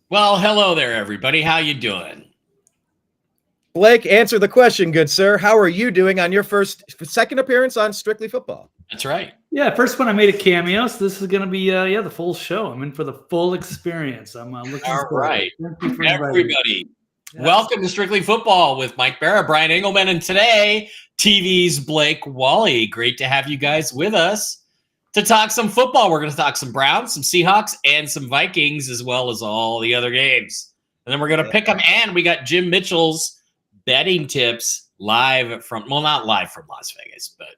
Well, hello there, everybody. How you doing? Blake, answer the question, good sir. How are you doing on your second appearance on Strictly Football? That's right. Yeah, first one I made a cameo, so this is going to be the full show. I'm in for the full experience. I'm looking All forward. right, Thank you for inviting me. everybody. Yes. Welcome to Strictly Football with Mike Bara, Brian Engelman, and today TV's Blake Wally. Great to have you guys with us to talk some football. We're going to talk some Browns, some Seahawks, and some Vikings, as well as all the other games. And then we're going to pick them. And we got Jim Mitchell's betting tips live from, well, not live from Las Vegas, but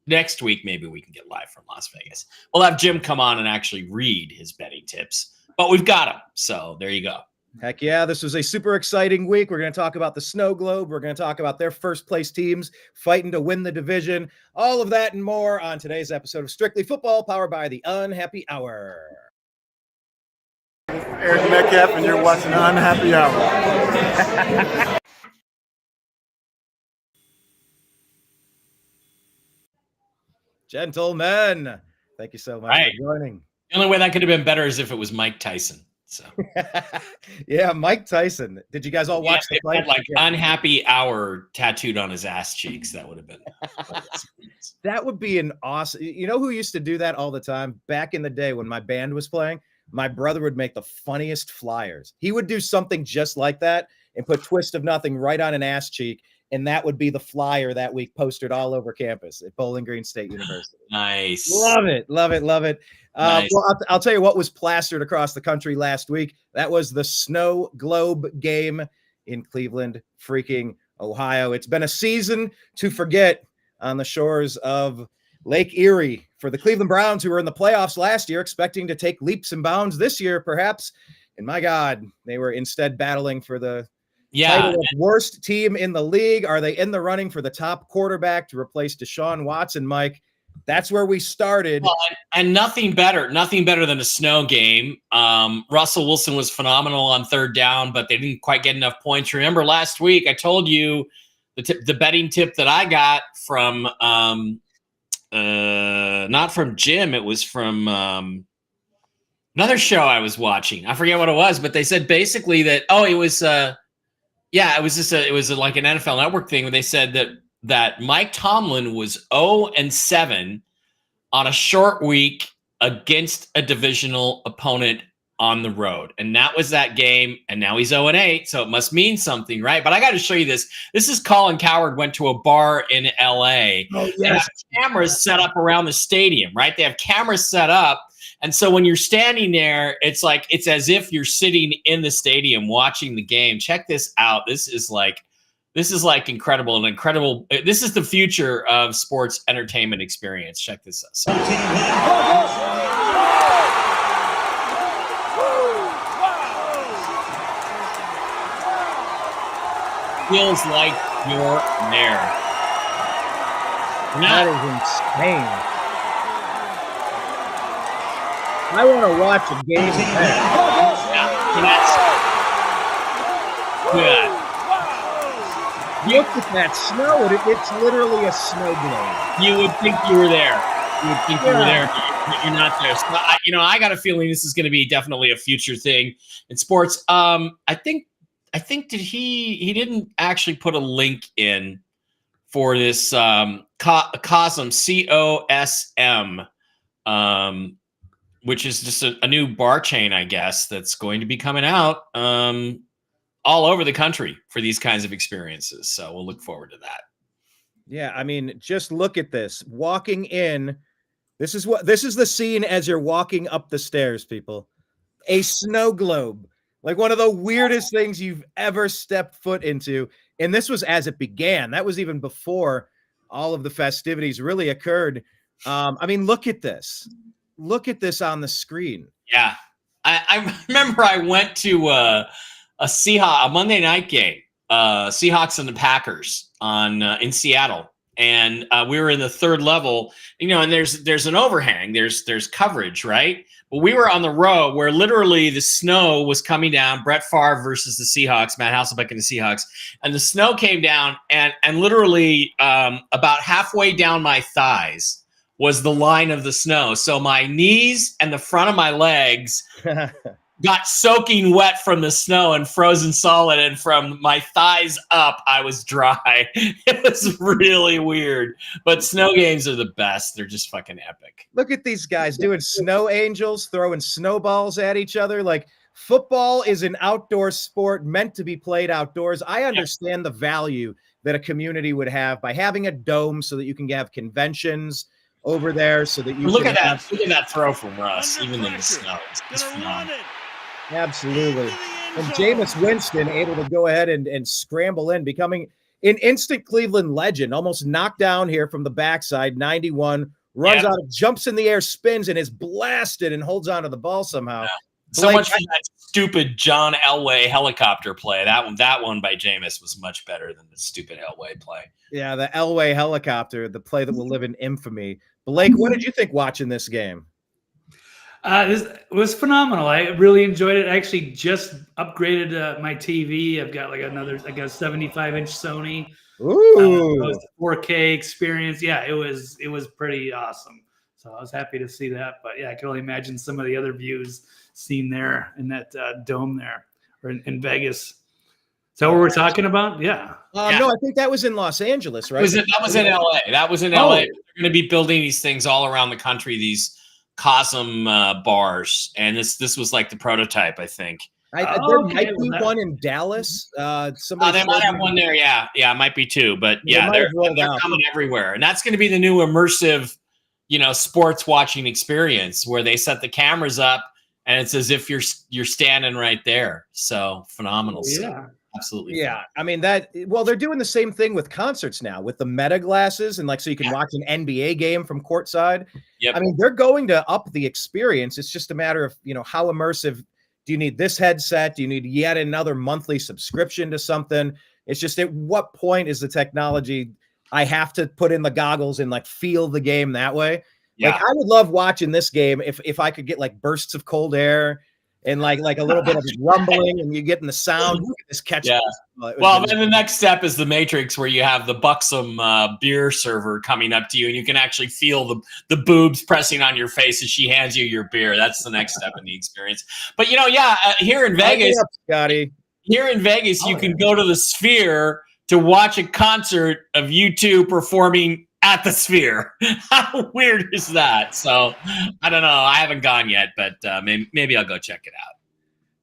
next week maybe we can get live from Las Vegas. We'll have Jim come on and actually read his betting tips, but we've got him. So there you go. Heck yeah, this was a super exciting week. We're going to talk about the Snow Globe. We're going to talk about their first place teams fighting to win the division. All of that and more on today's episode of Strictly Football, powered by the Unhappy Hour. Eric Metcalf, and you're watching Unhappy Hour. Gentlemen, thank you so much for joining. The only way that could have been better is if it was Mike Tyson. So yeah, Mike Tyson. Did you guys all watch the fight? Like Unhappy Hour tattooed on his ass cheeks. That would have been. That would be an awesome. You know who used to do that all the time? Back in the day when my band was playing, my brother would make the funniest flyers. He would do something just like that and put Twist of Nothing right on an ass cheek. And that would be the flyer that week posted all over campus at Bowling Green State University. Nice. Love it. Love it. Love it. Nice. Well, I'll tell you what was plastered across the country last week. That was the Snow Globe game in Cleveland, freaking Ohio. It's been a season to forget on the shores of Lake Erie for the Cleveland Browns, who were in the playoffs last year, expecting to take leaps and bounds this year, perhaps. And my God, they were instead battling for the title of worst team in the league. Are they in the running for the top quarterback to replace Deshaun Watson, Mike? That's where we started. Well, and nothing better than a snow game. Russell Wilson was phenomenal on third down, but they didn't quite get enough points. Remember last week I told you the betting tip that I got from not from Jim, it was from another show I was watching. I forget what it was, but they said basically that it was it was like an NFL Network thing where they said that Mike Tomlin was 0-7 on a short week against a divisional opponent on the road. And that was that game. And now he's 0-8. So it must mean something, right? But I got to show you this. This is Colin Cowherd went to a bar in LA. Oh, yes. They have cameras set up around the stadium, right? They have cameras set up. And so when you're standing there, it's as if you're sitting in the stadium watching the game. Check this out. This is like incredible. This is the future of sports entertainment experience. Check this out. Feels like you're there. That is insane. I want to watch a game. Good. Look at that snow. It's literally a snow globe. You would think you were there. But you're not there. So I got a feeling this is going to be definitely a future thing in sports. I think he didn't actually put a link in for this COSM, COSM, which is just a new bar chain, I guess, that's going to be coming out all over the country for these kinds of experiences. So we'll look forward to that. Yeah, I mean, just look at this. Walking in, this is the scene as you're walking up the stairs, people. A snow globe, like one of the weirdest things you've ever stepped foot into. And this was as it began. That was even before all of the festivities really occurred. I mean, look at this. Look at this on the screen. Yeah. I remember I went to a Monday night game, Seahawks and the Packers in Seattle. And we were in the third level, and there's an overhang, there's coverage, right? But we were on the row where literally the snow was coming down, Brett Favre versus the Seahawks, Matt Hasselbeck and the Seahawks. And the snow came down and literally about halfway down my thighs was the line of the snow. So my knees and the front of my legs got soaking wet from the snow and frozen solid, and from my thighs up, I was dry. It was really weird. But snow games are the best. They're just fucking epic. Look at these guys doing snow angels, throwing snowballs at each other. Like, football is an outdoor sport meant to be played outdoors. I understand the value that a community would have by having a dome so that you can have conventions over there, so that you look can at have, that. Look at that throw from Russ, even in the snow. It's phenomenal. absolutely. And Jameis Winston able to go ahead and scramble in, becoming an instant Cleveland legend, almost knocked down here from the backside, 91, runs out, jumps in the air, spins, and is blasted and holds onto the ball somehow. Yeah. So much for that stupid John Elway helicopter play. That one by Jameis was much better than the stupid Elway play. Yeah, the Elway helicopter, the play that will live in infamy. Blake, what did you think watching this game? It was phenomenal. I really enjoyed it. I actually just upgraded my TV. I've got I got a 75-inch Sony. Ooh, it was a 4K experience. Yeah, it was pretty awesome. So I was happy to see that. But yeah, I can only imagine some of the other views seen there in that dome there, or in Vegas. Is that what we're talking about? Yeah. No, I think that was in Los Angeles, right? That was in LA. That was in LA. They're going to be building these things all around the country, these Cosm bars, and this was like the prototype, I think. There might be one in Dallas. They might have one there. Yeah, it might be two, but yeah, they're coming everywhere, and that's going to be the new immersive, sports watching experience where they set the cameras up, and it's as if you're standing right there. So phenomenal stuff. Absolutely. Yeah. I mean, they're doing the same thing with concerts now with the Meta glasses, and so you can watch an NBA game from courtside. Yep. I mean, they're going to up the experience. It's just a matter of, how immersive do you need this headset? Do you need yet another monthly subscription to something? It's just, at what point is the technology, I have to put in the goggles and feel the game that way? Yeah. I would love watching this game if I could get bursts of cold air and like a little bit of rumbling, and you get in the sound. Look at this catch. Yeah. Well, then the next step is the Matrix, where you have the buxom beer server coming up to you, and you can actually feel the boobs pressing on your face as she hands you your beer. That's the next step in the experience. But here in Vegas, Scotty. Here in Vegas, you can go to the Sphere to watch a concert of U2 performing at the Sphere. How weird is that? So I don't know. I haven't gone yet, but maybe I'll go check it out.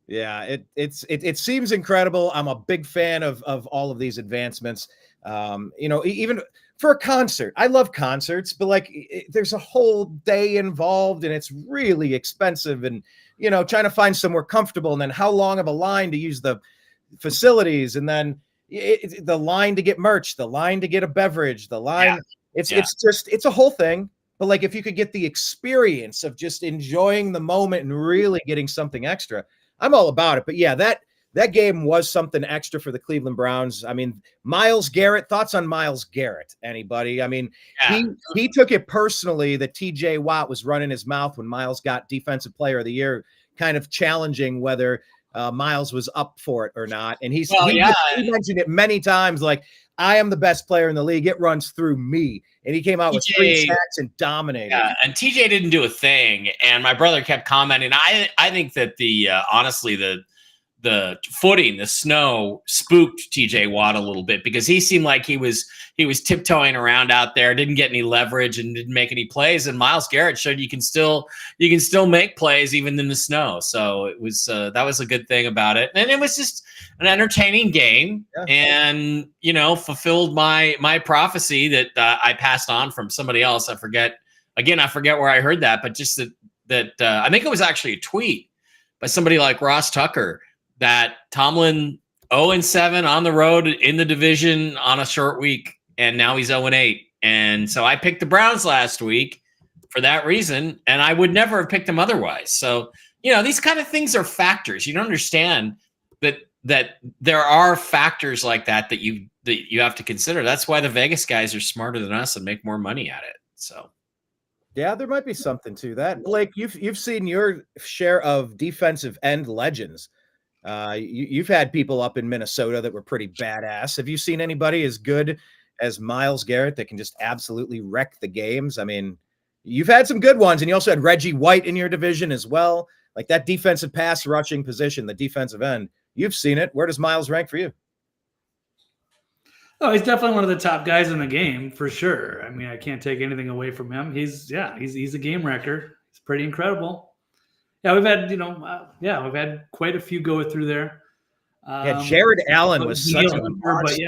Yeah, it seems incredible. I'm a big fan of all of these advancements. Even for a concert, I love concerts, but there's a whole day involved, and it's really expensive, and trying to find somewhere comfortable, and then how long of a line to use the facilities, and then the line to get merch, the line to get a beverage, the line. Yeah. It's a whole thing. But if you could get the experience of just enjoying the moment and really getting something extra, I'm all about it. But yeah, that game was something extra for the Cleveland Browns. I mean, Myles Garrett, thoughts on Myles Garrett? Anybody? I mean, he took it personally that TJ Watt was running his mouth when Myles got Defensive Player of the Year, kind of challenging whether Myles was up for it or not. And he mentioned it many times, I am the best player in the league. It runs through me. And he came out with 3 sacks and dominated. Yeah, and TJ didn't do a thing. And my brother kept commenting. I think that honestly, the footing, the snow spooked TJ Watt a little bit, because he seemed like he was tiptoeing around out there, didn't get any leverage and didn't make any plays. And Myles Garrett showed you can still make plays even in the snow. So it was that was a good thing about it. And it was just an entertaining game, and fulfilled my prophecy that I passed on from somebody else. I forget where I heard that, but just that I think it was actually a tweet by somebody like Ross Tucker, that Tomlin 0-7 on the road in the division on a short week, and now he's 0-8. And so I picked the Browns last week for that reason, and I would never have picked them otherwise. So, these kind of things are factors. You don't understand that there are factors like that you have to consider. That's why the Vegas guys are smarter than us and make more money at it. So yeah, there might be something to that. Blake, you've seen your share of defensive end legends. You've had people up in Minnesota that were pretty badass. Have you seen anybody as good as Myles Garrett that can just absolutely wreck the games? I mean, you've had some good ones, and you also had Reggie White in your division as well. Like that defensive pass rushing position, the defensive end, you've seen it. Where does Miles rank for you? Oh, he's definitely one of the top guys in the game for sure. I mean, I can't take anything away from him. He's a game wrecker. He's pretty incredible. Yeah, we've had we've had quite a few go through there. Jared Allen was such a but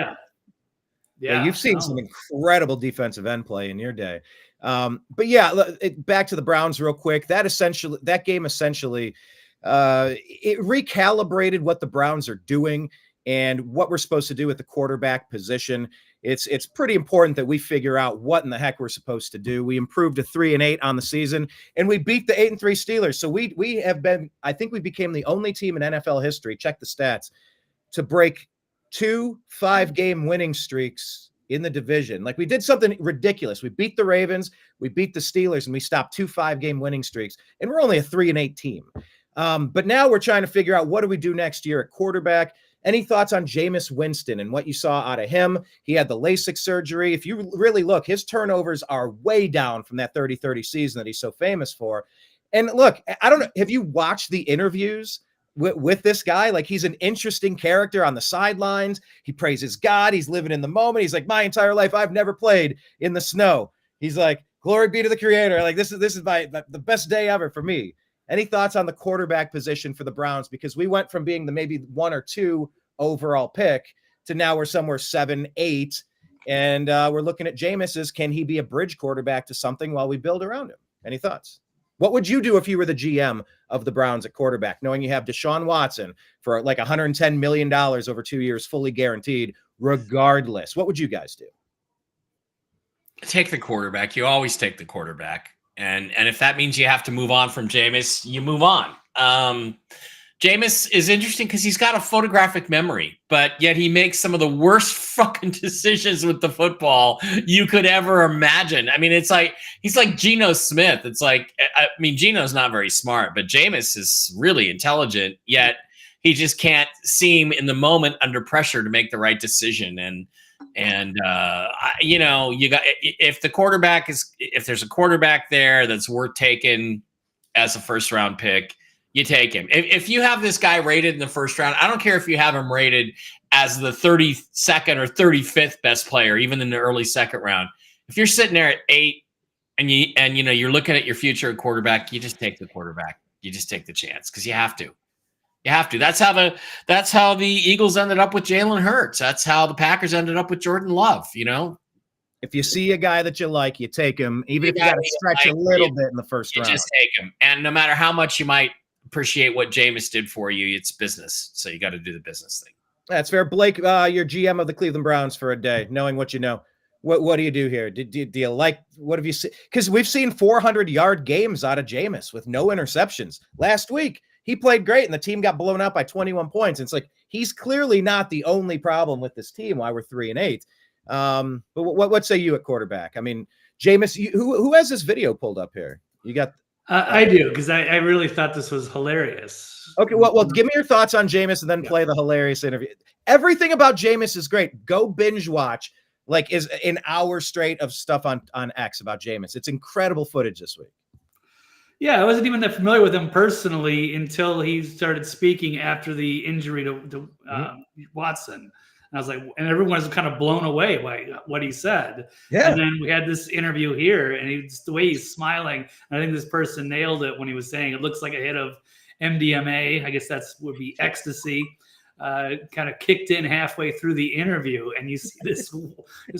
yeah, you've seen some incredible defensive end play in your day. But yeah, back to the Browns real quick. That game essentially it recalibrated what the Browns are doing and what we're supposed to do at the quarterback position. It's pretty important that we figure out what in the heck we're supposed to do. We improved to 3-8 on the season, and we beat the 8-3 Steelers. So we have been, I think we became the only team in NFL history, check the stats, to break 2 5-game winning streaks in the division. Like, we did something ridiculous. We beat the Ravens, we beat the Steelers, and we stopped 2 5-game winning streaks. And we're only a 3-8 team. But now we're trying to figure out, what do we do next year at quarterback? Any thoughts on Jameis Winston and what you saw out of him? He had the LASIK surgery. If you really look, his turnovers are way down from that 30-30 season that he's so famous for. And look, I don't know, have you watched the interviews with this guy? Like, he's an interesting character on the sidelines. He praises God. He's living in the moment. He's like, my entire life, I've never played in the snow. He's like, glory be to the Creator. Like, this is the best day ever for me. Any thoughts on the quarterback position for the Browns? Because we went from being the maybe 1 or 2 overall pick to now we're somewhere 7, 8. And we're looking at Jameis. Can he be a bridge quarterback to something while we build around him? Any thoughts? What would you do if you were the GM of the Browns at quarterback, knowing you have Deshaun Watson for like $110 million over 2 years, fully guaranteed, regardless? What would you guys do? Take the quarterback. You always take the quarterback. And if that means you have to move on from Jameis, you move on. Jameis is interesting because he's got a photographic memory, but yet he makes some of the worst fucking decisions with the football you could ever imagine. I mean, it's like, he's like Geno Smith. It's like, I mean, Geno's not very smart, but Jameis is really intelligent, yet he just can't seem in the moment under pressure to make the right decision. And you know, you got, if there's a quarterback there that's worth taking as a first round pick, you take him. If you have this guy rated in the first round, I don't care if you have him rated as the 32nd or 35th best player, even in the early second round. If you're sitting there at 8 and you know, you're looking at your future at quarterback, you just take the quarterback. You just take the chance because you have to. You have to. That's how the Eagles ended up with Jalen Hurts. That's how the Packers ended up with Jordan Love, you know? If you see a guy that you like, you take him, even if you got to stretch a little bit in the first round. You just take him. And no matter how much you might appreciate what Jameis did for you, it's business. So you got to do the business thing. That's fair. Blake, you're GM of the Cleveland Browns for a day, knowing what you know. What do you do here? Do you like, what have you seen? Because we've seen 400-yard games out of Jameis with no interceptions. Last week, he played great, and the team got blown out by 21 points. And it's like, he's clearly not the only problem with this team why we're 3-8. But what say you at quarterback? I mean, Jameis, who has this video pulled up here? You got... I do, because I really thought this was hilarious. Okay, well, give me your thoughts on Jameis and then play the hilarious interview. Everything about Jameis is great. Go binge watch, like, is an hour straight of stuff on X about Jameis. It's incredible footage this week. Yeah, I wasn't even that familiar with him personally until he started speaking after the injury to Watson. And I was like, and everyone was kind of blown away by what he said. Yeah. And then we had this interview here, and the way he's smiling. And I think this person nailed it when he was saying it looks like a hit of MDMA. I guess would be ecstasy. Kind of kicked in halfway through the interview, and you see this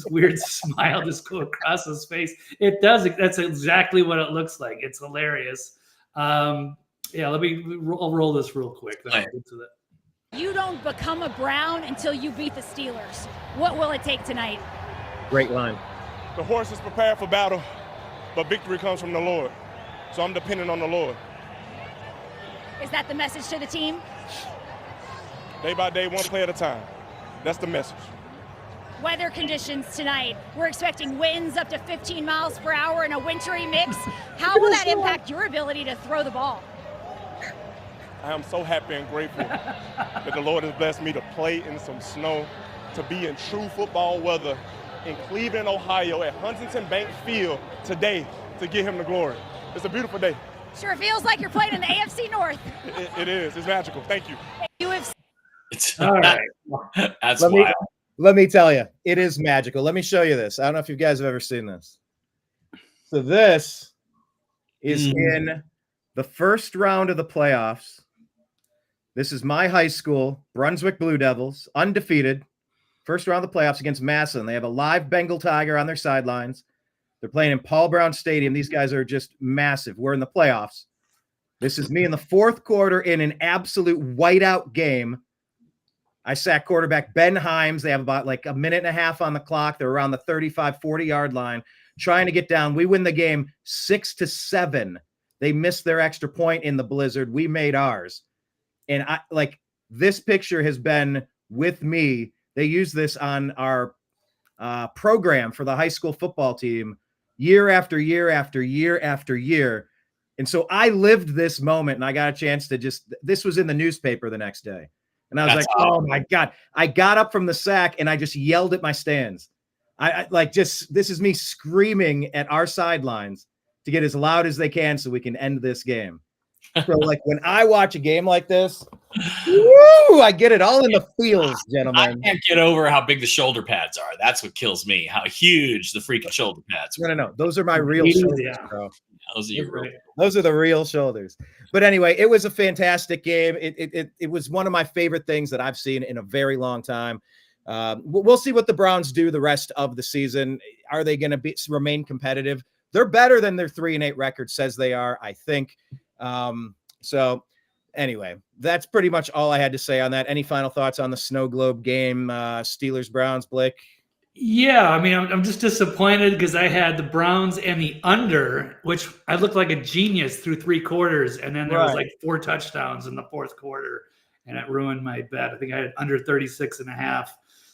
weird smile just go across his face. It does. That's exactly what it looks like. It's hilarious. Yeah, I'll roll this real quick. Then I'll get to that. You don't become a Brown until you beat the Steelers. What will it take tonight? Great line. The horse is prepared for battle, but victory comes from the Lord. So I'm dependent on the Lord. Is that the message to the team? Day by day, one play at a time. That's the message. Weather conditions tonight. We're expecting winds up to 15 miles per hour in a wintry mix. How will that impact your ability to throw the ball? I am so happy and grateful that the Lord has blessed me to play in some snow, to be in true football weather in Cleveland, Ohio, at Huntington Bank Field today to give him the glory. It's a beautiful day. Sure feels like you're playing in the AFC North. It is. It's magical. Thank you. UFC. All right. That's Let me- wild. Let me tell you, it is magical. Let me show you this. I don't know if you guys have ever seen this. So this is in the first round of the playoffs. This is my high school, Brunswick Blue Devils, undefeated. First round of the playoffs against Masson. They have a live Bengal tiger on their sidelines. They're playing in Paul Brown Stadium. These guys are just massive. We're in the playoffs. This is me in the fourth quarter in an absolute whiteout game. I sack quarterback Ben Himes. They have about like a minute and a half on the clock. They're around the 35, 40-yard line, trying to get down. We win the game 6-7. They missed their extra point in the blizzard. We made ours. And I like this picture has been with me. They use this on our program for the high school football team year after year after year after year. And so I lived this moment, and I got a chance to this was in the newspaper the next day. And I was That's like, oh my God. I got up from the sack and I just yelled at my stands. I like this is me screaming at our sidelines to get as loud as they can so we can end this game. So like when I watch a game like this, woo, I get it all in the feels, I gentlemen. can't get over how big the shoulder pads are. That's what kills me. How huge the freaking shoulder pads are. No. Those are my real Yeah. shoulders, bro. Those are your real. Those are the real shoulders. But anyway, it was a fantastic game. It was one of my favorite things that I've seen in a very long time. We'll see what the Browns do the rest of the season. Are they going to remain competitive? They're better than their 3-8 record says they are, I think. So anyway, that's pretty much all I had to say on that. Any final thoughts on the Snow Globe game? Steelers, Browns, Blake? Yeah, I mean, I'm just disappointed because I had the Browns and the under, which I looked like a genius through 3 quarters, and then there was like 4 touchdowns in the fourth quarter, and it ruined my bet. I think I had under 36.5,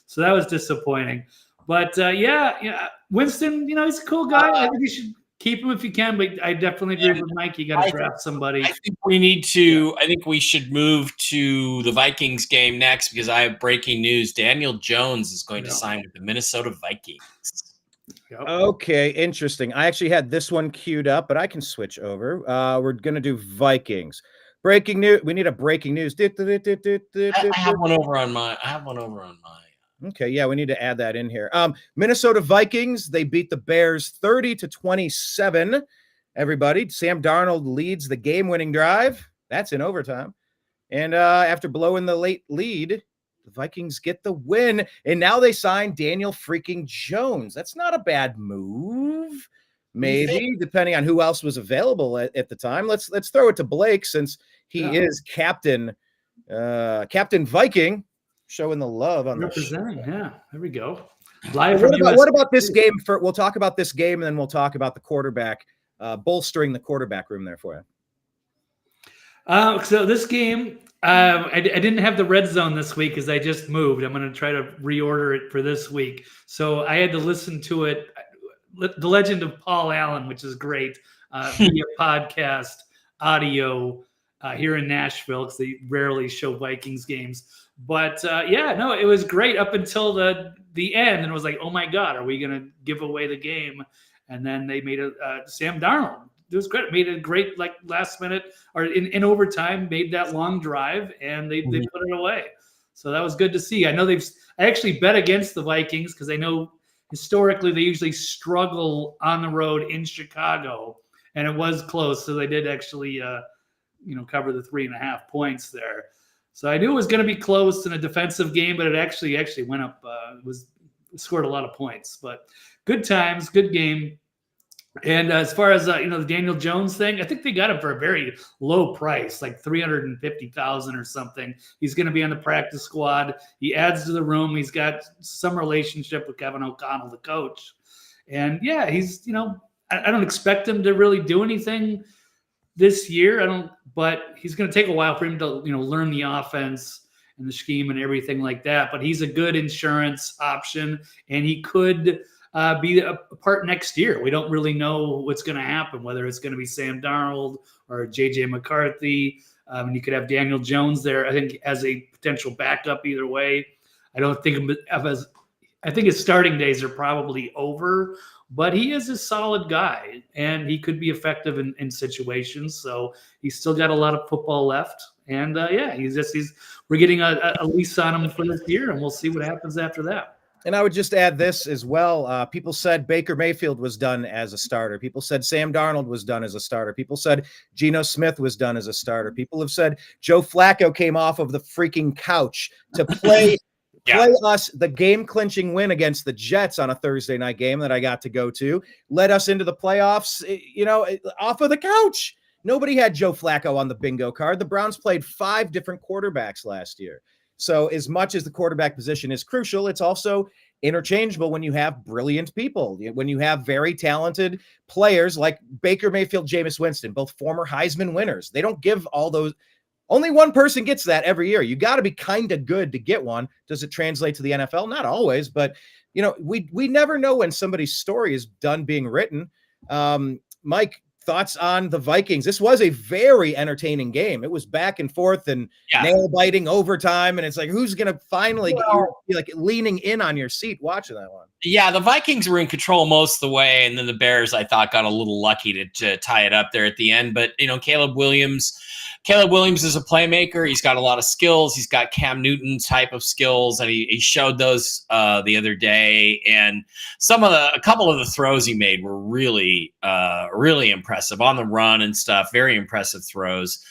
so that was disappointing. But yeah, Winston, he's a cool guy. I think you should keep him if you can, but I definitely agree with Mike. You got to draft somebody. I think we need to. I think we should move to the Vikings game next because I have breaking news. Daniel Jones is going to sign with the Minnesota Vikings. Yep. Okay, interesting. I actually had this one queued up, but I can switch over. We're going to do Vikings. Breaking news. We need a breaking news. I have one over on my. Okay, yeah, we need to add that in here. Minnesota Vikings, they beat the Bears 30-27. Everybody, Sam Darnold leads the game-winning drive. That's in overtime. And after blowing the late lead, the Vikings get the win. And now they sign Daniel freaking Jones. That's not a bad move. Maybe, depending on who else was available at the time. Let's throw it to Blake since he is Captain Viking. Showing the love on representing. Yeah, there we go. What about this game? We'll talk about this game, and then we'll talk about the quarterback, bolstering the quarterback room there for you. So this game, I didn't have the red zone this week because I just moved. I'm going to try to reorder it for this week. So I had to listen to it, The Legend of Paul Allen, which is great, via podcast, audio here in Nashville because they rarely show Vikings games. But it was great up until the end, and it was like, oh my God, are we going to give away the game? And then they made Sam Darnold. It was great. Made a great last minute or in overtime, made that long drive, and they put it away. So that was good to see. I know I actually bet against the Vikings because I know historically they usually struggle on the road in Chicago, and it was close. So they did actually cover the 3.5 points there. So I knew it was going to be close in a defensive game, but it actually went up. Scored a lot of points, but good times, good game. And as far as the Daniel Jones thing, I think they got him for a very low price, like $350,000 or something. He's going to be on the practice squad. He adds to the room. He's got some relationship with Kevin O'Connell, the coach. And yeah, he's I don't expect him to really do anything this year. But he's going to take a while for him to, learn the offense and the scheme and everything like that. But he's a good insurance option, and he could be a part next year. We don't really know what's going to happen, whether it's going to be Sam Darnold or J.J. McCarthy. And you could have Daniel Jones there, I think, as a potential backup either way. I don't think I think his starting days are probably over, but he is a solid guy, and he could be effective in situations. So he's still got a lot of football left. And we're getting a lease on him for this year, and we'll see what happens after that. And I would just add this as well. People said Baker Mayfield was done as a starter. People said Sam Darnold was done as a starter. People said Geno Smith was done as a starter. People have said Joe Flacco came off of the freaking couch to play us the game-clinching win against the Jets on a Thursday night game that I got to go to, led us into the playoffs, off of the couch. Nobody had Joe Flacco on the bingo card. The Browns played 5 different quarterbacks last year. So as much as the quarterback position is crucial, it's also interchangeable when you have brilliant people, when you have very talented players like Baker Mayfield, Jameis Winston, both former Heisman winners. They don't give all those. Only one person gets that every year. You got to be kind of good to get one. Does it translate to the NFL? Not always, but we never know when somebody's story is done being written. Mike, thoughts on the Vikings? This was a very entertaining game. It was back and forth and nail biting overtime. And it's like, who's going to finally get you leaning in on your seat watching that one? Yeah, the Vikings were in control most of the way. And then the Bears, I thought, got a little lucky to tie it up there at the end. But, Caleb Williams is a playmaker. He's got a lot of skills. He's got Cam Newton type of skills, and he showed those the other day. And a couple of the throws he made were really, really impressive on the run and stuff. Very impressive throws.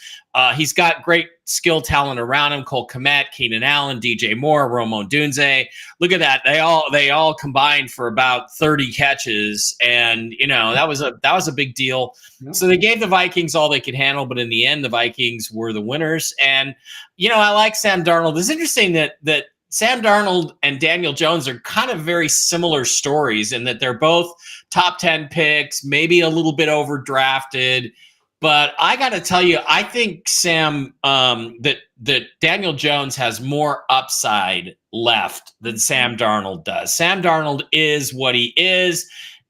He's got great skill talent around him. Cole Kmet, Keenan Allen, DJ Moore, Romo Dunze. Look at that. They all combined for about 30 catches. And, that was a big deal. Yep. So they gave the Vikings all they could handle, but in the end, the Vikings were the winners. And, I like Sam Darnold. It's interesting that Sam Darnold and Daniel Jones are kind of very similar stories in that they're both top 10 picks, maybe a little bit overdrafted. But I got to tell you, I think Sam, that Daniel Jones has more upside left than Sam Darnold does. Sam Darnold is what he is,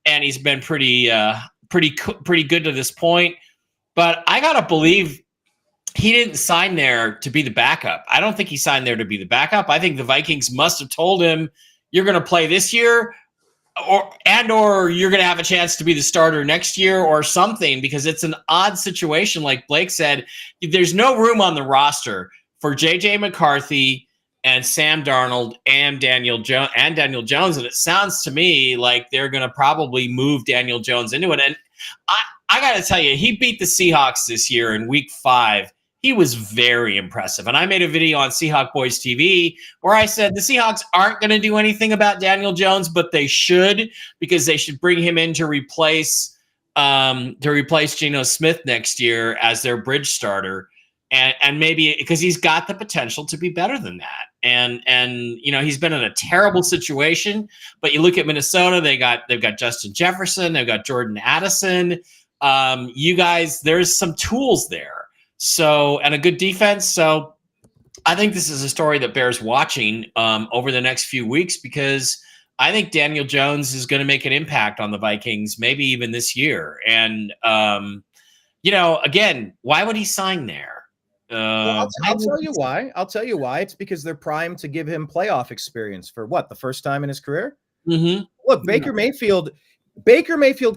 and he's been pretty good to this point. But I got to believe he didn't sign there to be the backup. I don't think he signed there to be the backup. I think the Vikings must have told him, you're going to play this year, or you're going to have a chance to be the starter next year or something, because it's an odd situation. Like Blake said, there's no room on the roster for JJ McCarthy and Sam Darnold and Daniel Jones. And it sounds to me like they're going to probably move Daniel Jones into it. And I got to tell you, he beat the Seahawks this year in week 5. He was very impressive. And I made a video on Seahawk Boys TV where I said the Seahawks aren't going to do anything about Daniel Jones, but they should, because they should bring him in to replace Geno Smith next year as their bridge starter. And maybe because he's got the potential to be better than that. And he's been in a terrible situation, but you look at Minnesota, they've got Justin Jefferson, they've got Jordan Addison. You guys, there's some tools there. So, and a good defense. So I think this is a story that bears watching over the next few weeks, because I think Daniel Jones is going to make an impact on the Vikings, maybe even this year. And, again, why would he sign there? I'll tell you why. It's because they're primed to give him playoff experience for the first time in his career. Mm-hmm. Look, Baker Mayfield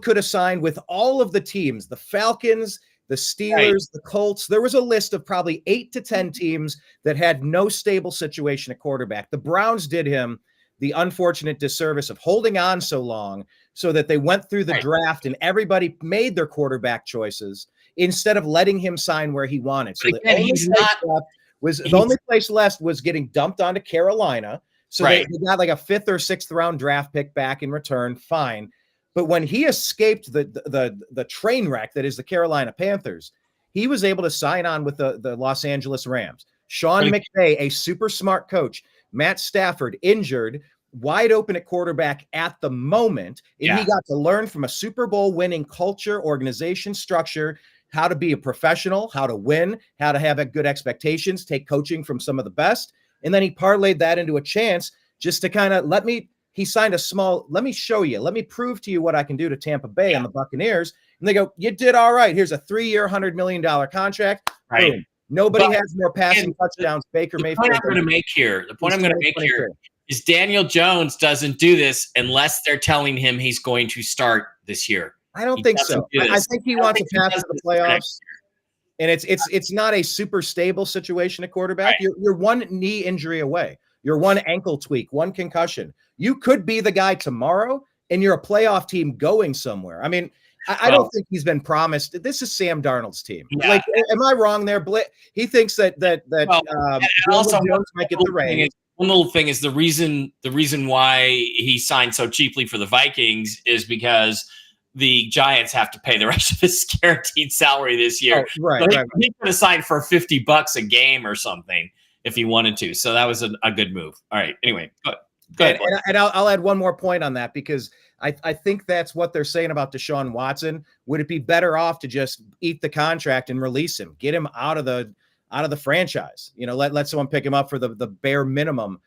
could have signed with all of the teams, the Falcons, the Steelers, the Colts. There was a list of probably 8 to 10 teams that had no stable situation at quarterback. The Browns did him the unfortunate disservice of holding on so long so that they went through the draft and everybody made their quarterback choices instead of letting him sign where he wanted. So the only place left was getting dumped onto Carolina. So they got like a 5th or 6th round draft pick back in return. Fine. But when he escaped the train wreck that is the Carolina Panthers, he was able to sign on with the Los Angeles Rams. Sean McVay, a super smart coach, Matt Stafford injured, wide open at quarterback at the moment. And he got to learn from a Super Bowl winning culture, organization, structure, how to be a professional, how to win, how to have good expectations, take coaching from some of the best. And then he parlayed that into a chance just to kind of he signed let me show you, let me prove to you what I can do to Tampa Bay and the Buccaneers. And they go, you did all right. Here's a 3-year, $100 million contract. Right. Boom. Nobody has more passing touchdowns. Baker Mayfield. The point I'm going to make here is Daniel Jones doesn't do this unless they're telling him he's going to start this year. I don't think so. I think he wants to pass to the playoffs. And it's not a super stable situation at quarterback. Right. You're one knee injury away. You're one ankle tweak, one concussion. You could be the guy tomorrow, and you're a playoff team going somewhere. I mean, I don't think he's been promised. This is Sam Darnold's team. Yeah. Like, am I wrong there? He thinks that also Jones might get the reins. One little thing is the reason why he signed so cheaply for the Vikings is because the Giants have to pay the rest of his guaranteed salary this year. Oh, right. He could have signed for $50 a game or something if he wanted to. So that was a good move. All right. Anyway, go ahead. And I'll add one more point on that, because I think that's what they're saying about Deshaun Watson. Would it be better off to just eat the contract and release him, get him out of the franchise? Let someone pick him up for the bare minimum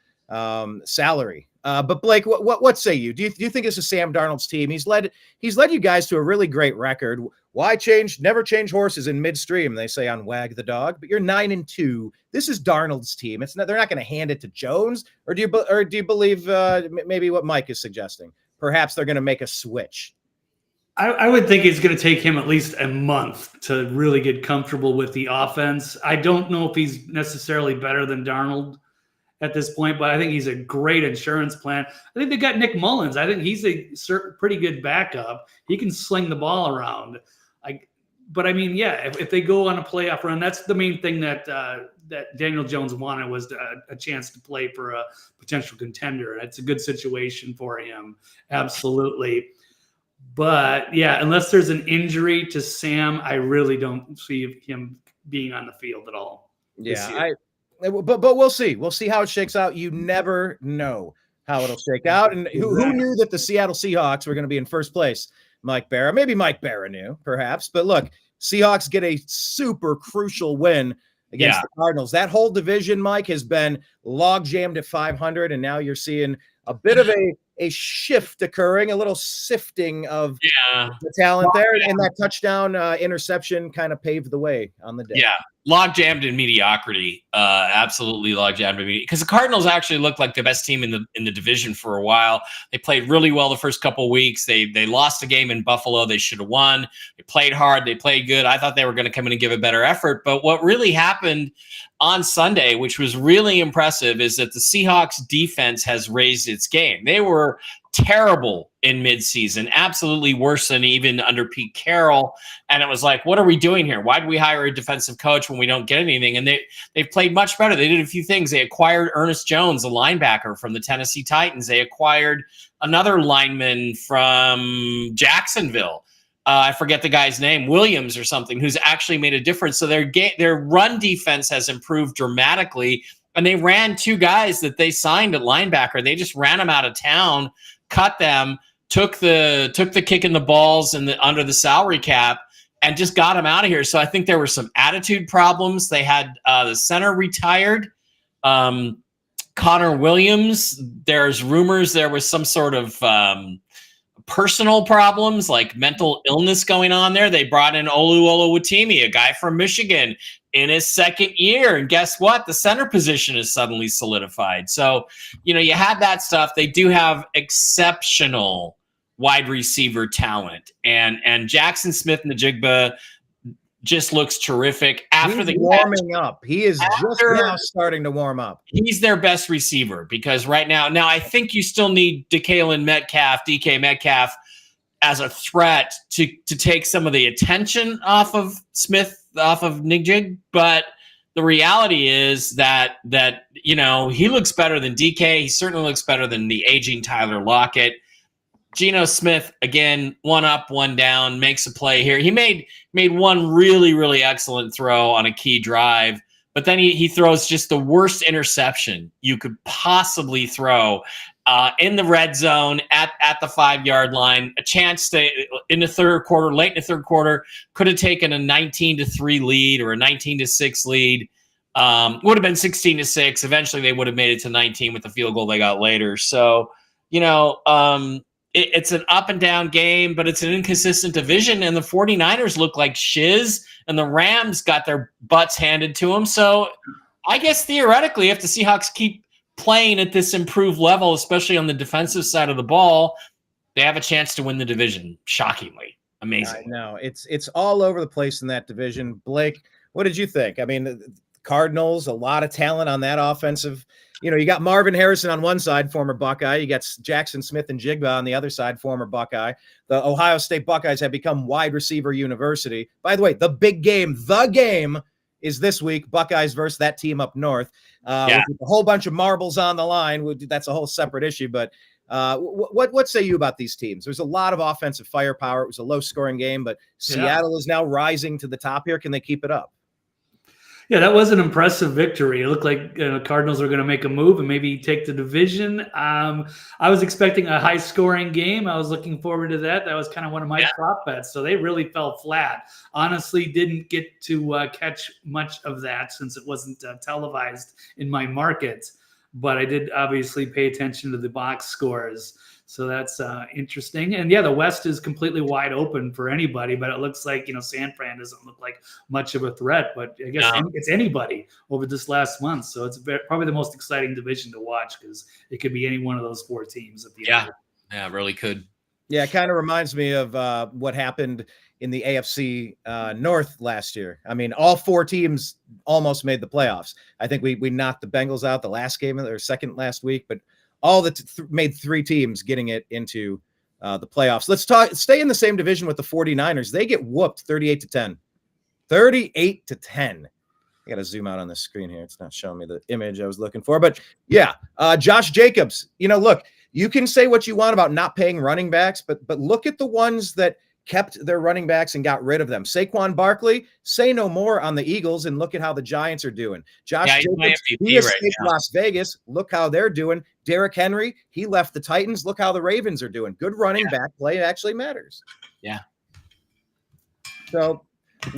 salary. But Blake, what say you? Do you think this is Sam Darnold's team? He's led you guys to a really great record. Why never change horses in midstream, they say on Wag the Dog, but you're 9-2. This is Darnold's team. They're not going to hand it to Jones, or do you believe maybe what Mike is suggesting? Perhaps they're going to make a switch. I would think it's going to take him at least a month to really get comfortable with the offense. I don't know if he's necessarily better than Darnold at this point, but I think he's a great insurance plan. I think they got Nick Mullins. I think he's a pretty good backup. He can sling the ball around. But I mean, yeah, if they go on a playoff run, that's the main thing that Daniel Jones wanted, was a chance to play for a potential contender. It's a good situation for him, absolutely. But yeah, unless there's an injury to Sam, I really don't see him being on the field at all. Yeah, but we'll see. We'll see how it shakes out. You never know how it'll shake out. And who knew that the Seattle Seahawks were going to be in first place? Mike Bara. Maybe Mike Bara knew, perhaps. But look, Seahawks get a super crucial win against the Cardinals. That whole division, Mike, has been log jammed at 500, and now you're seeing a bit of a shift occurring, a little sifting of the talent there, and that touchdown interception kind of paved the way on the day. Yeah, log jammed in mediocrity, absolutely log jammed in mediocrity. Because the Cardinals actually looked like the best team in the division for a while. They played really well the first couple of weeks. They lost a game in Buffalo. They should have won. They played hard. They played good. I thought they were going to come in and give a better effort. But what really happened on Sunday, which was really impressive, is that the Seahawks defense has raised its game. They were terrible in midseason, absolutely worse than even under Pete Carroll. And it was like, what are we doing here? Why do we hire a defensive coach when we don't get anything? And they've played much better. They did a few things. They acquired Ernest Jones, a linebacker from the Tennessee Titans. They acquired another lineman from Jacksonville. I forget the guy's name, Williams or something, who's actually made a difference. So their run defense has improved dramatically. And they ran two guys that they signed at linebacker. They just ran them out of town, cut them, took the kick in the balls and under the salary cap, and just got them out of here. So I think there were some attitude problems. They had the center retired, Connor Williams. There's rumors there was some sort of personal problems, like mental illness going on there. They brought in Olu Oluwatimi, a guy from Michigan, in his second year. And guess what? The center position is suddenly solidified. So, you had that stuff. They do have exceptional wide receiver talent. And Jackson Smith-Njigba just looks terrific after he's warming up. He is just now starting to warm up. He's their best receiver, because right now I think you still need DK Metcalf as a threat to take some of the attention off of Njigba. But the reality is that he looks better than DK. He certainly looks better than the aging Tyler Lockett. Geno Smith, again, one up, one down, makes a play here. He made one really, really excellent throw on a key drive, but then he throws just the worst interception you could possibly throw in the red zone at the 5-yard line. A chance to, in the third quarter, late in the third quarter, could have taken a 19-3 lead or a 19-6 lead. Would have been 16-6. Eventually, they would have made it to 19 with the field goal they got later. So, it's an up and down game, but it's an inconsistent division, and the 49ers look like shiz, and the Rams got their butts handed to them. So I guess theoretically, if the Seahawks keep playing at this improved level, especially on the defensive side of the ball, they have a chance to win the division. Shockingly. Amazing. No, it's all over the place in that division. Blake, what did you think? I mean, the Cardinals, a lot of talent on that offensive. You know, you got Marvin Harrison on one side, former Buckeye. You got Jackson Smith and Jigba on the other side, former Buckeye. The Ohio State Buckeyes have become wide receiver university. By the way, the game is this week, Buckeyes versus that team up north. With a whole bunch of marbles on the line. That's a whole separate issue, but what say you about these teams? There's a lot of offensive firepower. It was a low-scoring game, but Seattle is now rising to the top here. Can they keep it up? Yeah, that was an impressive victory. It looked like Cardinals were going to make a move and maybe take the division. I was expecting a high-scoring game. I was looking forward to that. That was kind of one of my prop bets. So they really fell flat. Honestly, didn't get to catch much of that since it wasn't televised in my market. But I did obviously pay attention to the box scores. So that's interesting. And, the West is completely wide open for anybody, but it looks like, San Fran doesn't look like much of a threat, but I guess it's anybody over this last month. So it's probably the most exciting division to watch because it could be any one of those four teams at the end. Yeah, it really could. Yeah, it kind of reminds me of what happened in the AFC North last year. I mean, all four teams almost made the playoffs. I think we knocked the Bengals out the last game or second last week, but all made three teams getting it into the playoffs. Let's stay in the same division with the 49ers. They get whooped 38-10. 38-10. I got to zoom out on the screen here. It's not showing me the image I was looking for, but Josh Jacobs, look, you can say what you want about not paying running backs, but look at the ones that kept their running backs and got rid of them. Saquon Barkley, say no more on the Eagles, and look at how the Giants are doing. Josh Jacobs, he escaped Las Vegas. Look how they're doing. Derrick Henry, he left the Titans. Look how the Ravens are doing. Good running back play actually matters. Yeah. So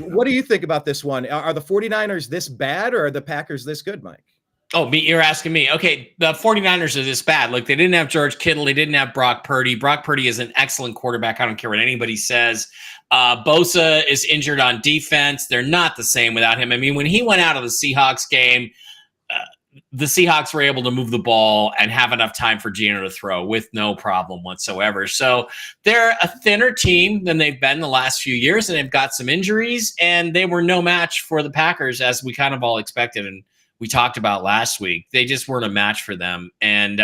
what do you think about this one? Are the 49ers this bad or are the Packers this good, Mike? Oh, you're asking me. Okay, the 49ers are this bad. Like, they didn't have George Kittle. They didn't have Brock Purdy. Brock Purdy is an excellent quarterback. I don't care what anybody says. Bosa is injured on defense. They're not the same without him. I mean, when he went out of the Seahawks game, the Seahawks were able to move the ball and have enough time for Geno to throw with no problem whatsoever. So they're a thinner team than they've been the last few years, and they've got some injuries, and they were no match for the Packers, as we kind of all expected. And we talked about last week. They just weren't a match for them. And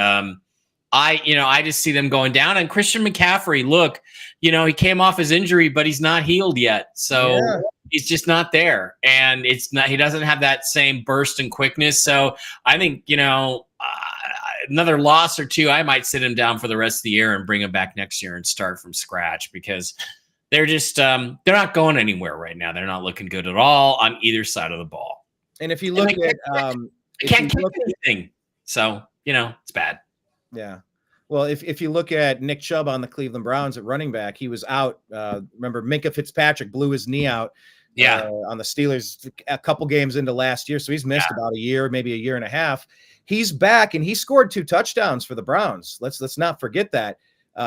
I just see them going down. And Christian McCaffrey, look, he came off his injury, but he's not healed yet. So he's just not there. And he doesn't have that same burst and quickness. So I think, another loss or two, I might sit him down for the rest of the year and bring him back next year and start from scratch, because they're just they're not going anywhere right now. They're not looking good at all on either side of the ball. And if you look at can't catch anything. So, it's bad. Yeah. Well, if you look at Nick Chubb on the Cleveland Browns at running back, he was out. Remember, Minkah Fitzpatrick blew his knee out on the Steelers a couple games into last year. So he's missed about a year, maybe a year and a half. He's back, and he scored 2 touchdowns for the Browns. Let's not forget that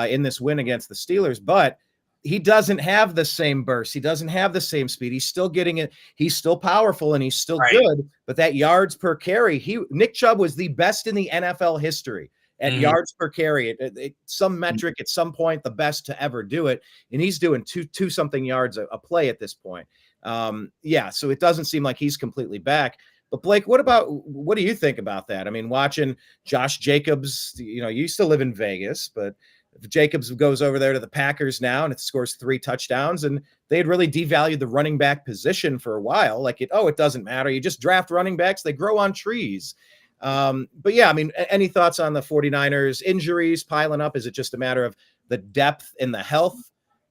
in this win against the Steelers. But he doesn't have the same burst. He doesn't have the same speed. He's still getting it. He's still powerful and he's still good. But that yards per carry, Nick Chubb was the best in the NFL history at yards per carry. Some metric at some point, the best to ever do it. And he's doing two something yards a play at this point. So it doesn't seem like he's completely back. But Blake, what do you think about that? I mean, watching Josh Jacobs, you still live in Vegas, but if Jacobs goes over there to the Packers now and it scores 3 touchdowns, and they had really devalued the running back position for a while. Like it doesn't matter. You just draft running backs. They grow on trees. Any thoughts on the 49ers injuries piling up? Is it just a matter of the depth and the health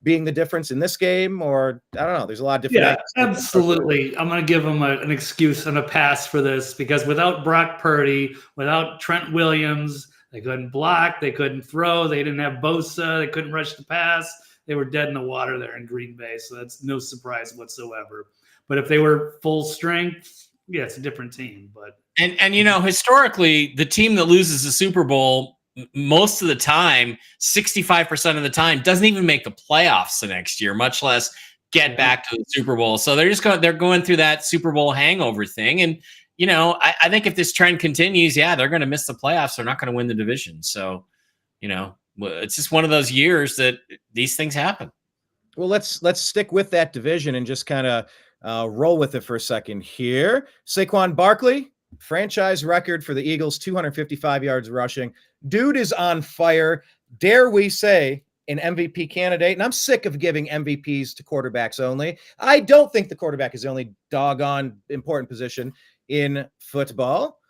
being the difference in this game? Or I don't know. There's a lot of different. Yeah, absolutely. I'm going to give them an excuse and a pass for this, because without Brock Purdy, without Trent Williams, they couldn't block, they couldn't throw, they didn't have Bosa, they couldn't rush the pass. They were dead in the water there in Green Bay, so that's no surprise whatsoever. But if they were full strength, it's a different team. But historically, the team that loses the Super Bowl most of the time, 65% of the time, doesn't even make the playoffs the next year, much less get back to the Super Bowl. So they're going through that Super Bowl hangover thing, and I think if this trend continues, they're going to miss the playoffs. They're not going to win the division. So, it's just one of those years that these things happen. Well, let's stick with that division and just kind of roll with it for a second here. Saquon Barkley, franchise record for the Eagles, 255 yards rushing. Dude is on fire. Dare we say an MVP candidate? And I'm sick of giving MVPs to quarterbacks only. I don't think the quarterback is the only doggone important position in football.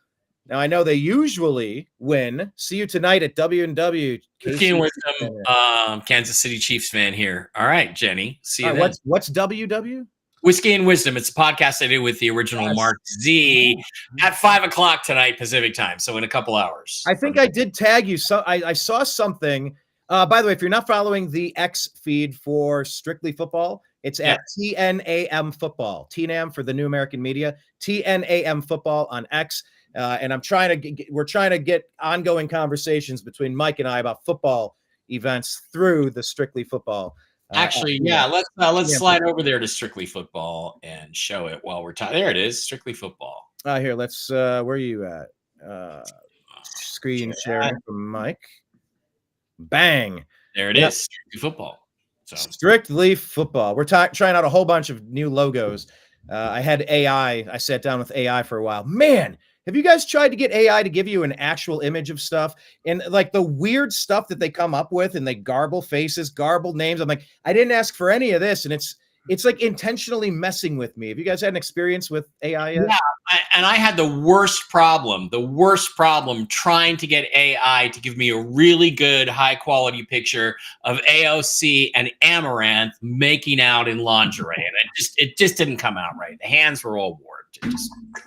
Now, I know they usually win. See you tonight at W&W. With some Kansas City Chiefs fan here. All right, Jenny. See you then. What's WW? Whiskey and Wisdom. It's a podcast I did with the original Mark Z at 5:00 tonight Pacific time. So in a couple hours. I think I did tag you. So I saw something. By the way, if you're not following the X feed for Strictly Football, it's at TNAM Football. TNAM for the New American Media. TNAM Football on X. And we're trying to get ongoing conversations between Mike and I about football events through the Strictly Football. Let's slide over there to Strictly Football and show it while we're talking. There it is, Strictly Football. Here, let's. Where are you at? Screen sharing from Mike. Bang! There it is, Strictly Football. So Strictly Football. We're trying out a whole bunch of new logos. I had AI. I sat down with AI for a while. Man, have you guys tried to get AI to give you an actual image of stuff? And like the weird stuff that they come up with, and they garble faces, garble names. I'm like, I didn't ask for any of this, and it's like intentionally messing with me. Have you guys had an experience with AI yet? Yeah, I had the worst problem trying to get AI to give me a really good, high-quality picture of AOC and Amaranth making out in lingerie, and it just didn't come out right. The hands were all warped.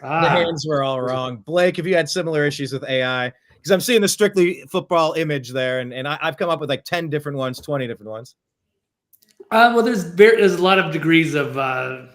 The hands were all wrong. Blake, have you had similar issues with AI? Because I'm seeing the Strictly Football image there, and I've come up with like 10 different ones, 20 different ones. Well, there's a lot of degrees of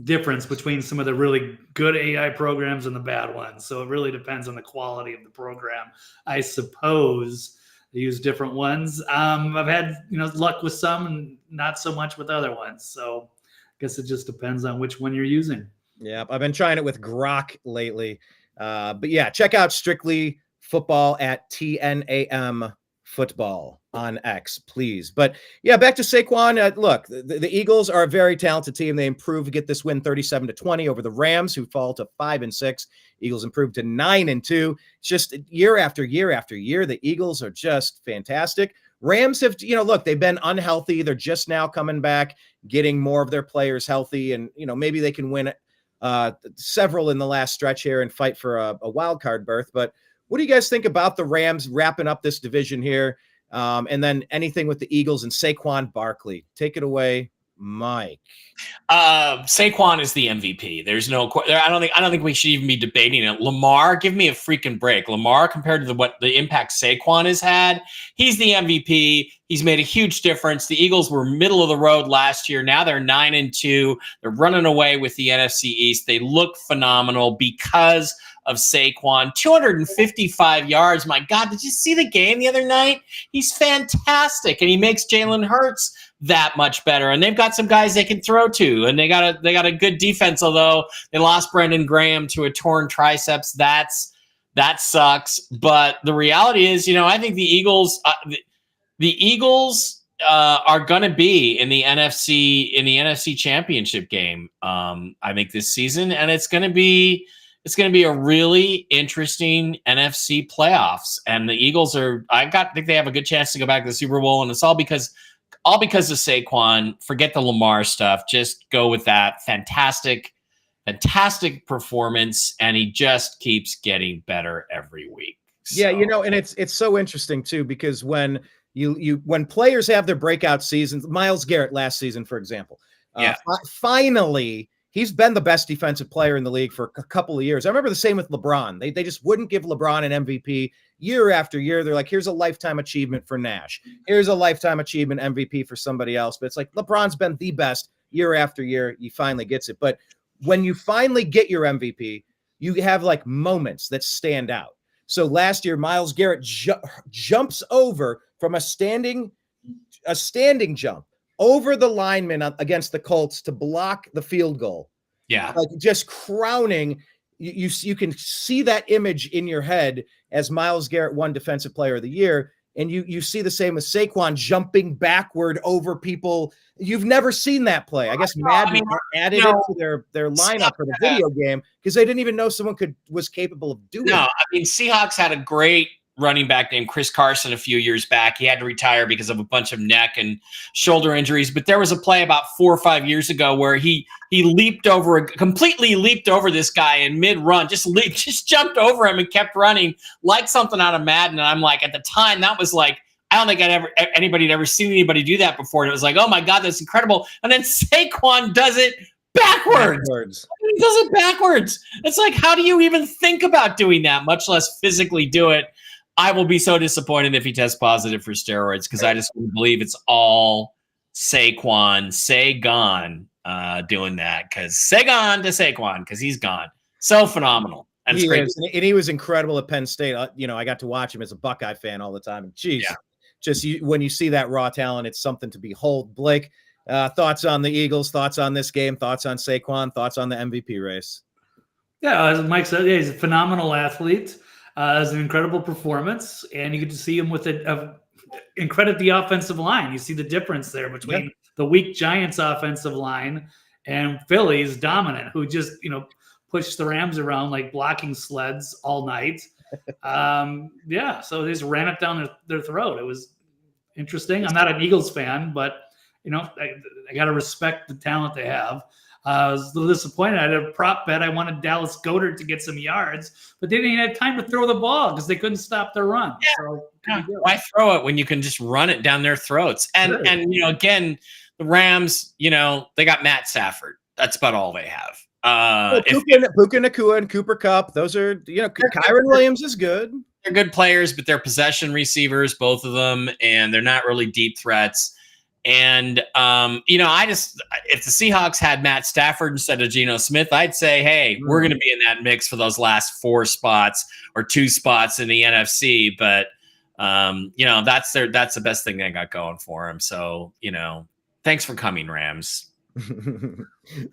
difference between some of the really good AI programs and the bad ones. So it really depends on the quality of the program. I suppose they use different ones. I've had luck with some and not so much with other ones. So I guess it just depends on which one you're using. Yeah, I've been trying it with Grok lately. But yeah, check out Strictly Football at TNAM Football on X, please. But yeah, back to Saquon. Look, the Eagles are a very talented team. They improved to get this win 37-20 over the Rams, who fall to 5-6. Eagles improved to 9-2. It's just year after year after year, the Eagles are just fantastic. Rams have, look, they've been unhealthy. They're just now coming back, getting more of their players healthy, and maybe they can win several in the last stretch here and fight for a wild card berth. But what do you guys think about the Rams wrapping up this division here? And then anything with the Eagles and Saquon Barkley? Take it away, Mike. Saquon is the MVP. There's no. I don't think we should even be debating it. Lamar, give me a freaking break. Lamar, compared to what the impact Saquon has had, he's the MVP. He's made a huge difference. The Eagles were middle of the road last year. Now they're 9-2. They're running away with the NFC East. They look phenomenal because of Saquon. 255 yards. My God, did you see the game the other night? He's fantastic, and he makes Jalen Hurts that much better. And they've got some guys they can throw to, and they got a good defense. Although they lost Brendan Graham to a torn triceps, that sucks. But the reality is, I think the Eagles. The Eagles are going to be in the NFC Championship game. I think this season, and it's going to be a really interesting NFC playoffs. And the Eagles think they have a good chance to go back to the Super Bowl, and it's all because of Saquon. Forget the Lamar stuff. Just go with that fantastic performance, and he just keeps getting better every week. So. Yeah, and it's so interesting too, because when when players have their breakout seasons, Myles Garrett last season, for example, finally he's been the best defensive player in the league for a couple of years. I remember the same with LeBron. They just wouldn't give LeBron an MVP year after year. They're like, here's a lifetime achievement for Nash. Here's a lifetime achievement MVP for somebody else. But it's like LeBron's been the best year after year. He finally gets it. But when you finally get your MVP, you have like moments that stand out. So last year, Myles Garrett jumps over from a standing jump over the lineman against the Colts to block the field goal. Yeah. Like just crowning you can see that image in your head as Myles Garrett won Defensive Player of the Year. And you see the same with Saquon jumping backward over people. You've never seen that play. I guess Madden added it to their lineup for the video game because they didn't even know someone was capable of doing it. No, I mean, Seahawks had a great running back named Chris Carson a few years back. He had to retire because of a bunch of neck and shoulder injuries. But there was a play about 4 or 5 years ago where he completely leaped over this guy in mid-run, just jumped over him and kept running like something out of Madden. And I'm like, at the time, that was like, I don't think anybody had ever seen anybody do that before. And it was like, oh my God, that's incredible. And then Saquon does it backwards. He does it backwards. It's like, how do you even think about doing that, much less physically do it? I will be so disappointed if he tests positive for steroids because I just believe it's all Saquon doing that because Saquon because he's gone. So phenomenal. And it's great. And he was incredible at Penn State. I got to watch him as a Buckeye fan all the time. And geez, when you see that raw talent, it's something to behold. Blake, thoughts on the Eagles, thoughts on this game, thoughts on Saquon, thoughts on the MVP race? Yeah, as Mike said, he's a phenomenal athlete. It's an incredible performance, and you get to see him with and credit the offensive line. You see the difference there between the weak Giants offensive line and Philly's dominant, who just pushed the Rams around like blocking sleds all night. So they just ran it down their throat. It was interesting. I'm not an Eagles fan, but I got to respect the talent they have. I was a little disappointed. I had a prop bet. I wanted Dallas Goedert to get some yards, but they didn't even have time to throw the ball because they couldn't stop their run. Yeah. So why throw it when you can just run it down their throats? And again, the Rams, they got Matt Stafford. That's about all they have. Puka Nacua and Cooper Kupp. Those are, Kyron Williams is good. They're good players, but they're possession receivers, both of them, and they're not really deep threats. And, if the Seahawks had Matt Stafford instead of Geno Smith, I'd say, hey, we're going to be in that mix for those last 4 spots or 2 spots in the NFC. But, that's the best thing they got going for them. So, thanks for coming, Rams.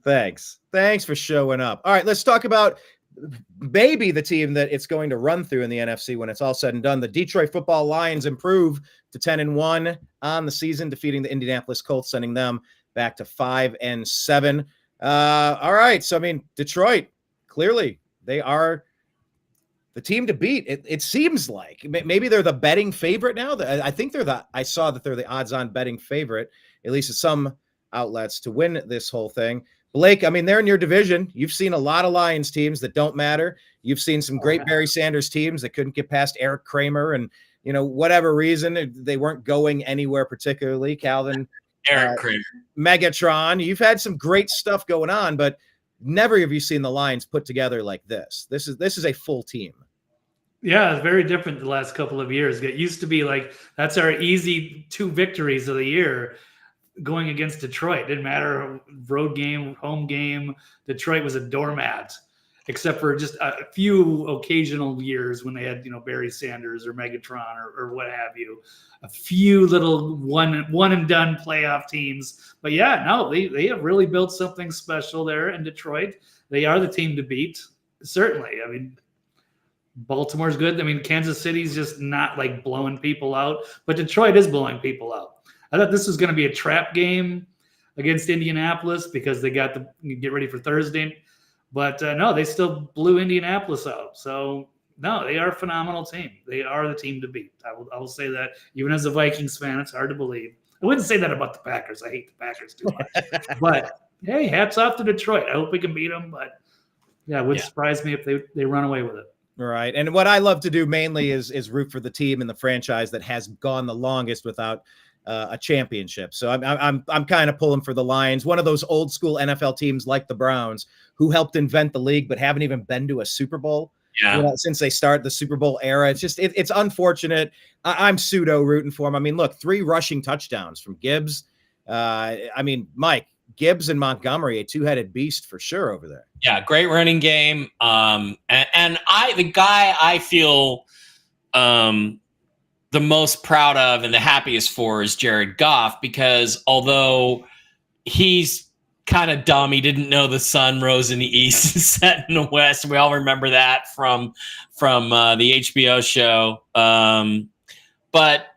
Thanks for showing up. All right, let's talk about maybe the team that it's going to run through in the NFC when it's all said and done. The Detroit Football Lions improve to 10-1 on the season, defeating the Indianapolis Colts, sending them back to 5-7. All right, so Detroit, clearly they are the team to beat. It seems like maybe they're the betting favorite now. I saw that they're the odds-on betting favorite, at least at some outlets, to win this whole thing. Blake, they're in your division. You've seen a lot of Lions teams that don't matter. You've seen some great Barry Sanders teams that couldn't get past Eric Kramer and, whatever reason, they weren't going anywhere particularly. Calvin, Eric Kramer, Megatron. You've had some great stuff going on, but never have you seen the Lions put together like this. This is a full team. Yeah, it's very different the last couple of years. It used to be like that's our easy 2 victories of the year. Going against Detroit, didn't matter road game, home game. Detroit was a doormat, except for just a few occasional years when they had Barry Sanders or Megatron or what have you. A few little one and done playoff teams, but they have really built something special there in Detroit. They are the team to beat, certainly. Baltimore's good. Kansas City's just not like blowing people out, but Detroit is blowing people out. I thought this was going to be a trap game against Indianapolis because they got to get ready for Thursday. But no, they still blew Indianapolis out. So, no, they are a phenomenal team. They are the team to beat. I will say that. Even as a Vikings fan, it's hard to believe. I wouldn't say that about the Packers. I hate the Packers too much. But, hey, hats off to Detroit. I hope we can beat them. But, it would surprise me if they run away with it. Right. And what I love to do mainly is root for the team and the franchise that has gone the longest without a championship. So I'm kind of pulling for the Lions, one of those old school NFL teams like the Browns who helped invent the league but haven't even been to a Super Bowl since they started the Super Bowl era. It's just it's unfortunate. I'm pseudo rooting for them. Look, 3 rushing touchdowns from Gibbs. Mike, Gibbs and Montgomery, a 2-headed beast for sure over there. Yeah, great running game. And the guy I feel the most proud of and the happiest for is Jared Goff, because although he's kind of dumb. He didn't know the sun rose in the east and set in the west. We all remember that from the HBO show. But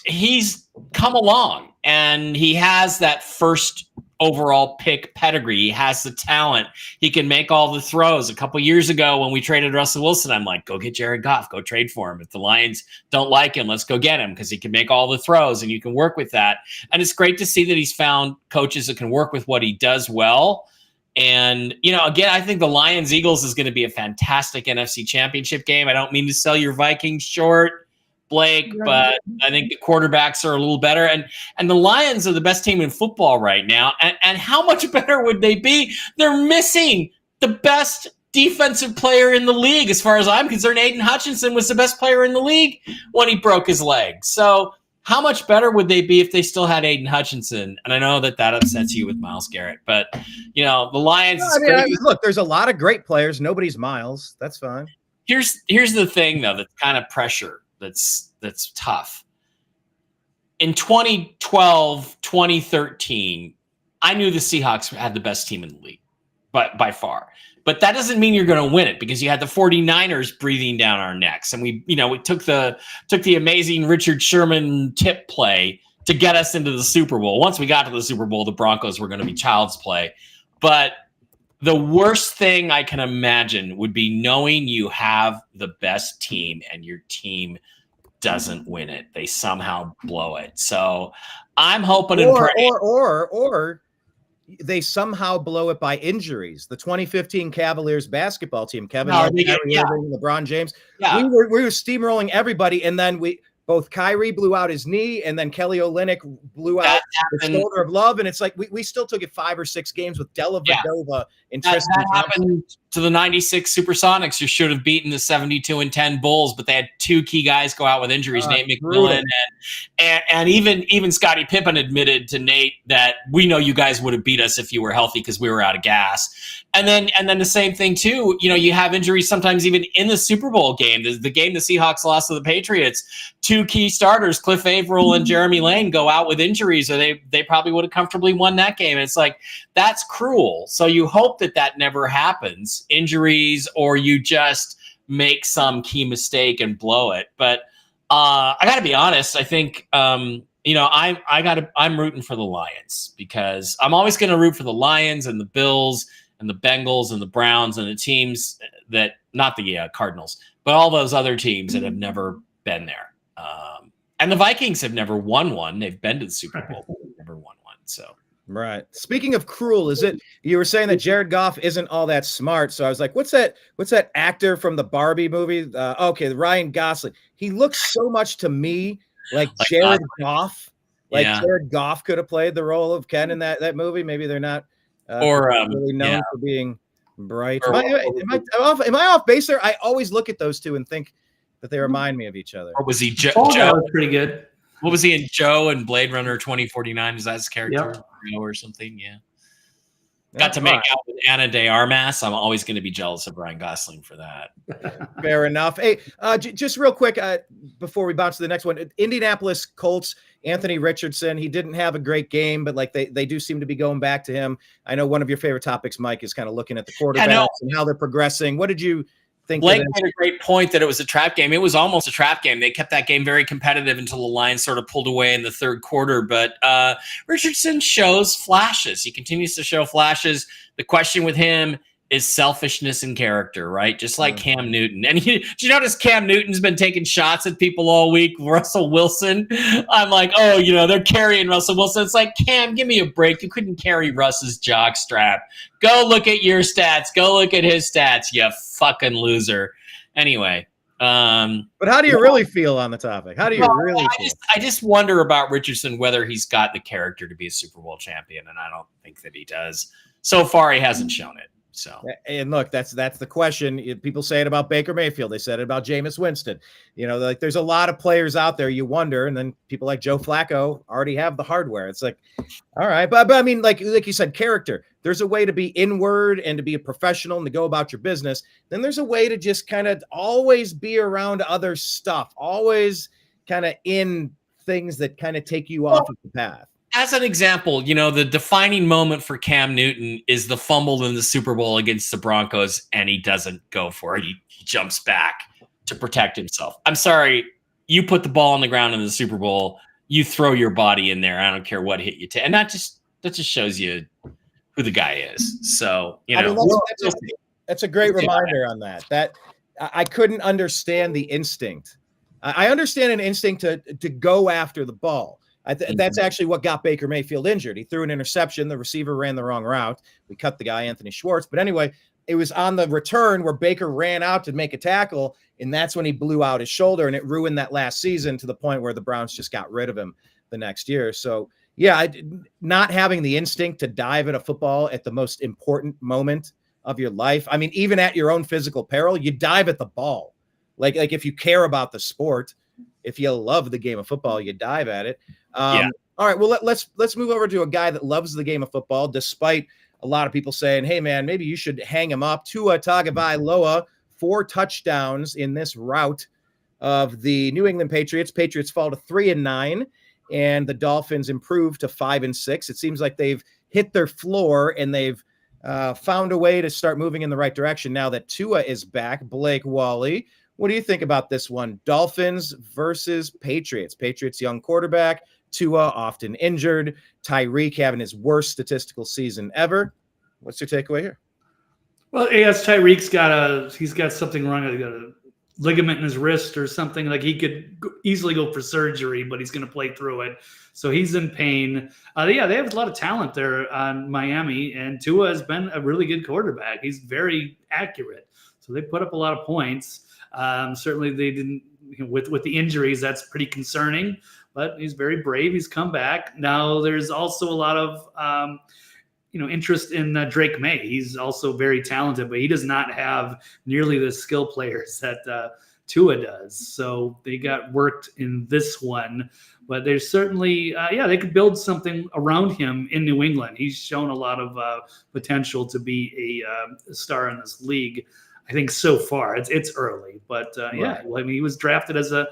he's come along, and he has that first overall pick pedigree. He has the talent. He can make all the throws. A couple years ago when we traded Russell Wilson, I'm like, go get Jared Goff, go trade for him. If the Lions don't like him, let's go get him, because he can make all the throws and you can work with that. And it's great to see that he's found coaches that can work with what he does well. And, again, I think the Lions-Eagles is going to be a fantastic NFC Championship game. I don't mean to sell your Vikings short, Blake, but I think the quarterbacks are a little better. And the Lions are the best team in football right now. And how much better would they be? They're missing the best defensive player in the league. As far as I'm concerned, Aiden Hutchinson was the best player in the league when he broke his leg. So how much better would they be if they still had Aiden Hutchinson? And I know that upsets you with Myles Garrett, but the Lions. Look, there's a lot of great players. Nobody's Myles. That's fine. Here's the thing, though, that's kind of pressure. That's tough. In 2012, 2013, I knew the Seahawks had the best team in the league, by far. But that doesn't mean you're going to win it, because you had the 49ers breathing down our necks. And we took the amazing Richard Sherman tip play to get us into the Super Bowl. Once we got to the Super Bowl, the Broncos were going to be child's play. But the worst thing I can imagine would be knowing you have the best team and your team doesn't win it. They somehow blow it. So I'm hoping or they somehow blow it by injuries. The 2015 Cavaliers basketball team, Kevin Love, Kyrie Irving, LeBron James. Yeah. We were steamrolling everybody, and then both Kyrie blew out his knee, and then Kelly Olynyk blew out the shoulder of Love. And it's like we still took it 5 or 6 games with Della Vadova and Tristan Thompson. Happened to the 96 Supersonics, who should have beaten the 72-10 Bulls, but they had 2 key guys go out with injuries, Nate McMillan and even Scottie Pippen admitted to Nate that we know you guys would have beat us if you were healthy because we were out of gas. And then the same thing too, you have injuries sometimes even in the Super Bowl game. The game the Seahawks lost to the Patriots, 2 key starters, Cliff Averill and Jeremy Lane, go out with injuries, or they probably would have comfortably won that game. And it's like, that's cruel. So you hope that never happens, injuries, or you just make some key mistake and blow it. But I got to be honest. I think I'm rooting for the Lions, because I'm always going to root for the Lions and the Bills and the Bengals and the Browns and the teams that, not the Cardinals, but all those other teams that have never been there. And the Vikings have never won one. They've been to the Super Bowl, but they've never won one. So. Right. Speaking of cruel, you were saying that Jared Goff isn't all that smart. So I was like, what's that actor from the Barbie movie? Ryan Gosling. He looks so much to me like Jared Goff. Jared Goff could have played the role of Ken in that movie. Maybe they're not really known for being bright. Am I off base there? I always look at those two and think that they remind me of each other. Or was he Joe? Was pretty good. What was he in Joe and Blade Runner 2049? Is that his character or something? Yeah. Got to make out with Ana de Armas. I'm always going to be jealous of Ryan Gosling for that. Fair enough. Hey, just real quick before we bounce to the next one, Indianapolis Colts, Anthony Richardson. He didn't have a great game, but they do seem to be going back to him. I know one of your favorite topics, Mike, is kind of looking at the quarterbacks and how they're progressing. What did you think? Blake made a great point that it was a trap game. It was almost a trap game. They kept that game very competitive until the Lions sort of pulled away in the third quarter. But Richardson shows flashes. He continues to show flashes. The question with him is selfishness and character, right? Just like Cam Newton. And did you notice Cam Newton's been taking shots at people all week? Russell Wilson. I'm like, they're carrying Russell Wilson. It's like, Cam, give me a break. You couldn't carry Russ's jock strap. Go look at your stats. Go look at his stats, you fucking loser. Anyway. But how do you really feel on the topic? How do you really feel? I just wonder about Richardson, whether he's got the character to be a Super Bowl champion, and I don't think that he does. So far, he hasn't shown it. So, and look, that's the question. People say it about Baker Mayfield. They said it about Jameis Winston. There's a lot of players out there you wonder, and then people like Joe Flacco already have the hardware. It's like, all right, but I mean, like you said, character. There's a way to be inward and to be a professional and to go about your business. Then there's a way to just kind of always be around other stuff, always kind of in things that kind of take you off of the path. as an example, the defining moment for Cam Newton is the fumble in the Super Bowl against the Broncos, and he doesn't go for it. He jumps back to protect himself. I'm sorry, you put the ball on the ground in the Super Bowl, you throw your body in there. I don't care what hit you. And that just shows you who the guy is. So, I mean, that's a great reminder on that. That I couldn't understand the instinct. I understand an instinct to go after the ball. That's actually what got Baker Mayfield injured. He threw an interception. The receiver ran the wrong route. We cut the guy, Anthony Schwartz. But anyway, it was on the return where Baker ran out to make a tackle, and that's when he blew out his shoulder, and it ruined that last season to the point where the Browns just got rid of him the next year. So, yeah, not having the instinct to dive at a football at the most important moment of your life. I mean, even at your own physical peril, you dive at the ball. Like if you care about the sport, if you love the game of football, you dive at it. All right, well, let's move over to a guy that loves the game of football, despite a lot of people saying, hey, man, maybe you should hang him up. Tua Tagovailoa, 4 touchdowns in this rout of the New England Patriots. Patriots fall to 3-9, and the Dolphins improve to 5-6. It seems like they've hit their floor, and they've found a way to start moving in the right direction now that Tua is back. Blake Wally, what do you think about this one? Dolphins versus Patriots. Patriots young quarterback, Tua often injured, Tyreek having his worst statistical season ever. What's your takeaway here? Well, yes, Tyreek's got something wrong. He's got a ligament in his wrist or something. Like he could easily go for surgery, but he's going to play through it. So he's in pain. They have a lot of talent there on Miami, and Tua has been a really good quarterback. He's very accurate. So they put up a lot of points. Certainly they didn't, with the injuries, that's pretty concerning, but he's very brave. He's come back. Now there's also a lot of, interest in Drake May. He's also very talented, but he does not have nearly the skill players that Tua does. So they got worked in this one, but there's certainly, they could build something around him in New England. He's shown a lot of potential to be a star in this league. I think so far it's early, but right. Well, I mean, he was drafted as a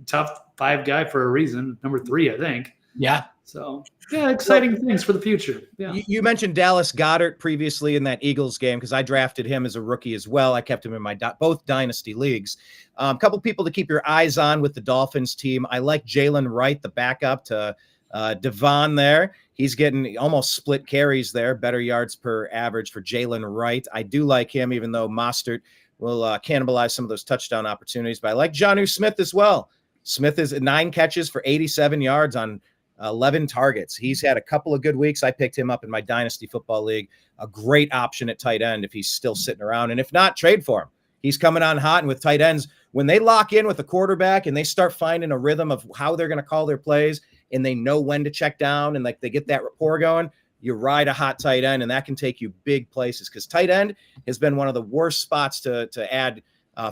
top 5 guy for a reason, number 3, I think. Yeah. So exciting things for the future. Yeah. You mentioned Dallas Goedert previously in that Eagles game because I drafted him as a rookie as well. I kept him in my both dynasty leagues. A couple people to keep your eyes on with the Dolphins team. I like Jalen Wright, the backup to Devon there. He's getting almost split carries there, better yards per average for Jalen Wright. I do like him, even though Mostert will cannibalize some of those touchdown opportunities. But I like Jonnu Smith as well. Smith is 9 catches for 87 yards on 11 targets. He's had a couple of good weeks. I picked him up in my Dynasty Football League. A great option at tight end if he's still sitting around. And if not, trade for him. He's coming on hot. And with tight ends, when they lock in with a quarterback and they start finding a rhythm of how they're going to call their plays, and they know when to check down and like they get that rapport going, you ride a hot tight end, and that can take you big places because tight end has been one of the worst spots to add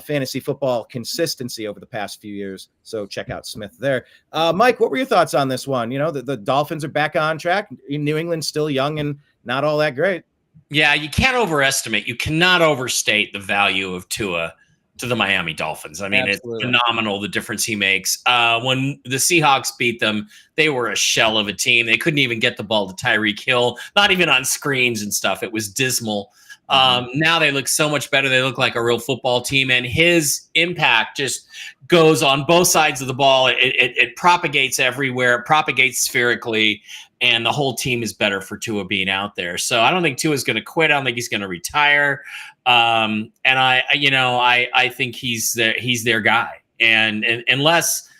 fantasy football consistency over the past few years. So check out Smith there. Mike, what were your thoughts on this one? The Dolphins are back on track. New England's still young and not all that great. Yeah, you cannot overstate the value of Tua to the Miami Dolphins. I mean, Absolutely. It's phenomenal, the difference he makes. When the Seahawks beat them, they were a shell of a team. They couldn't even get the ball to Tyreek Hill, not even on screens and stuff. It was dismal. Now they look so much better. They look like a real football team, and his impact just goes on both sides of the ball. It propagates everywhere. It propagates spherically, and the whole team is better for Tua being out there. So I don't think Tua is going to quit. I don't think he's going to retire. And I think he's their guy. And unless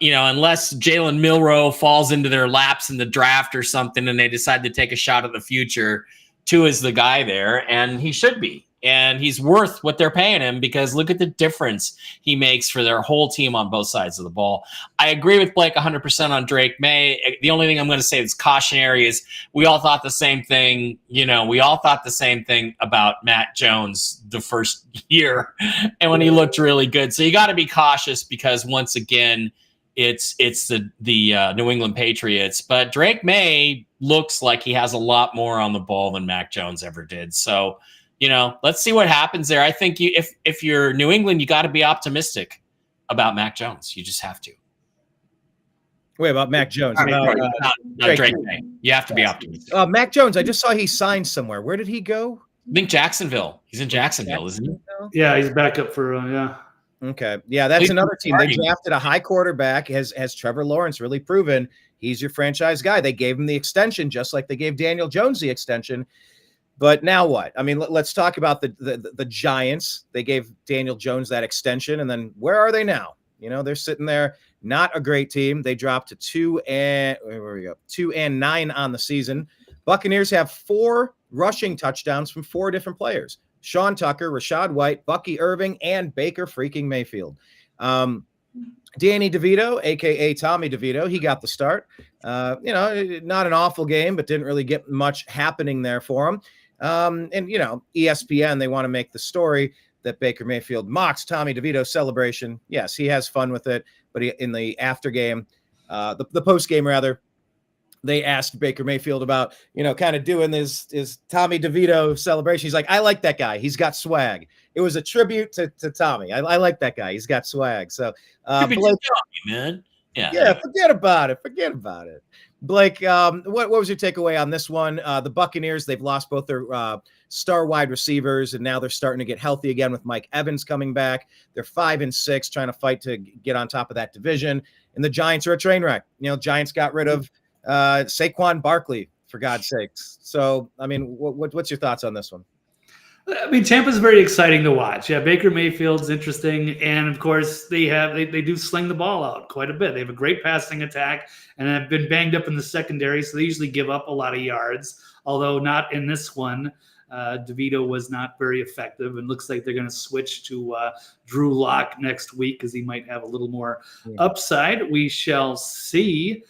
Jalen Milroe falls into their laps in the draft or something, and they decide to take a shot at the future, Tua is the guy there, and he should be. And he's worth what they're paying him because look at the difference he makes for their whole team on both sides of the ball. I agree with Blake 100% on Drake May. The only thing I'm going to say that's cautionary is we all thought the same thing. We all thought the same thing about Matt Jones the first year and when he looked really good. So you got to be cautious because once again, it's the New England Patriots. But Drake May looks like he has a lot more on the ball than Mac Jones ever did. So, let's see what happens there. I think if you're New England, you got to be optimistic about Mac Jones. You just have to. Wait, about Mac Jones. Sorry, About, no, Drake May. You have to be optimistic. Mac Jones, I just saw he signed somewhere. Where did he go? I think Jacksonville. He's in Jacksonville, isn't he? Yeah, he's back up for Okay. Yeah, that's another team. They drafted a high quarterback. Has Trevor Lawrence really proven he's your franchise guy? They gave him the extension just like they gave Daniel Jones the extension. But now what? I mean, let's talk about the Giants. They gave Daniel Jones that extension, and then where are they now? You know, they're sitting there, not a great team. They dropped to 2-9 on the season. Buccaneers have 4 rushing touchdowns from 4 different players: Sean Tucker, Rashad White, Bucky Irving, and Baker freaking Mayfield. Danny DeVito, aka Tommy DeVito, he got the start. Not an awful game, but didn't really get much happening there for him. ESPN, they want to make the story that Baker Mayfield mocks Tommy DeVito's celebration. Yes, he has fun with it, but in the after game, the post game rather, they asked Baker Mayfield about, kind of doing his Tommy DeVito celebration. He's like, I like that guy. He's got swag. It was a tribute to Tommy. I like that guy. He's got swag. So, Blake, Tommy, man. Yeah, forget about it. Blake, what was your takeaway on this one? The Buccaneers, they've lost both their star wide receivers, and now they're starting to get healthy again with Mike Evans coming back. They're 5-6, trying to fight to get on top of that division. And the Giants are a train wreck. Giants got rid of Saquon Barkley, for God's sakes. So, I mean, what's your thoughts on this one? I mean, Tampa's very exciting to watch. Yeah, Baker Mayfield's interesting, and of course, they do sling the ball out quite a bit. They have a great passing attack, and have been banged up in the secondary, so they usually give up a lot of yards. Although not in this one, DeVito was not very effective, and looks like they're going to switch to Drew Lock next week because he might have a little more upside. We shall see,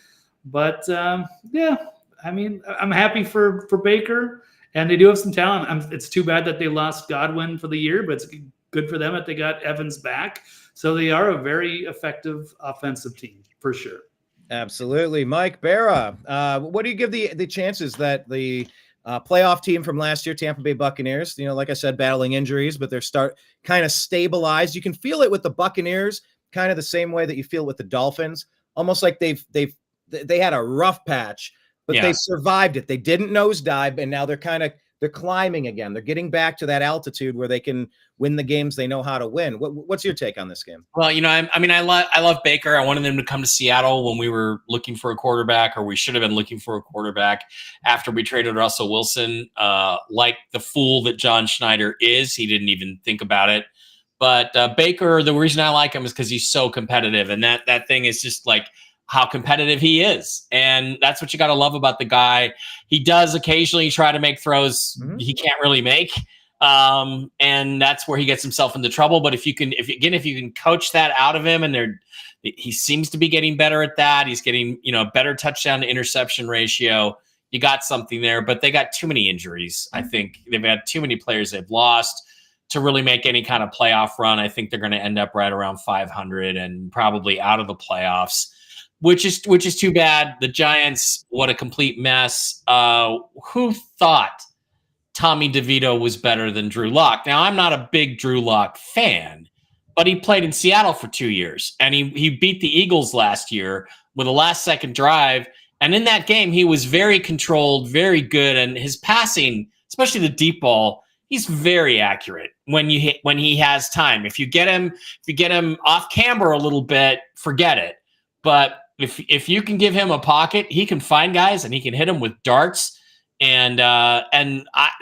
but yeah, I mean, I'm happy for Baker. And they do have some talent. It's too bad that they lost Godwin for the year, but it's good for them that they got Evans back. So they are a very effective offensive team, for sure. Absolutely. Mike, Bara, what do you give the chances that the playoff team from last year, Tampa Bay Buccaneers, like I said, battling injuries, but they're kind of stabilized. You can feel it with the Buccaneers, kind of the same way that you feel with the Dolphins, almost like they had a rough patch, but they survived it. They didn't nosedive, and now they're climbing again. They're getting back to that altitude where they can win the games they know how to win. What's your take on this game? Well, I love Baker. I wanted them to come to Seattle when we were looking for a quarterback, or we should have been looking for a quarterback after we traded Russell Wilson. Like the fool that John Schneider is, he didn't even think about it. But Baker, the reason I like him is because he's so competitive, and that thing is just like how competitive he is. And that's what you got to love about the guy. He does occasionally try to make throws he can't really make. And that's where he gets himself into trouble. But if you can coach that out of him, and he seems to be getting better at that. He's getting, better touchdown to interception ratio. You got something there, but they got too many injuries. I think they've had too many players they've lost to really make any kind of playoff run. I think they're going to end up right around 500 and probably out of the playoffs. Which is too bad. The Giants, what a complete mess. Who thought Tommy DeVito was better than Drew Lock? Now, I'm not a big Drew Lock fan, but he played in Seattle for 2 years, and he beat the Eagles last year with a last-second drive. And in that game, he was very controlled, very good, and his passing, especially the deep ball, he's very accurate when he has time. If you get him off camber a little bit, forget it. But if you can give him a pocket, he can find guys and he can hit them with darts. And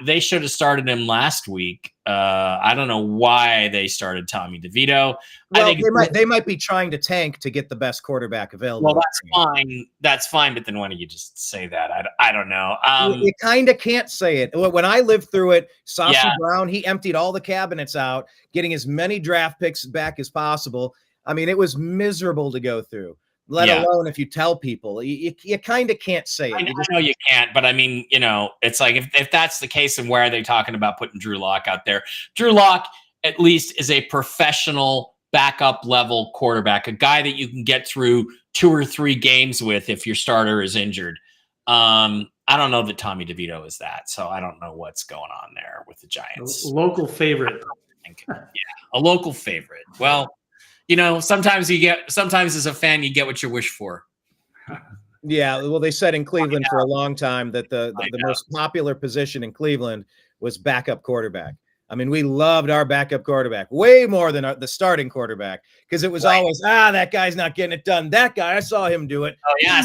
they should have started him last week. I don't know why they started Tommy DeVito. Well, I think they might be trying to tank to get the best quarterback available. Well, that's fine. That's fine. But then why don't you just say that? I don't know. You kind of can't say it. When I lived through it, Saucy Brown, he emptied all the cabinets out, getting as many draft picks back as possible. I mean, it was miserable to go through. Let alone if you tell people. You kind of can't say it. I know you can't, but I mean, it's like if that's the case, then why are they talking about putting Drew Lock out there? Drew Lock, at least, is a professional backup level quarterback, a guy that you can get through 2 or 3 games with if your starter is injured. I don't know that Tommy DeVito is that, so I don't know what's going on there with the Giants. Local favorite. A local favorite. Well, sometimes as a fan, you get what you wish for. Yeah, well, they said in Cleveland for a long time that the most popular position in Cleveland was backup quarterback. I mean, we loved our backup quarterback way more than the starting quarterback because it was always, that guy's not getting it done. That guy, I saw him do it. Oh, yeah,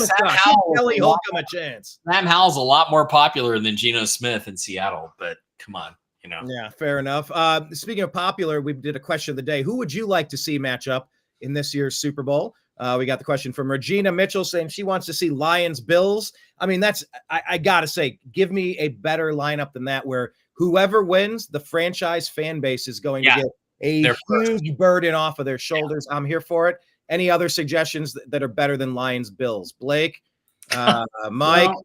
Kelly Holcomb a chance. Sam Howell's a lot more popular than Geno Smith in Seattle, but come on, Yeah, fair enough. Speaking of popular, we did a question of the day. Who would you like to see match up in this year's Super Bowl? We got the question from Regina Mitchell saying she wants to see Lions Bills. I mean, I got to say, give me a better lineup than that where whoever wins, the franchise fan base is going to get a huge burden off of their shoulders. I'm here for it. Any other suggestions that are better than Lions Bills? Blake, Mike,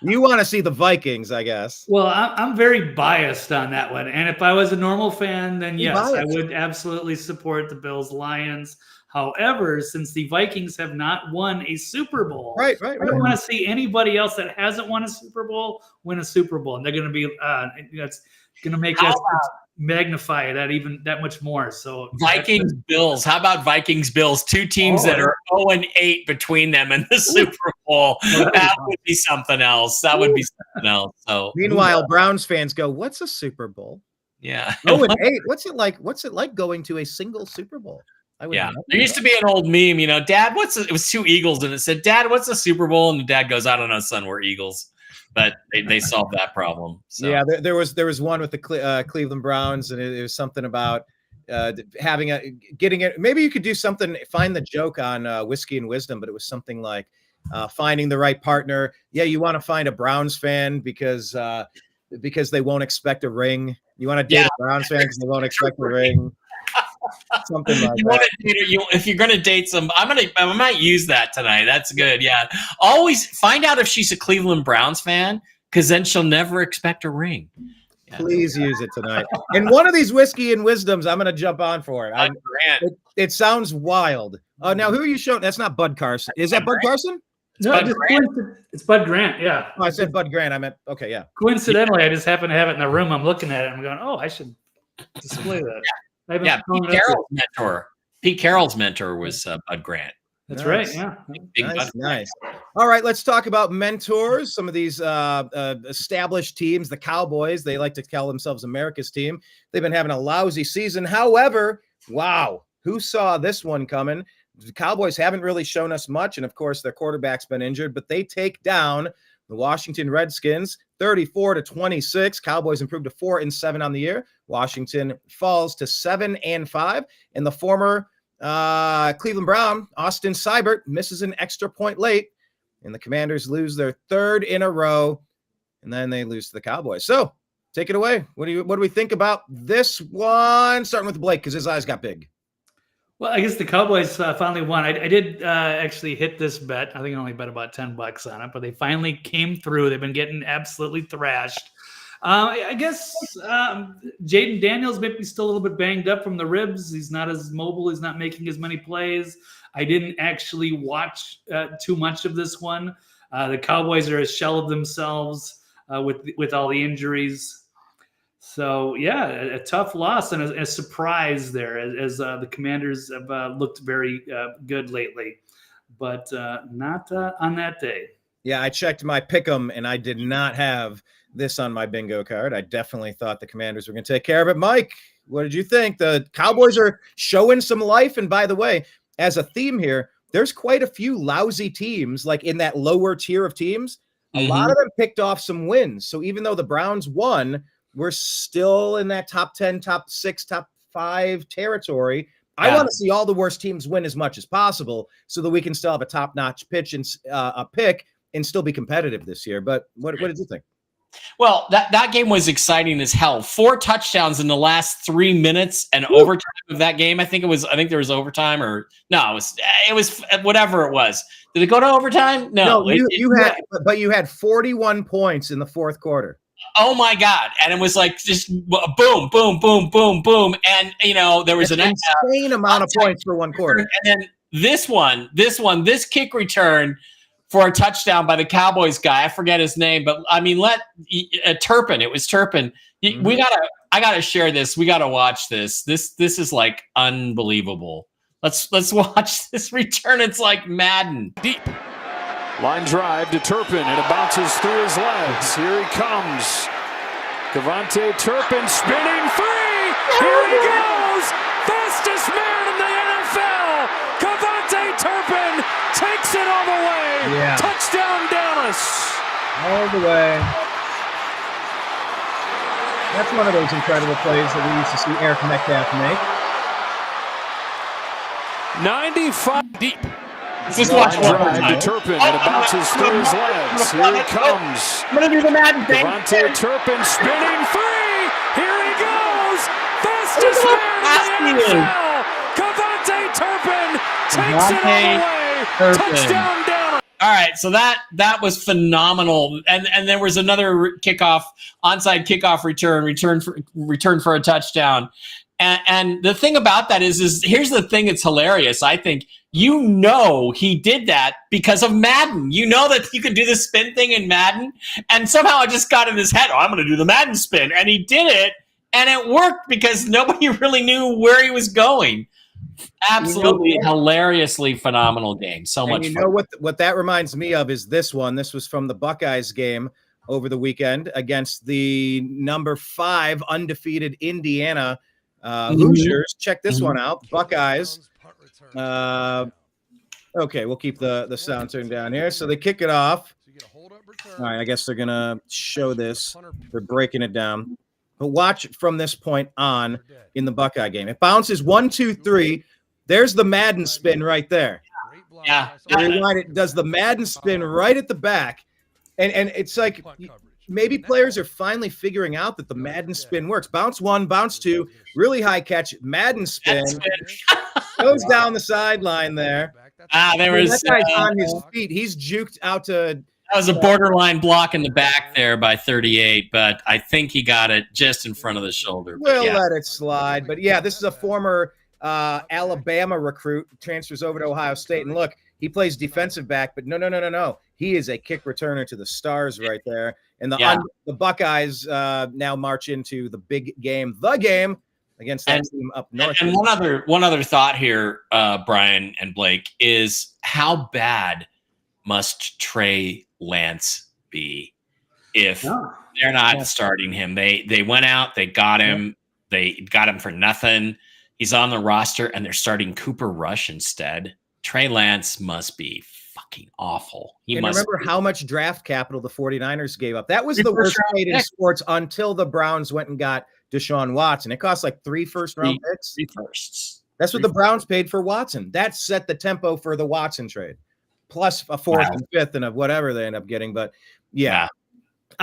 you want to see the Vikings, I guess. Well, I'm very biased on that one. And if I was a normal fan, then yes, I would absolutely support the Bills Lions. However, since the Vikings have not won a Super Bowl, I don't want to see anybody else that hasn't won a Super Bowl win a Super Bowl. And they're going to be that's going to make us magnify that much more. So Vikings Bills. How about Vikings Bills? Two teams that are 0-8 between them in the Super Bowl. That would be something else. So meanwhile, Browns fans go, "What's a Super Bowl?" Yeah. 0-8. What's it like? What's it like going to a single Super Bowl? There used to be an old meme, Dad, it was two Eagles, and it said, "Dad, what's a Super Bowl?" And the dad goes, "I don't know, son, we're Eagles." But they solved that problem. So. Yeah, there was one with the Cleveland Browns, and it was something about getting it. Maybe you could do something, find the joke on Whiskey and Wisdom, but it was something like finding the right partner. Yeah, you want to find a Browns fan because they won't expect a ring. You want to date a Browns fan because they won't expect a ring. Something like that. If you're going to date I might use that tonight. That's good. Yeah. Always find out if she's a Cleveland Browns fan, because then she'll never expect a ring. Yeah. Please use it tonight. And one of these Whiskey and Wisdoms, I'm going to jump on for it. It sounds wild. Now, who are you showing? That's not Bud Carson. Is that Bud Carson? No, it's Bud Grant. Yeah. Oh, I said Bud Grant. I meant, okay, yeah. Coincidentally, I just happen to have it in the room. I'm looking at it. I'm going, I should display that. Pete Carroll's mentor was Bud Grant. That's right. Yeah. Nice. All right, let's talk about mentors. Some of these established teams, the Cowboys, they like to call themselves America's team. They've been having a lousy season. However, wow, who saw this one coming? The Cowboys haven't really shown us much, and of course, their quarterback's been injured, but they take down the Washington Redskins 34-26. Cowboys improved to 4-7 on the year. Washington falls to 7-5. And the former Cleveland Brown, Austin Seibert, misses an extra point late. And the Commanders lose their third in a row. And then they lose to the Cowboys. So take it away. What do we think about this one? Starting with Blake, because his eyes got big. Well, I guess the Cowboys finally won. I did actually hit this bet. I think I only bet about $10 on it, but they finally came through. They've been getting absolutely thrashed. I guess Jaden Daniels may be still a little bit banged up from the ribs. He's not as mobile. He's not making as many plays. I didn't actually watch too much of this one. The Cowboys are a shell of themselves with all the injuries. So, yeah, a tough loss and a surprise there as the Commanders have looked very good lately, but not on that day. Yeah, I checked my pick'em, and I did not have this on my bingo card. I definitely thought the Commanders were going to take care of it. Mike, what did you think? The Cowboys are showing some life, and by the way, as a theme here, there's quite a few lousy teams, like in that lower tier of teams. A lot of them picked off some wins. So even though the Browns won, we're still in that top 10, top 6, top 5 territory. I want to see all the worst teams win as much as possible so that we can still have a top-notch pick and still be competitive this year. But what did you think? Well, that game was exciting as hell. 4 touchdowns in the last 3 minutes and overtime of that game. I think there was overtime, or no, it was whatever it was. Did it go to overtime? No, you had 41 points in the fourth quarter. Oh my God. And it was like just boom, boom, boom, boom, boom. And there was an insane amount of points for one quarter. And then this kick return for a touchdown by the Cowboys guy. I forget his name, but I mean, Turpin. It was Turpin. I gotta share this. We gotta watch this. This is like unbelievable. Let's watch this return. It's like Madden. Deep. Line drive to Turpin, and it bounces through his legs. Here he comes. Devontae Turpin spinning free. Here he goes. Fastest man in the NFL. Devontae Turpin takes it all the way. Yeah. Touchdown Dallas. All the way. That's one of those incredible plays that we used to see Eric Metcalf make. 95 deep. Just watch Line drive to Turpin, and it bounces through his legs. Here he comes. I'm gonna do the Madden thing. Devontae Turpin spinning free. Here he goes. Fastest man in the NFL. Devontae Turpin takes it all the way. Touchdown Dallas. All right, so that was phenomenal, and there was another onside kickoff return for a touchdown, and the thing about that is here's the thing that's hilarious. I think he did that because of Madden. You know that you could do the spin thing in Madden, and somehow it just got in his head. Oh, I'm going to do the Madden spin, and he did it, and it worked because nobody really knew where he was going. Absolutely hilariously phenomenal game. So much fun. You know what that reminds me of is this one. This was from the Buckeyes game over the weekend against the number 5 undefeated Indiana Hoosiers. Check this one out. Buckeyes. Okay, we'll keep the sound turned down here. So they kick it off. All right, I guess they're gonna show this. They're breaking it down. But watch from this point on in the Buckeye game. It bounces 1, 2, 3. There's the Madden spin right there. Yeah. It does the Madden spin right at the back. And it's like maybe players are finally figuring out that the Madden spin works. Bounce 1, bounce 2, really high catch, Madden spin. Goes down the sideline there. That guy's on his feet. He's juked out to. That was a borderline block in the back there by 38, but I think he got it just in front of the shoulder. We'll let it slide. But yeah, this is a former Alabama recruit, transfers over to Ohio State. And look, he plays defensive back, but no. He is a kick returner to the stars right there. And the Buckeyes now march into the big game, against that team up north. And one other thought here, Brian and Blake, is how bad must Trey Lance be if they're not starting him? They went out, they got him, they got him for nothing. He's on the roster, and they're starting Cooper Rush instead. Trey Lance must be fucking awful. Remember how much draft capital the 49ers gave up. That was the worst trade in sports until the Browns went and got Deshaun Watson. It cost like 3 first-round picks. 3 firsts. That's what the Browns paid for Watson. That set the tempo for the Watson trade. Plus a 4th and 5th and whatever they end up getting. But yeah.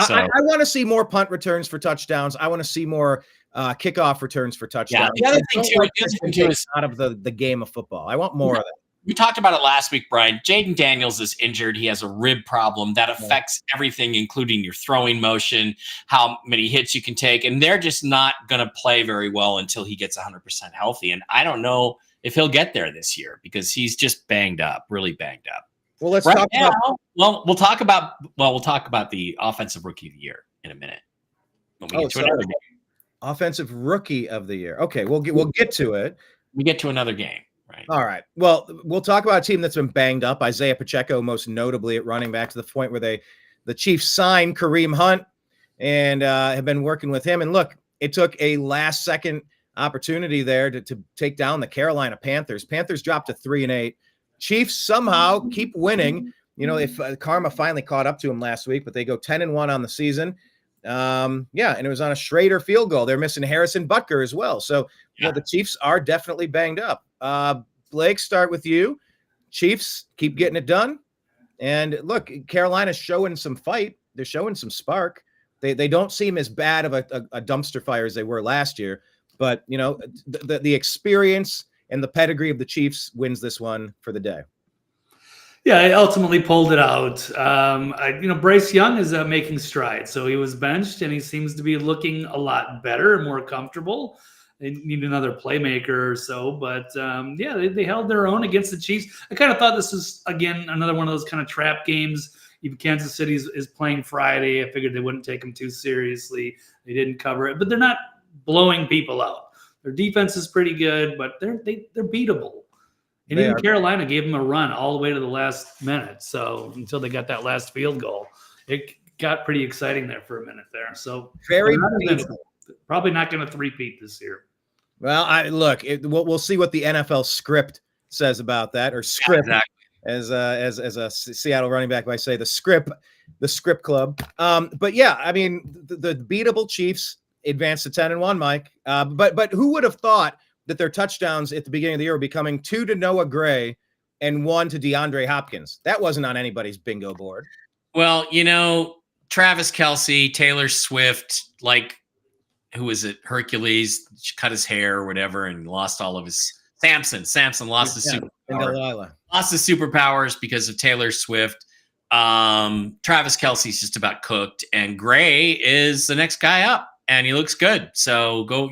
So, I want to see more punt returns for touchdowns. I want to see more kickoff returns for touchdowns. Yeah, the other thing too is out of the game of football. I want more of that. We talked about it last week, Brian. Jaden Daniels is injured. He has a rib problem that affects everything, including your throwing motion, how many hits you can take. And they're just not going to play very well until he gets 100% healthy. And I don't know if he'll get there this year because he's just banged up, really banged up. Well, let's talk about. Well, we'll talk about the offensive rookie of the year in a minute. When we get to another game. Offensive rookie of the year. Okay, we'll get to it. We get to another game. Right. All right. Well, we'll talk about a team that's been banged up. Isaiah Pacheco, most notably at running back, to the point where the Chiefs signed Kareem Hunt and have been working with him. And look, it took a last-second opportunity there to take down the Carolina Panthers. Panthers dropped to 3-8. Chiefs somehow keep winning. You know, if karma finally caught up to them last week, but they go 10-1 on the season. And it was on a Schrader field goal. They're missing Harrison Butker as well. So the Chiefs are definitely banged up. Blake, start with you. Chiefs keep getting it done. And look, Carolina's showing some fight. They're showing some spark. They don't seem as bad of a dumpster fire as they were last year. But, you know, the experience and the pedigree of the Chiefs wins this one for the day. Yeah, I ultimately pulled it out. Bryce Young is making strides. So he was benched, and he seems to be looking a lot better and more comfortable. They need another playmaker or so. But, they held their own against the Chiefs. I kind of thought this was, again, another one of those kind of trap games. Even Kansas City is playing Friday. I figured they wouldn't take them too seriously. They didn't cover it. But they're not blowing people out. Their defense is pretty good, but they're beatable. And even Carolina gave them a run all the way to the last minute. So until they got that last field goal, it got pretty exciting there for a minute there. So probably not going to three-peat this year. Well, we'll see what the NFL script says about that, or script, exactly. as a Seattle running back might say, the script club. But yeah, I mean, the beatable Chiefs advanced to 10-1, Mike. But who would have thought that their touchdowns at the beginning of the year were becoming 2 to Noah Gray and 1 to DeAndre Hopkins? That wasn't on anybody's bingo board. Well, Travis Kelce, Taylor Swift, who was it? Hercules cut his hair or whatever and lost all of his. Samson lost his superpower. And Delilah Lost his superpowers because of Taylor Swift. Travis Kelce's just about cooked, and Gray is the next guy up, and he looks good. So go,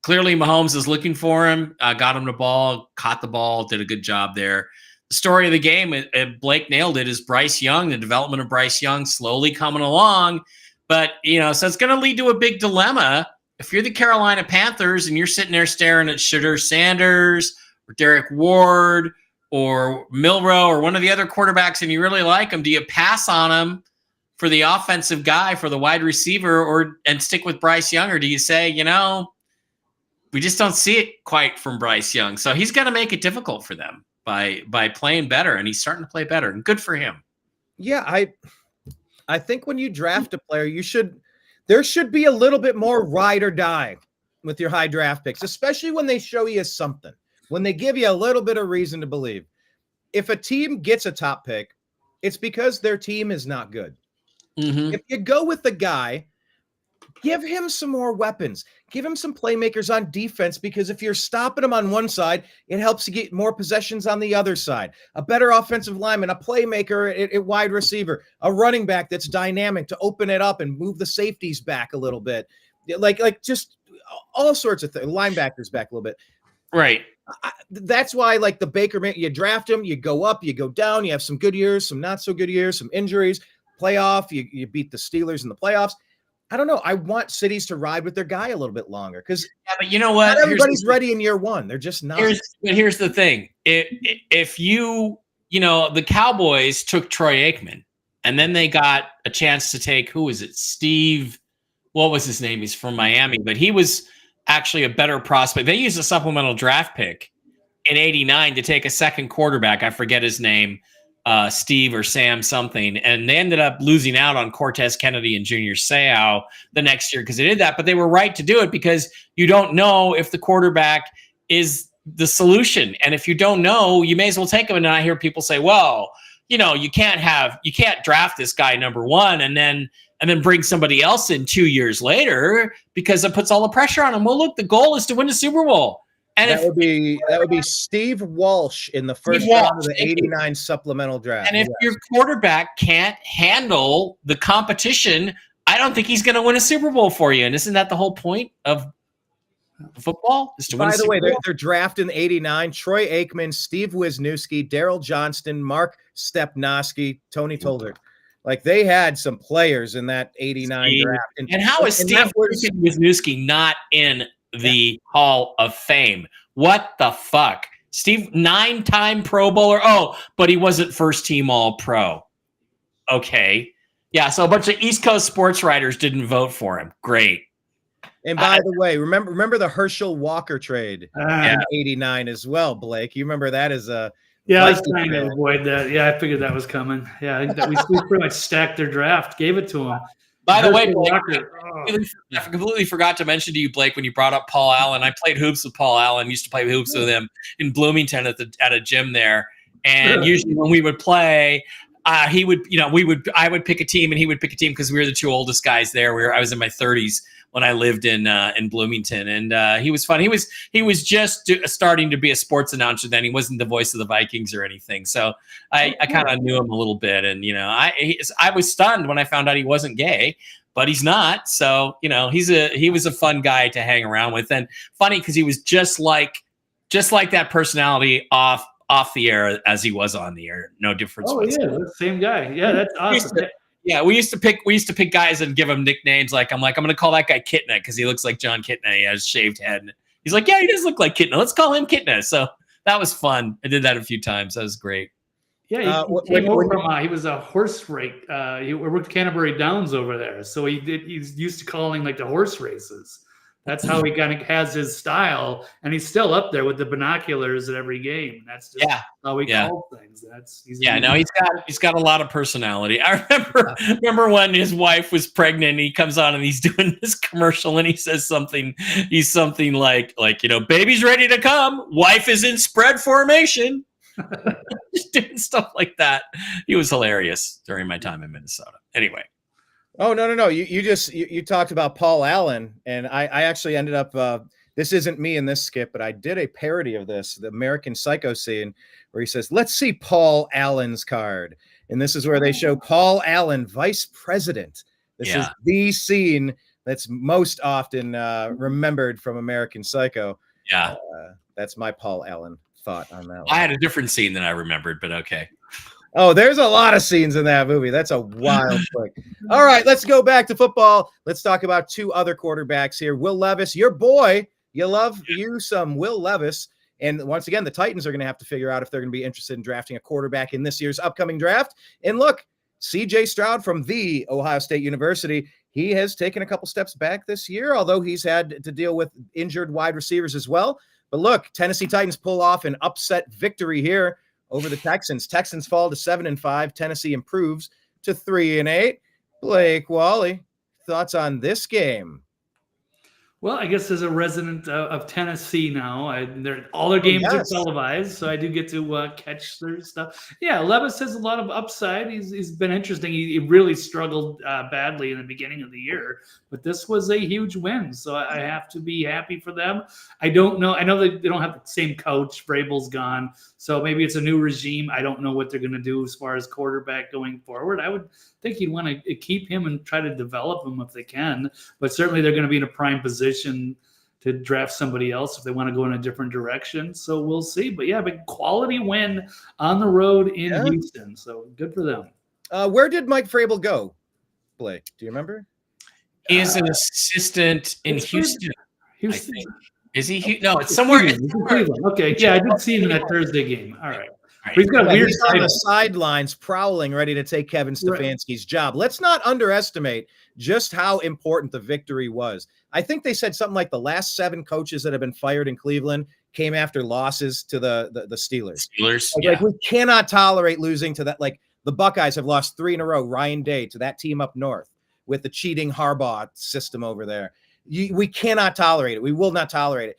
clearly Mahomes is looking for him. Got him the ball, caught the ball, did a good job there. The story of the game, Blake nailed it, is Bryce Young, the development of Bryce Young slowly coming along. But, so it's going to lead to a big dilemma. If you're the Carolina Panthers and you're sitting there staring at Shadur Sanders or Derek Ward or Milroe or one of the other quarterbacks and you really like them, do you pass on them for the offensive guy, for the wide receiver, and stick with Bryce Young? Or do you say, we just don't see it quite from Bryce Young. So he's going to make it difficult for them by playing better, and he's starting to play better, and good for him. Yeah, I think when you draft a player, there should be a little bit more ride or die with your high draft picks, especially when they show you something, when they give you a little bit of reason to believe. If a team gets a top pick, it's because their team is not good. Mm-hmm. If you go with the guy, give him some more weapons. Give him some playmakers on defense, because if you're stopping him on one side, it helps you get more possessions on the other side. A better offensive lineman, a playmaker at wide receiver, a running back that's dynamic to open it up and move the safeties back a little bit. Like just all sorts of things. Linebackers back a little bit. Right. That's why, like the Baker, you draft him, you go up, you go down, you have some good years, some not so good years, some injuries, playoff, you beat the Steelers in the playoffs. I don't know. I want cities to ride with their guy a little bit longer, because but you know what? Not everybody's ready in year one. They're just not. Here's the thing. If the Cowboys took Troy Aikman, and then they got a chance to take, who was it? Steve, what was his name? He's from Miami, but he was actually a better prospect. They used a supplemental draft pick in '89 to take a second quarterback. I forget his name. Steve or Sam something, and they ended up losing out on Cortez Kennedy and Junior Seau the next year because they did that, but they were right to do it because you don't know if the quarterback is the solution. And if you don't know, you may as well take him. And I hear people say, well, you can't draft this guy number one and then bring somebody else in 2 years later because it puts all the pressure on him. Well, look, the goal is to win the Super Bowl. And that would be Steve Walsh in the first round of the '89 supplemental draft. And if your quarterback can't handle the competition, I don't think he's going to win a Super Bowl for you. And isn't that the whole point of football? Is to win By the way, Super Bowl? they're drafting '89. Troy Aikman, Steve Wisniewski, Daryl Johnston, Mark Stepnoski, Tony Tolbert. Like, they had some players in that '89 draft. And how is Steve Wisniewski not in the Hall of Fame? What the fuck? Steve, 9-time Pro Bowler. Oh, but he wasn't first team All Pro. Okay. Yeah, so a bunch of East Coast sports writers didn't vote for him. Great. And by the way, remember the Herschel Walker trade in '89 as well, Blake. You remember that as a I was trying to avoid that. Yeah, I figured that was coming. Yeah, I think that we pretty much stacked their draft, gave it to him. By the way, Blake, I completely forgot to mention to you, Blake, when you brought up Paul Allen. I played hoops with Paul Allen. Used to play hoops with him in Bloomington at a gym there. And usually when we would play, I would pick a team and he would pick a team because we were the two oldest guys there. I was in my 30s when I lived in Bloomington, and he was fun. He was just starting to be a sports announcer then. He wasn't the voice of the Vikings or anything. So I kind of knew him a little bit, and I was stunned when I found out he wasn't gay, but he's not. So he was a fun guy to hang around with, and funny because he was just like that personality off the air as he was on the air. No difference. Oh yeah, the same guy. Yeah, that's awesome. Yeah, we used to pick guys and give them nicknames. I'm going to call that guy Kitna because he looks like John Kitna. He has a shaved head. And he's like, yeah, he does look like Kitna. Let's call him Kitna. So That was fun. I did that a few times. That was great. Yeah, he was a horse race. He worked Canterbury Downs over there, so he's used to calling like the horse races. That's how he kind of has his style, and he's still up there with the binoculars at every game. That's just how he called things. He's got a lot of personality. I remember when his wife was pregnant, and he comes on and he's doing this commercial, and he says something. He's something like baby's ready to come, wife is in spread formation. Just doing stuff like that. He was hilarious during my time in Minnesota. Anyway. Oh, no. You talked about Paul Allen, and I actually ended up, this isn't me in this skit, but I did a parody of this, the American Psycho scene, where he says, let's see Paul Allen's card. And this is where they show Paul Allen, vice president. This is the scene that's most often remembered from American Psycho. Yeah. That's my Paul Allen thought on that one. I had a different scene than I remembered, but okay. Oh, there's a lot of scenes in that movie. That's a wild flick. All right, let's go back to football. Let's talk about two other quarterbacks here. Will Levis, your boy. You love you some Will Levis. And once again, the Titans are going to have to figure out if they're going to be interested in drafting a quarterback in this year's upcoming draft. And look, CJ Stroud from the Ohio State University, he has taken a couple steps back this year, although he's had to deal with injured wide receivers as well. But look, Tennessee Titans pull off an upset victory here over the Texans. Texans fall to 7-5. Tennessee improves to 3-8. Blake Wally, thoughts on this game? Well, I guess as a resident of Tennessee now, all their games are televised, so I do get to catch their stuff. Yeah, Levis has a lot of upside. He's been interesting. He really struggled badly in the beginning of the year, but this was a huge win, so I have to be happy for them. I don't know. I know they don't have the same coach. Vrabel's gone, so maybe it's a new regime. I don't know what they're going to do as far as quarterback going forward. I would think you'd want to keep him and try to develop him if they can, but certainly they're going to be in a prime position to draft somebody else if they want to go in a different direction. So we'll see. But yeah, big quality win on the road in Houston. So good for them. Where did Mike Vrabel go, Blake? Do you remember? He is an assistant in Houston. Houston. Is he? No, it's somewhere. Cleveland. Okay. Yeah, I did see him in that Thursday game. All right. He's got he's on the sidelines prowling, ready to take Kevin Stefanski's job. Let's not underestimate just how important the victory was. I think they said something like the last 7 coaches that have been fired in Cleveland came after losses to the Steelers. Like we cannot tolerate losing to that. Like the Buckeyes have lost 3 in a row, Ryan Day, to that team up north with the cheating Harbaugh system over there. We cannot tolerate it. We will not tolerate it.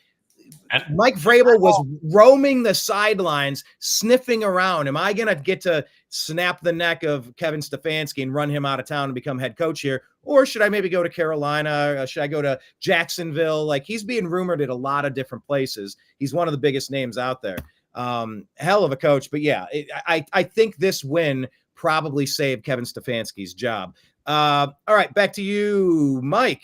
Mike Vrabel was roaming the sidelines, sniffing around. Am I going to get to snap the neck of Kevin Stefanski and run him out of town and become head coach here? Or should I maybe go to Carolina? Should I go to Jacksonville? Like he's being rumored at a lot of different places. He's one of the biggest names out there. Hell of a coach. But yeah, I think this win probably saved Kevin Stefanski's job. All right, back to you, Mike.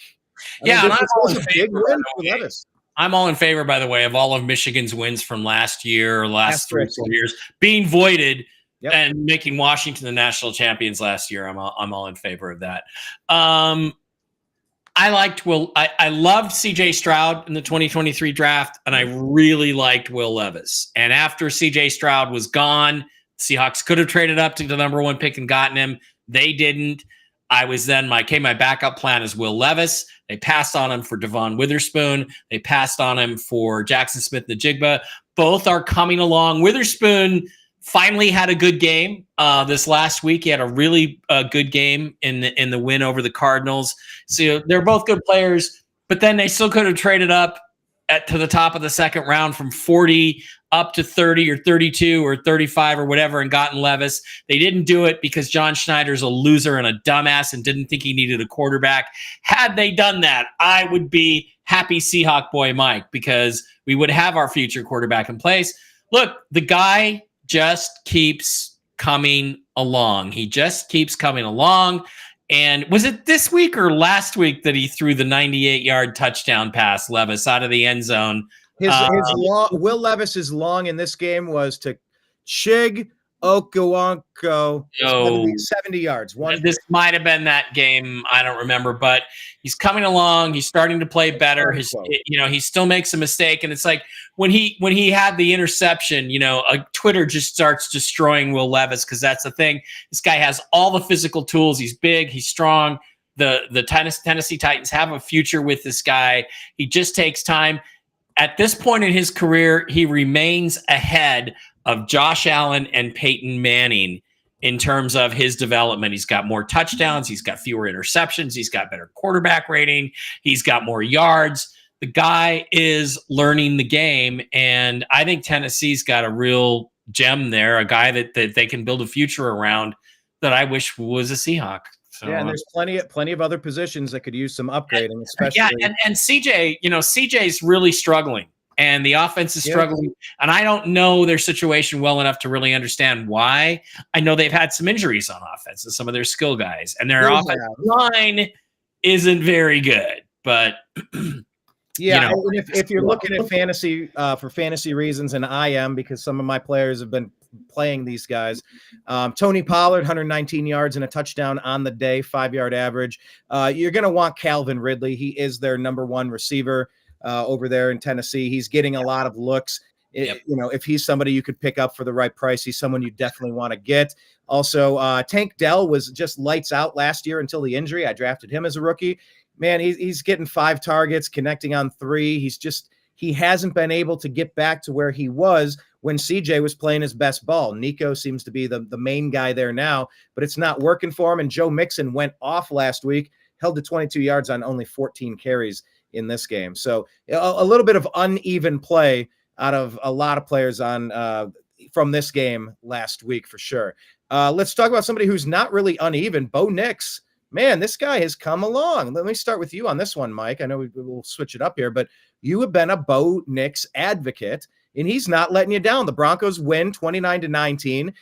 Yeah, this was a big win for Levis. I'm all in favor, by the way, of all of Michigan's wins from last year or last 3 or 4 years being voided and making Washington the national champions last year. I'm all in favor of that. I loved CJ Stroud in the 2023 draft, and I really liked Will Levis. And after CJ Stroud was gone, Seahawks could have traded up to the number 1 pick and gotten him. They didn't. I was then my backup plan is Will Levis. They passed on him for Devon Witherspoon. They passed on him for Jackson Smith-Njigba. Both are coming along. Witherspoon finally had a good game this last week. He had a really good game in the win over the Cardinals. So they're both good players, but then they still could have traded up to the top of the second round from 40 up to 30 or 32 or 35 or whatever and gotten Levis. They didn't do it because John Schneider's a loser and a dumbass and didn't think he needed a quarterback. Had they done that, I would be happy Seahawk boy Mike because we would have our future quarterback in place. Look, the guy just keeps coming along. He just keeps coming along. And was it this week or last week that he threw the 98-yard touchdown pass, Levis, out of the end zone? Will Levis's long in this game was to Chig Okawonko, So 70 yards. this might have been that game. I don't remember, but he's coming along. He's starting to play better. He still makes a mistake, and it's like when he had the interception. Twitter just starts destroying Will Levis because that's the thing. This guy has all the physical tools. He's big. He's strong. The Tennessee Titans have a future with this guy. He just takes time. At this point in his career, he remains ahead of Josh Allen and Peyton Manning in terms of his development. He's got more touchdowns. He's got fewer interceptions. He's got better quarterback rating. He's got more yards. The guy is learning the game, and I think Tennessee's got a real gem there, a guy that they can build a future around that I wish was a Seahawk. So, and there's plenty of other positions that could use some upgrading, especially. Yeah, and CJ, CJ's really struggling. And the offense is struggling. And I don't know their situation well enough to really understand why. I know they've had some injuries on offense and some of their skill guys. And their offensive line isn't very good. But, if you're looking at fantasy for fantasy reasons, and I am because some of my players have been playing these guys. Tony Pollard, 119 yards and a touchdown on the day, 5-yard average. You're going to want Calvin Ridley. He is their number one receiver. Over there in Tennessee. He's getting a lot of looks. If he's somebody you could pick up for the right price, he's someone you definitely want to get. Also, Tank Dell was just lights out last year until the injury. I drafted him as a rookie. Man, he's getting 5 targets, connecting on 3. He hasn't been able to get back to where he was when CJ was playing his best ball. Nico seems to be the main guy there now, but it's not working for him. And Joe Mixon went off last week, held to 22 yards on only 14 carries in this game. So a little bit of uneven play out of a lot of players from this game last week for sure. Let's talk about somebody who's not really uneven. Bo Nix, man, this guy has come along. Let me start with you on this one, Mike. I know we'll switch it up here, but you have been a Bo Nix advocate, and he's not letting you down. The Broncos win 29-19,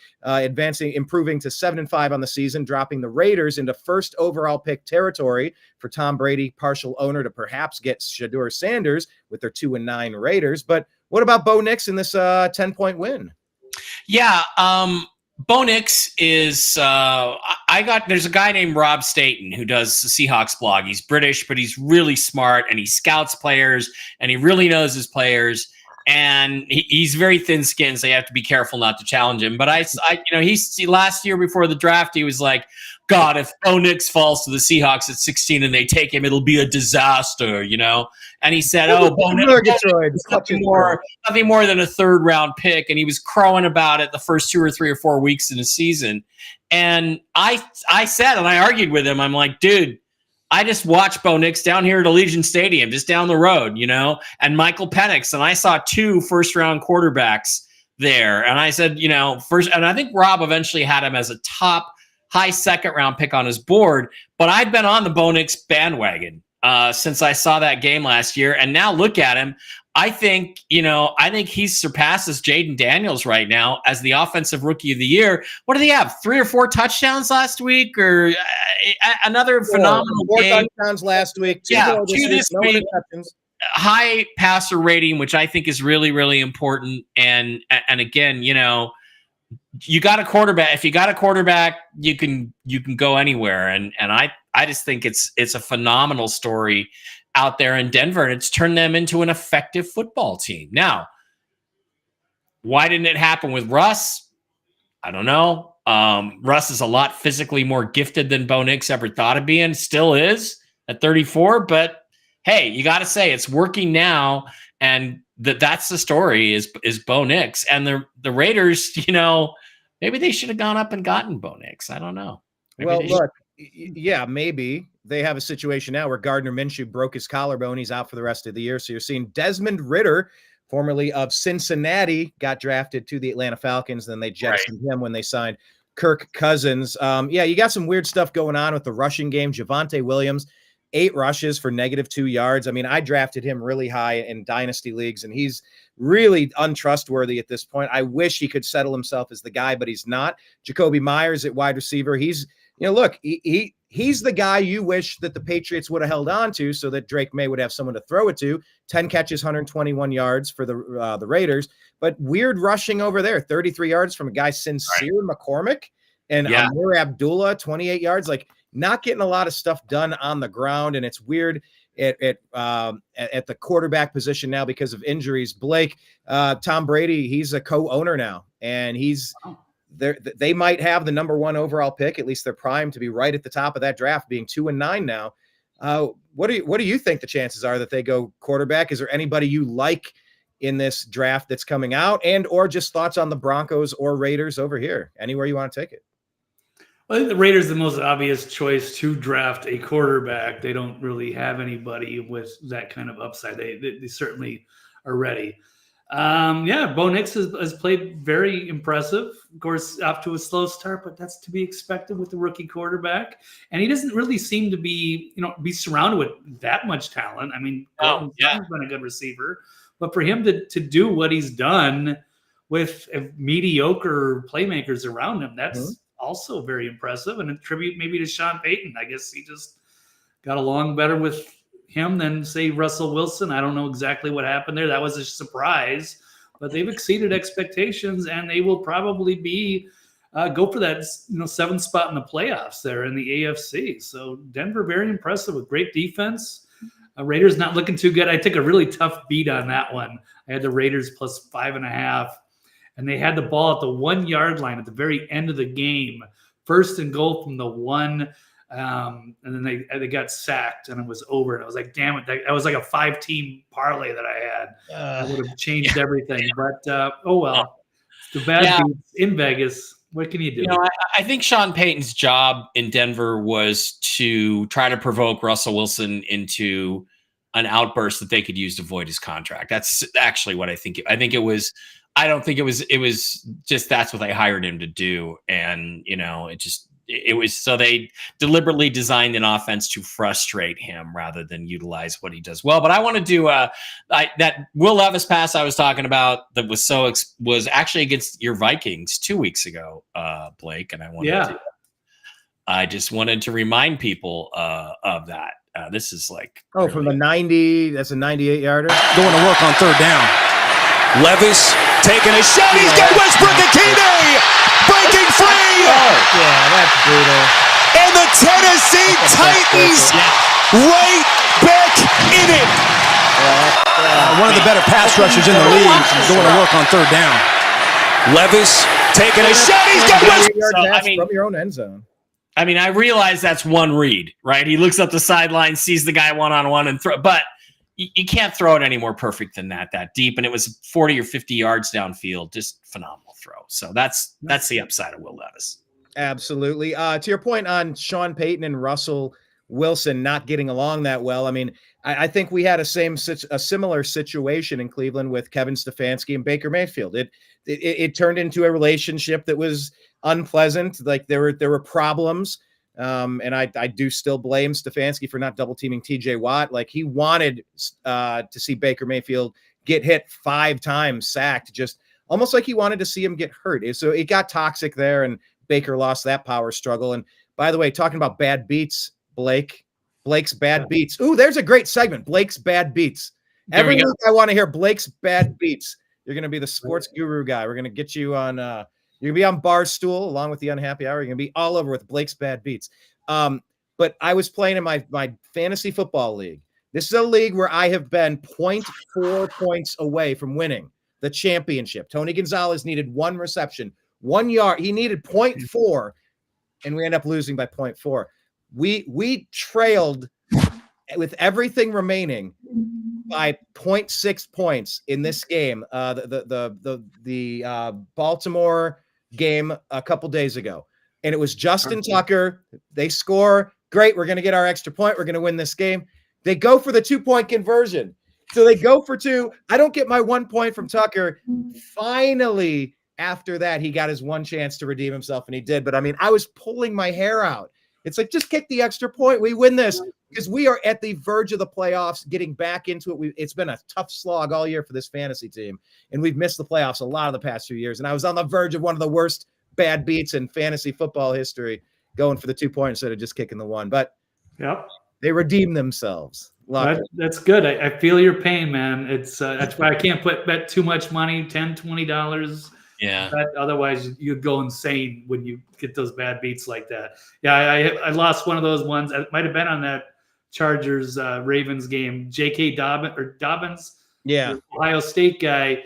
improving to 7-5 on the season, dropping the Raiders into first overall pick territory for Tom Brady, partial owner, to perhaps get Shedeur Sanders with their 2-9 Raiders. But what about Bo Nix in this 10-point win? Yeah, Bo Nix is there's a guy named Rob Staten who does the Seahawks blog. He's British, but he's really smart, and he scouts players, and he really knows his players. And he's very thin-skinned, so you have to be careful not to challenge him. But he's last year before the draft, he was like, God, if Bo Nix falls to the Seahawks at 16 and they take him, it'll be a disaster, And he said, Bo Nix, nothing more than a 3rd round pick. And he was crowing about it the first 2 or 3 or 4 weeks in the season. And I said, and I argued with him, I'm like, dude, I just watched Bo Nix down here at Allegiant Stadium, just down the road, and Michael Penix. And I saw 2 first-round quarterbacks there. And I said, and I think Rob eventually had him as a top high 2nd-round pick on his board. But I'd been on the Bo Nix bandwagon since I saw that game last year. And now look at him. I think he surpasses Jaden Daniels right now as the offensive rookie of the year. What did he have? 3 or 4 touchdowns last week, or another phenomenal 4 game? touchdowns last week. 2 this week. High passer rating, which I think is really, really important. And again, you got a quarterback. If you got a quarterback, you can go anywhere. And I just think it's a phenomenal story out there in Denver, and it's turned them into an effective football team. Now, why didn't it happen with Russ? I don't know. Russ is a lot physically more gifted than Bo Nix ever thought of being, still is at 34, but hey, you got to say it's working now, and that's the story is Bo Nix. And the Raiders, maybe they should have gone up and gotten Bo Nix. I don't know. Maybe they have a situation now where Gardner Minshew broke his collarbone. He's out for the rest of the year. So you're seeing Desmond Ridder, formerly of Cincinnati, got drafted to the Atlanta Falcons. Then they jettisoned him when they signed Kirk Cousins. You got some weird stuff going on with the rushing game. Javonte Williams, 8 rushes for -2 yards. I mean, I drafted him really high in dynasty leagues, and he's really untrustworthy at this point. I wish he could settle himself as the guy, but he's not. Jacoby Myers at wide receiver. He's, he's the guy you wish that the Patriots would have held on to so that Drake May would have someone to throw it to. 10 catches, 121 yards for the Raiders, but weird rushing over there. 33 yards from a guy, Sincere McCormick, and Amir Abdullah, 28 yards. Like, not getting a lot of stuff done on the ground, and it's weird at the quarterback position now because of injuries. Blake, Tom Brady, he's a co-owner now, and he's there. They might have the number 1 overall pick. At least they're primed to be right at the top of that draft, being 2-9 now. What do you think the chances are that they go quarterback? Is there anybody you like in this draft that's coming out, and or just thoughts on the Broncos or Raiders over here? Anywhere you want to take it. I think the Raiders are the most obvious choice to draft a quarterback. They don't really have anybody with that kind of upside. They certainly are ready. Bo Nix has played very impressive. Of course, off to a slow start, but that's to be expected with the rookie quarterback. And he doesn't really seem to be surrounded with that much talent. I mean, he's been a good receiver, but for him to do what he's done with mediocre playmakers around him, that's also very impressive, and a tribute maybe to Sean Payton. I guess he just got along better with him than, say, Russell Wilson. I don't know exactly what happened there. That was a surprise, but they've exceeded expectations, and they will probably be go for that 7th spot in the playoffs there in the AFC. So Denver, very impressive with great defense. Raiders not looking too good. I took a really tough beat on that one. I had the Raiders plus 5.5. And they had the ball at the 1 yard line at the very end of the game, 1st and goal from the 1. And then they got sacked, and it was over. And I was like, damn it. That was like a 5-team parlay that I had. That would have changed everything. But, oh, well. The bad beats in Vegas. What can you do? I think Sean Payton's job in Denver was to try to provoke Russell Wilson into an outburst that they could use to void his contract. That's actually what I think. I don't think it was just that's what they hired him to do. And, it was so they deliberately designed an offense to frustrate him rather than utilize what he does well. But I want to do that Will Levis pass I was talking about that was actually against your Vikings 2 weeks ago, Blake. And I just wanted to remind people of that. This is like from the 90, that's a 98-yarder. Going to work on 3rd down. Levis taking a shot. He's got Westbrook Akine breaking free. That's brutal. And the Tennessee Titans right back in it. One of the better pass rushers in the league going to work on 3rd down. Levis taking a shot. He's got Westbrook from your own end zone. I mean, I realize that's one read, right? He looks up the sideline, sees the guy one-on-one and throw, but you can't throw it any more perfect than that deep. And it was 40 or 50 yards downfield, just phenomenal throw. So that's the upside of Will Levis. Absolutely. To your point on Sean Payton and Russell Wilson not getting along that well. I mean, I think we had a similar situation in Cleveland with Kevin Stefanski and Baker Mayfield. It turned into a relationship that was unpleasant. Like there were problems. And I do still blame Stefanski for not double teaming TJ Watt. Like he wanted to see Baker Mayfield get hit 5 times, sacked, just almost like he wanted to see him get hurt. So it got toxic there, and Baker lost that power struggle. And by the way, talking about bad beats, Blake's bad beats. Ooh, there's a great segment. Blake's bad beats. Every week I want to hear Blake's bad beats. You're going to be the sports guru guy. We're going to get you on you're going to be on Barstool along with the Unhappy Hour. You're going to be all over with Blake's bad beats. But I was playing in my fantasy football league. This is a league where I have been 0.4 points away from winning the championship. Tony Gonzalez needed 1 reception, 1 yard. He needed 0.4, and we end up losing by 0.4. We trailed with everything remaining by 0.6 points in this game. The Baltimore game a couple days ago, and it was Justin Tucker. They score. Great. We're going to get our extra point. We're going to win this game. They go for the 2-point conversion. So they go for 2. I don't get my 1 point from Tucker. Finally, after that, he got his 1 chance to redeem himself, and he did. But I mean, I was pulling my hair out. It's like, just kick the extra point. We win this because we are at the verge of the playoffs, getting back into it. It's been a tough slog all year for this fantasy team, and we've missed the playoffs a lot of the past few years. And I was on the verge of one of the worst bad beats in fantasy football history, going for the 2 points instead of just kicking the one. But Yep. they redeemed themselves. That's good. I feel your pain, man. It's that's why I can't bet too much money, $10, $20. Yeah. Otherwise, you'd go insane when you get those bad beats like that. Yeah, I lost one of those ones. It might have been on that Chargers Ravens game. J.K. Dobbins, Yeah, the Ohio State guy.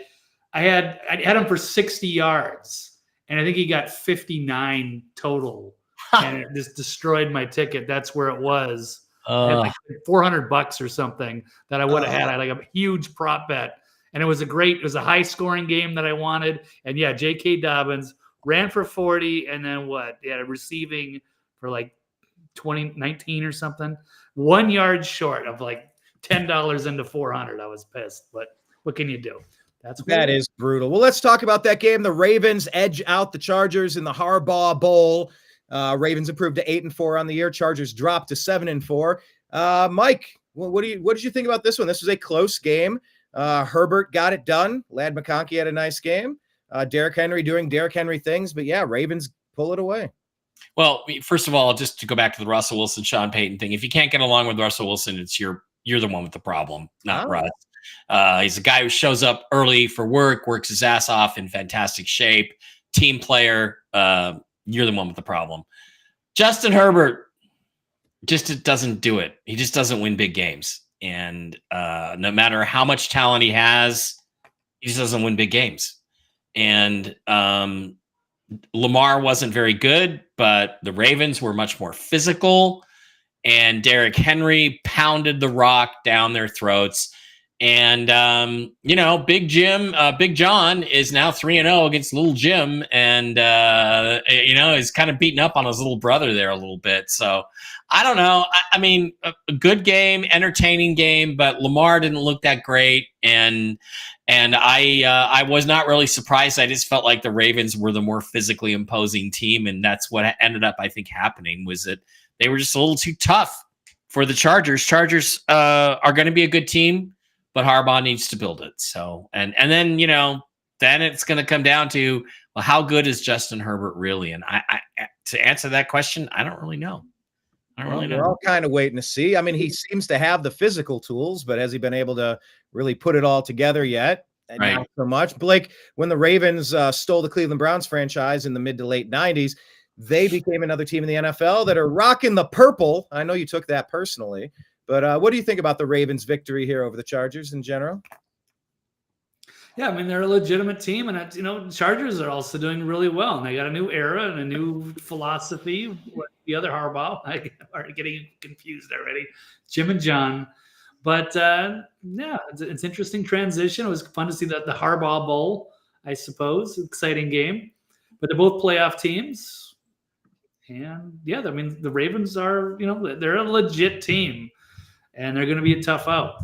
I had him for 60 yards, and I think he got 59 total, and it just destroyed my ticket. That's where it was. I had like $400 or something that I would have had. I had like a huge prop bet. And it was a high scoring game that I wanted. And yeah, J.K. Dobbins ran for 40 and then what? Yeah, receiving for like 19 or something. 1 yard short of like $10 into 400. I was pissed, but what can you do? That is brutal. Well, let's talk about that game. The Ravens edge out the Chargers in the Harbaugh Bowl. Ravens improved to 8-4 on the year. Chargers dropped to 7-4. Mike, what did you think about this one? This was a close game. Herbert got it done. Ladd McConkey had a nice game. Derrick Henry doing Derrick Henry things, but yeah, Ravens pull it away. Well, first of all, just to go back to the Russell Wilson, Sean Payton thing, if you can't get along with Russell Wilson, it's you're the one with the problem, not Russ. He's a guy who shows up early for work, works his ass off, in fantastic shape, team player. You're the one with the problem. Justin Herbert just doesn't do it. He just doesn't win big games. And no matter how much talent he has, he just doesn't win big games. And Lamar wasn't very good, but the Ravens were much more physical. And Derrick Henry pounded the rock down their throats. And, Big John is now 3-0 against Little Jim. And, is kind of beating up on his little brother there a little bit. So I don't know. I mean, a good game, entertaining game, but Lamar didn't look that great. And I was not really surprised. I just felt like the Ravens were the more physically imposing team. And that's what ended up, I think, happening, was that they were just a little too tough for the Chargers. Chargers are going to be a good team, but Harbaugh needs to build it. So, and then, then it's going to come down to, well, how good is Justin Herbert really? And I to answer that question, I don't really know. We're all kind of waiting to see. I mean, he seems to have the physical tools, but has he been able to really put it all together yet? Right. Not so much. Blake, when the Ravens stole the Cleveland Browns franchise in the mid to late 90s, they became another team in the NFL that are rocking the purple. I know you took that personally, but what do you think about the Ravens' victory here over the Chargers in general? Yeah, I mean, they're a legitimate team, and the Chargers are also doing really well, and they got a new era and a new philosophy. The other Harbaugh, I'm already getting confused already. Jim and John, but it's interesting transition. It was fun to see the Harbaugh Bowl, I suppose, exciting game. But they're both playoff teams, and yeah, I mean, the Ravens are, they're a legit team, and they're going to be a tough out.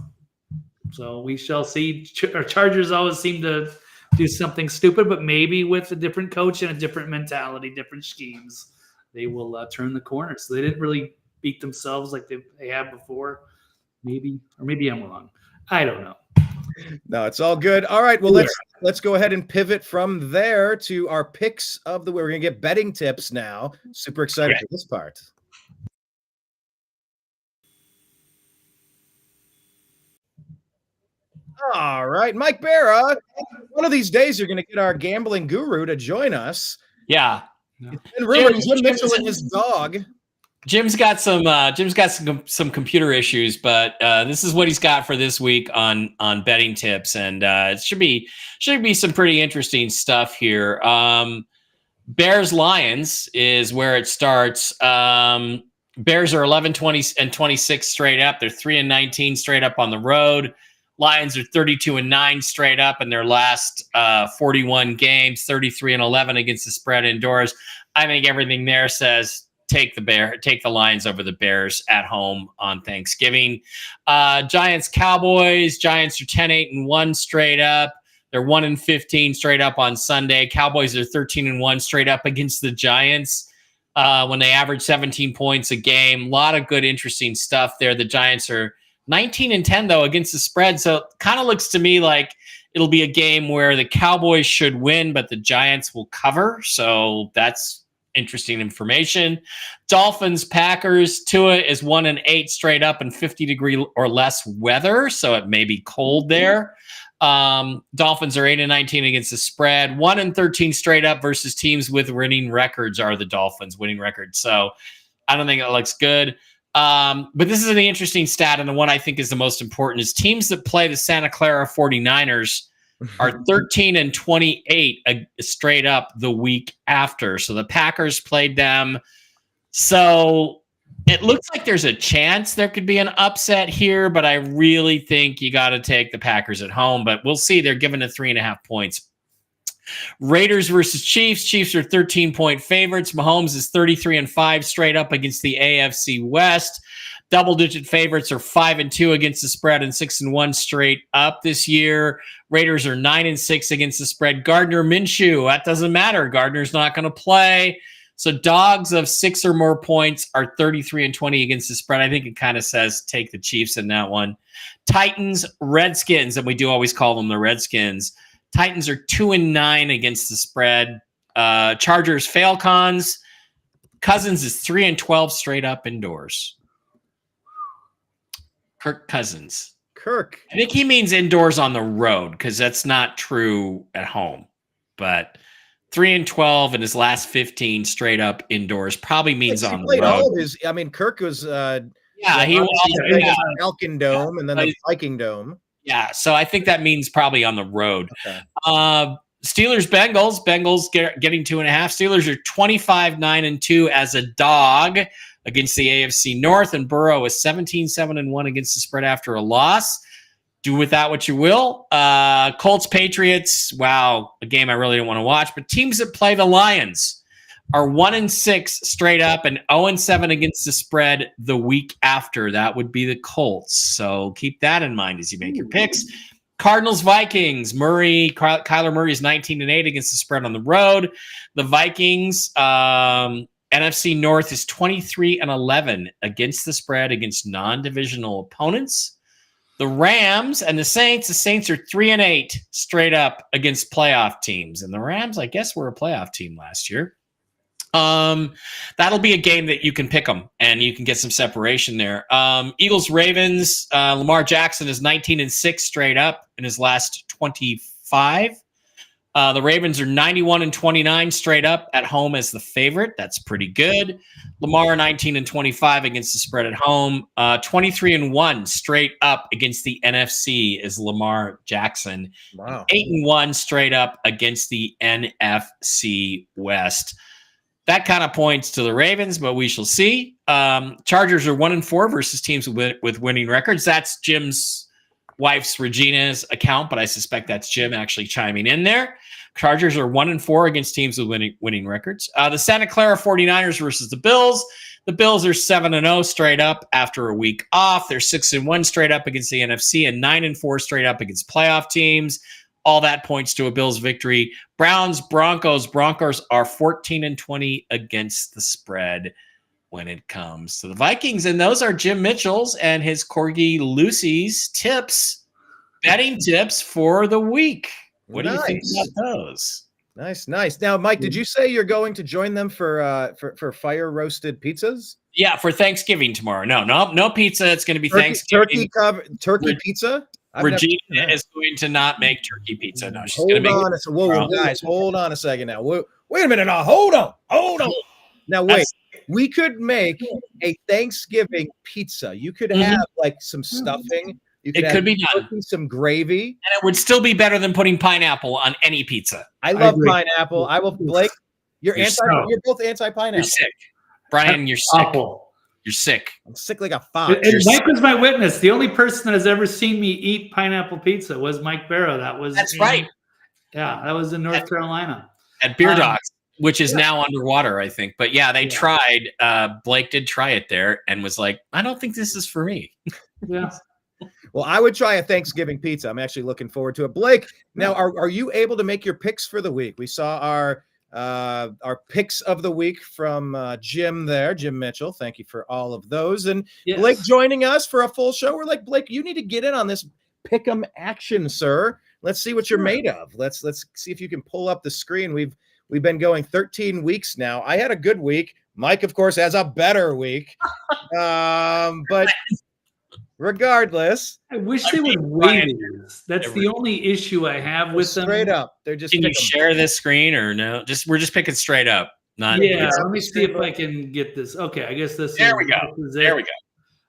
So we shall see. Our Chargers always seem to do something stupid, but maybe with a different coach and a different mentality, different schemes, they will turn the corner. So they didn't really beat themselves like they have before. Maybe I'm wrong. I don't know. No, it's all good. All right. Well, let's go ahead and pivot from there to our picks of the week. We're going to get betting tips now. Super excited for this part. All right, Mike Bara. One of these days, you're going to get our gambling guru to join us. Yeah. It's been rumored Jim Mitchell and his dog. Jim's got some computer issues, but this is what he's got for this week on betting tips, and it should be some pretty interesting stuff here. Bears Lions is where it starts. Bears are 11, 20, and 26 straight up. They're 3-19 straight up on the road. Lions are 32-9 straight up in their last 41 games, 33-11 against the spread indoors. I think everything there says take the Lions over the Bears at home on Thanksgiving. Giants Cowboys. Giants are 10-8-1 straight up. They're 1-15 straight up on Sunday. Cowboys are 13-1 straight up against the Giants when they average 17 points a game. A lot of good, interesting stuff there. The Giants are 19-10 though against the spread, so it kind of looks to me like it'll be a game where the Cowboys should win, but the Giants will cover. So that's interesting information. Dolphins, Packers. Tua is 1-8 straight up in 50-degree or less weather, so it may be cold there. Dolphins are 8-19 against the spread. 1-13 straight up versus teams with winning records are the Dolphins winning records. So I don't think it looks good. But this is an interesting stat, and the one I think is the most important is teams that play the Santa Clara 49ers are 13-28 straight up the week after. So the Packers played them. So it looks like there's a chance there could be an upset here, but I really think you got to take the Packers at home. But we'll see. They're given 3.5 points. Raiders versus Chiefs. Chiefs are 13-point favorites. Mahomes is 33-5 straight up against the AFC West. Double-digit favorites are 5-2 against the spread and 6-1 straight up this year. Raiders are 9-6 against the spread. Gardner Minshew, that doesn't matter. Gardner's not going to play. So dogs of 6 or more points are 33-20 against the spread. I think it kind of says take the Chiefs in that one. Titans, Redskins, and we do always call them the Redskins. Titans are 2-9 against the spread. Chargers, Falcons. Cousins is 3-12 straight up indoors. Kirk Cousins. Kirk. I think he means indoors on the road because that's not true at home. But 3-12 in his last 15 straight up indoors probably means on the road. All of his, Kirk was he was Falcon Dome and then the Viking Dome. Yeah, so I think that means probably on the road. Okay. Steelers, Bengals. Bengals getting 2.5. Steelers are 25-9-2 as a dog against the AFC North, and Burrow is 17-7-1 against the spread after a loss. Do with that what you will. Colts, Patriots. Wow, a game I really don't want to watch. But teams that play the Lions are 1-6 straight up and 0-7 against the spread the week after. That would be the Colts. So keep that in mind as you make your picks. Cardinals, Vikings. Kyler Murray is 19-8 against the spread on the road. The Vikings, NFC North is 23-11 against the spread against non-divisional opponents. The Rams and the Saints are 3-8 straight up against playoff teams. And the Rams, I guess, were a playoff team last year. That'll be a game that you can pick them and you can get some separation there. Eagles, Ravens. Lamar Jackson is 19-6 straight up in his last 25. The Ravens are 91-29 straight up at home as the favorite. That's pretty good. Lamar 19-25 against the spread at home. 23-1 straight up against the NFC is Lamar Jackson. Wow. 8-1 straight up against the NFC West. That kind of points to the Ravens, but we shall see. Chargers are 1-4 versus teams with winning records. That's Jim's wife's Regina's account, but I suspect that's Jim actually chiming in there. Chargers are 1-4 against teams with winning records. The Santa Clara 49ers versus the Bills. The Bills are 7-0 straight up after a week off. They're 6-1 straight up against the NFC and 9-4 straight up against playoff teams. All that points to a Bills victory. Browns, Broncos. Broncos are 14-20 against the spread when it comes to the Vikings. And those are Jim Mitchell's and his Corgi Lucy's betting tips for the week. What do you think about those? Nice. Now, Mike, did you say you're going to join them for fire roasted pizzas? Yeah, for Thanksgiving tomorrow. No pizza. It's going to be Thanksgiving. Turkey pizza? Regina is going to not make turkey pizza. No, she's going to make it. Whoa, guys, hold on a second now. Wait a minute now. Hold on. Now, wait. We could make a Thanksgiving pizza. You could have like some stuffing. It could be done. Some gravy. And it would still be better than putting pineapple on any pizza. I love pineapple. I will, Blake. You're both anti-pineapple. You're sick. Brian, you're sick. Awful. You're sick. I'm sick like a fox. And Mike was my witness. The only person that has ever seen me eat pineapple pizza was Mike Bara. That's right. Yeah, that was in North Carolina. At Beer Dogs, which is now underwater, I think. But yeah, they tried. Blake did try it there and was like, I don't think this is for me. Yeah. Well, I would try a Thanksgiving pizza. I'm actually looking forward to it. Blake, now are you able to make your picks for the week? We saw our picks of the week from Jim Mitchell. Thank you for all of those. And Blake joining us for a full show. We're like, Blake, you need to get in on this pick'em action, sir. Let's see what you're made of. Let's see if you can pull up the screen. We've been going 13 weeks now. I had a good week. Mike, of course, has a better week. But regardless, I wish they would waive these. That's the only issue I have with them. Straight up. They're just. Can you share this screen or no? We're just picking straight up. Not let me see if I can get this. Okay, I guess this. There we go. There we go.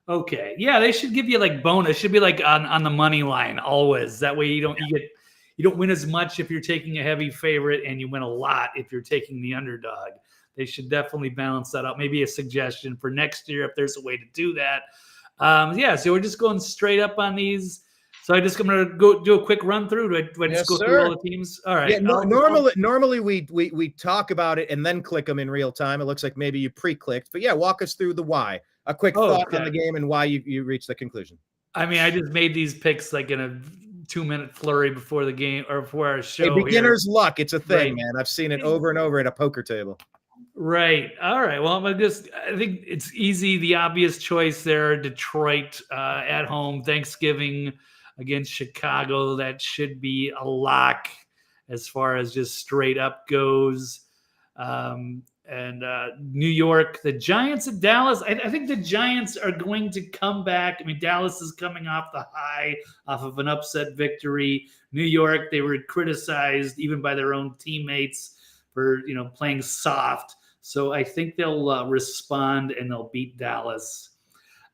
Okay, yeah, they should give you like bonus. It should be like on the money line always. That way you don't win as much if you're taking a heavy favorite, and you win a lot if you're taking the underdog. They should definitely balance that out. Maybe a suggestion for next year if there's a way to do that. So we're just going straight up on these. So I'm going to go do a quick run through. Do I just go through all the teams? All right. Yeah, normally we talk about it and then click them in real time. It looks like maybe you pre-clicked, but yeah, walk us through the why. A quick thought on the game and why you reached the conclusion. I mean, I just made these picks like in a 2-minute flurry before the game or before our show. Hey, beginner's luck. It's a thing, Right. man. I've seen it over and over at a poker table. Right. All right. Well, I think it's easy. The obvious choice there, Detroit at home, Thanksgiving against Chicago. That should be a lock as far as just straight up goes. And New York, the Giants at Dallas. I think the Giants are going to come back. I mean, Dallas is coming off the high, off of an upset victory. New York, they were criticized even by their own teammates for playing soft. So I think they'll respond and they'll beat Dallas.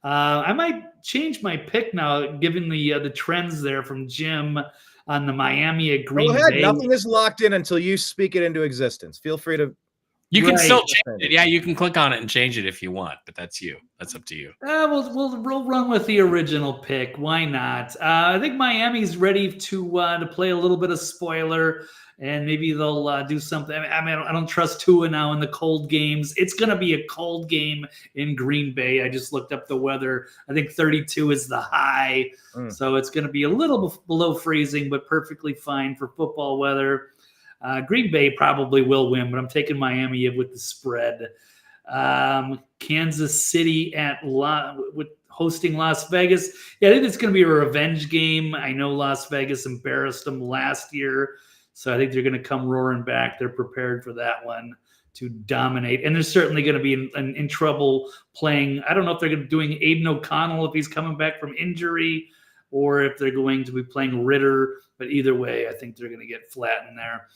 I might change my pick now, given the trends there from Jim on the Miami at Green Bay. Nothing is locked in until you speak it into existence. Feel free to. You can still change it. Yeah, you can click on it and change it if you want, but that's you. That's up to you. We'll run with the original pick. Why not? I think Miami's ready to play a little bit of spoiler, and maybe they'll do something. I mean, I don't trust Tua now in the cold games. It's going to be a cold game in Green Bay. I just looked up the weather. I think 32 is the high, so it's going to be a little below freezing, but perfectly fine for football weather. Green Bay probably will win, but I'm taking Miami with the spread. Kansas City with hosting Las Vegas. Yeah, I think it's going to be a revenge game. I know Las Vegas embarrassed them last year, so I think they're going to come roaring back. They're prepared for that one to dominate, and they're certainly going to be in trouble playing. I don't know if they're going to be doing Aiden O'Connell if he's coming back from injury, or if they're going to be playing Ritter. But either way, I think they're going to get flattened there.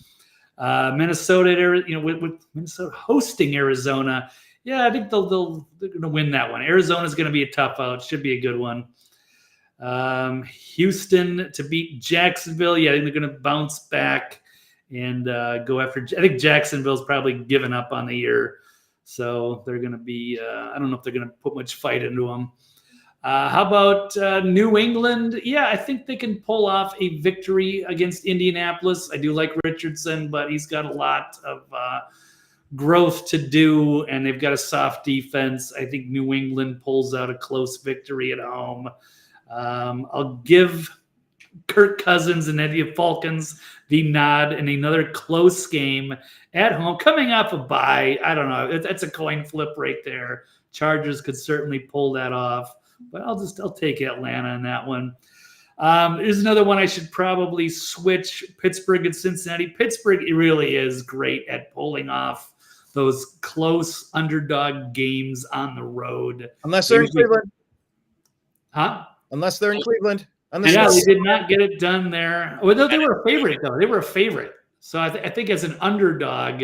Minnesota, with Minnesota hosting Arizona, yeah, I think they're going to win that one. Arizona's going to be a tough out. Should be a good one. Houston to beat Jacksonville. Yeah, I think they're going to bounce back and go after. I think Jacksonville's probably given up on the year, so they're going to be. I don't know if they're going to put much fight into them. How about New England? Yeah, I think they can pull off a victory against Indianapolis. I do like Richardson, but he's got a lot of growth to do, and they've got a soft defense. I think New England pulls out a close victory at home. I'll give Kirk Cousins and the Falcons the nod in another close game at home. Coming off a bye, I don't know. That's a coin flip right there. Chargers could certainly pull that off. But I'll take Atlanta in that one. There's another one I should probably switch. Pittsburgh and Cincinnati. Pittsburgh really is great at pulling off those close underdog games on the road. Unless they're in Cleveland. Huh? Unless they're in Cleveland. They did not get it done there. Well, they were a favorite, though. They were a favorite. So I think as an underdog,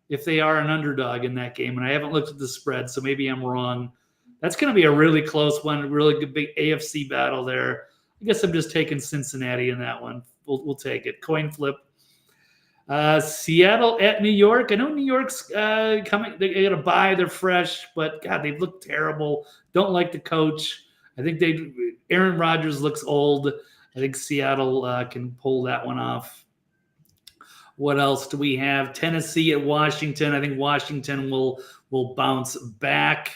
if they are an underdog in that game, and I haven't looked at the spread, so maybe I'm wrong. That's going to be a really close one, really good big AFC battle there. I guess I'm just taking Cincinnati in that one. We'll take it. Coin flip. Seattle at New York. I know New York's coming. They got to buy. They're fresh, but God, they look terrible. Don't like the coach. I think Aaron Rodgers looks old. I think Seattle can pull that one off. What else do we have? Tennessee at Washington. I think Washington will bounce back.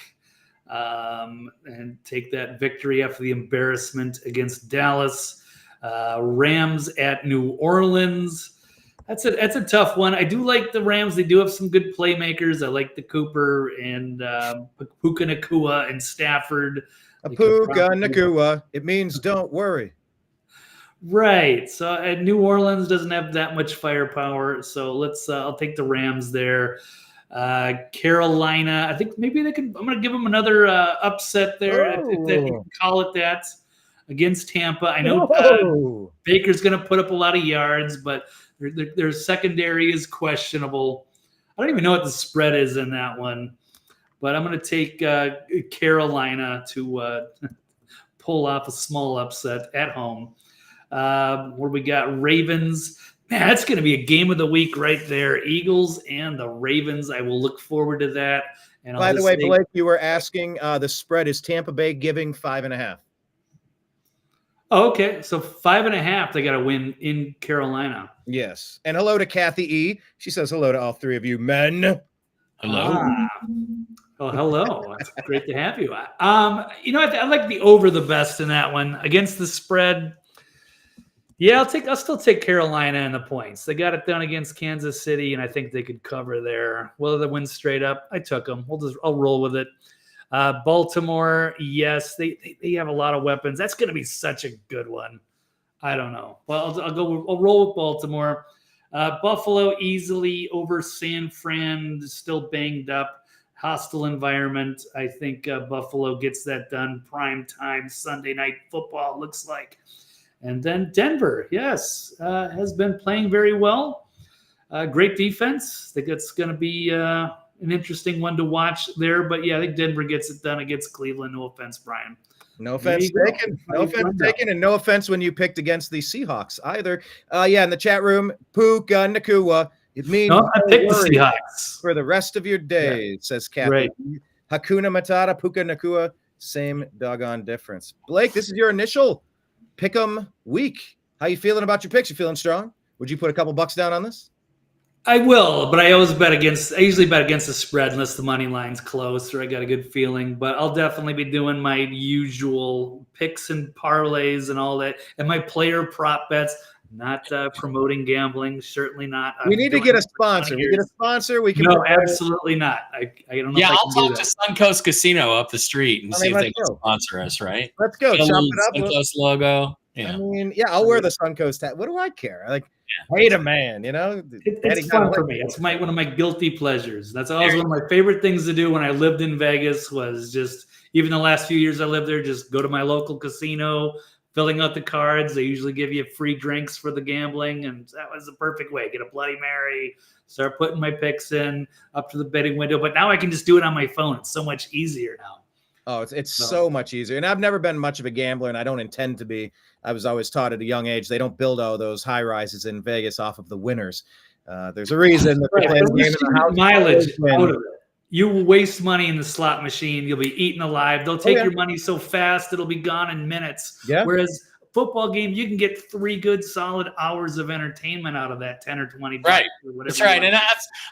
And take that victory after the embarrassment against Dallas. Rams at New Orleans. That's a tough one. I do like the Rams. They do have some good playmakers. I like the Cooper and Puka Nacua and Stafford. Puka Nacua. It means don't worry. Right. So New Orleans doesn't have that much firepower. So I'll take the Rams there. Carolina, I think maybe they can. I'm going to give them another upset there, if they can call it that, against Tampa. I know Baker's going to put up a lot of yards, but their secondary is questionable. I don't even know what the spread is in that one, but I'm going to take Carolina to pull off a small upset at home. Where we got Ravens. Man, that's going to be a game of the week right there. Eagles and the Ravens. I will look forward to that. And by the way, Blake, you were asking, the spread is Tampa Bay giving 5.5. Oh, okay. So 5.5, they got to win in Carolina. Yes. And hello to Kathy E. She says hello to all three of you men. Hello. Oh, hello. It's great to have you. I like the over the best in that one against the spread. Yeah, I'll still take Carolina and the points. They got it done against Kansas City, and I think they could cover there. Whether they win straight up, I took them. I'll roll with it. Baltimore, yes, they have a lot of weapons. That's going to be such a good one. I don't know. Well, I'll roll with Baltimore. Buffalo easily over San Fran, still banged up. Hostile environment. I think Buffalo gets that done. Prime time Sunday night football looks like. And then Denver, yes, has been playing very well. Great defense. I think it's going to be an interesting one to watch there. But, yeah, I think Denver gets it done against Cleveland. No offense, Brian. No offense taken. No offense taken, and no offense when you picked against the Seahawks either. In the chat room, Puka Nakua. It means I picked the Seahawks for the rest of your days, says Captain. Right. Hakuna Matata, Puka Nakua, same doggone difference. Blake, this is your initial Pick'em week. How you feeling about your picks? You feeling strong? Would you put a couple bucks down on this? I will, but I usually bet against the spread unless the money line's close or I got a good feeling. But I'll definitely be doing my usual picks and parlays and all that. And my player prop bets, not promoting gambling, certainly not. We need to get a sponsor. We get a sponsor. We can. No, absolutely not. I don't know. Yeah, I'll talk to Suncoast Casino up the street and see if they can sponsor us. Right? Let's go. Chop it up. Suncoast logo. Yeah. I mean, I'll wear the Suncoast hat. What do I care? Hate a man, It's fun for me. It's one of my guilty pleasures. That's always one of my favorite things to do when I lived in Vegas was just, even the last few years I lived there, just go to my local casino, filling out the cards. They usually give you free drinks for the gambling, and that was the perfect way. Get a Bloody Mary, start putting my picks in up to the betting window. But now I can just do it on my phone. It's so much easier now. Oh, it's so much easier. And I've never been much of a gambler, and I don't intend to be. I was always taught at a young age they don't build all those high rises in Vegas off of the winners. There's a reason that they're playing the game in the house. Mileage out of it. You waste money in the slot machine. You'll be eaten alive. They'll take your money so fast it'll be gone in minutes. Yeah. Whereas football game, you can get 3 good solid hours of entertainment out of that 10 or 20 bucks. Right. Or whatever. That's right. And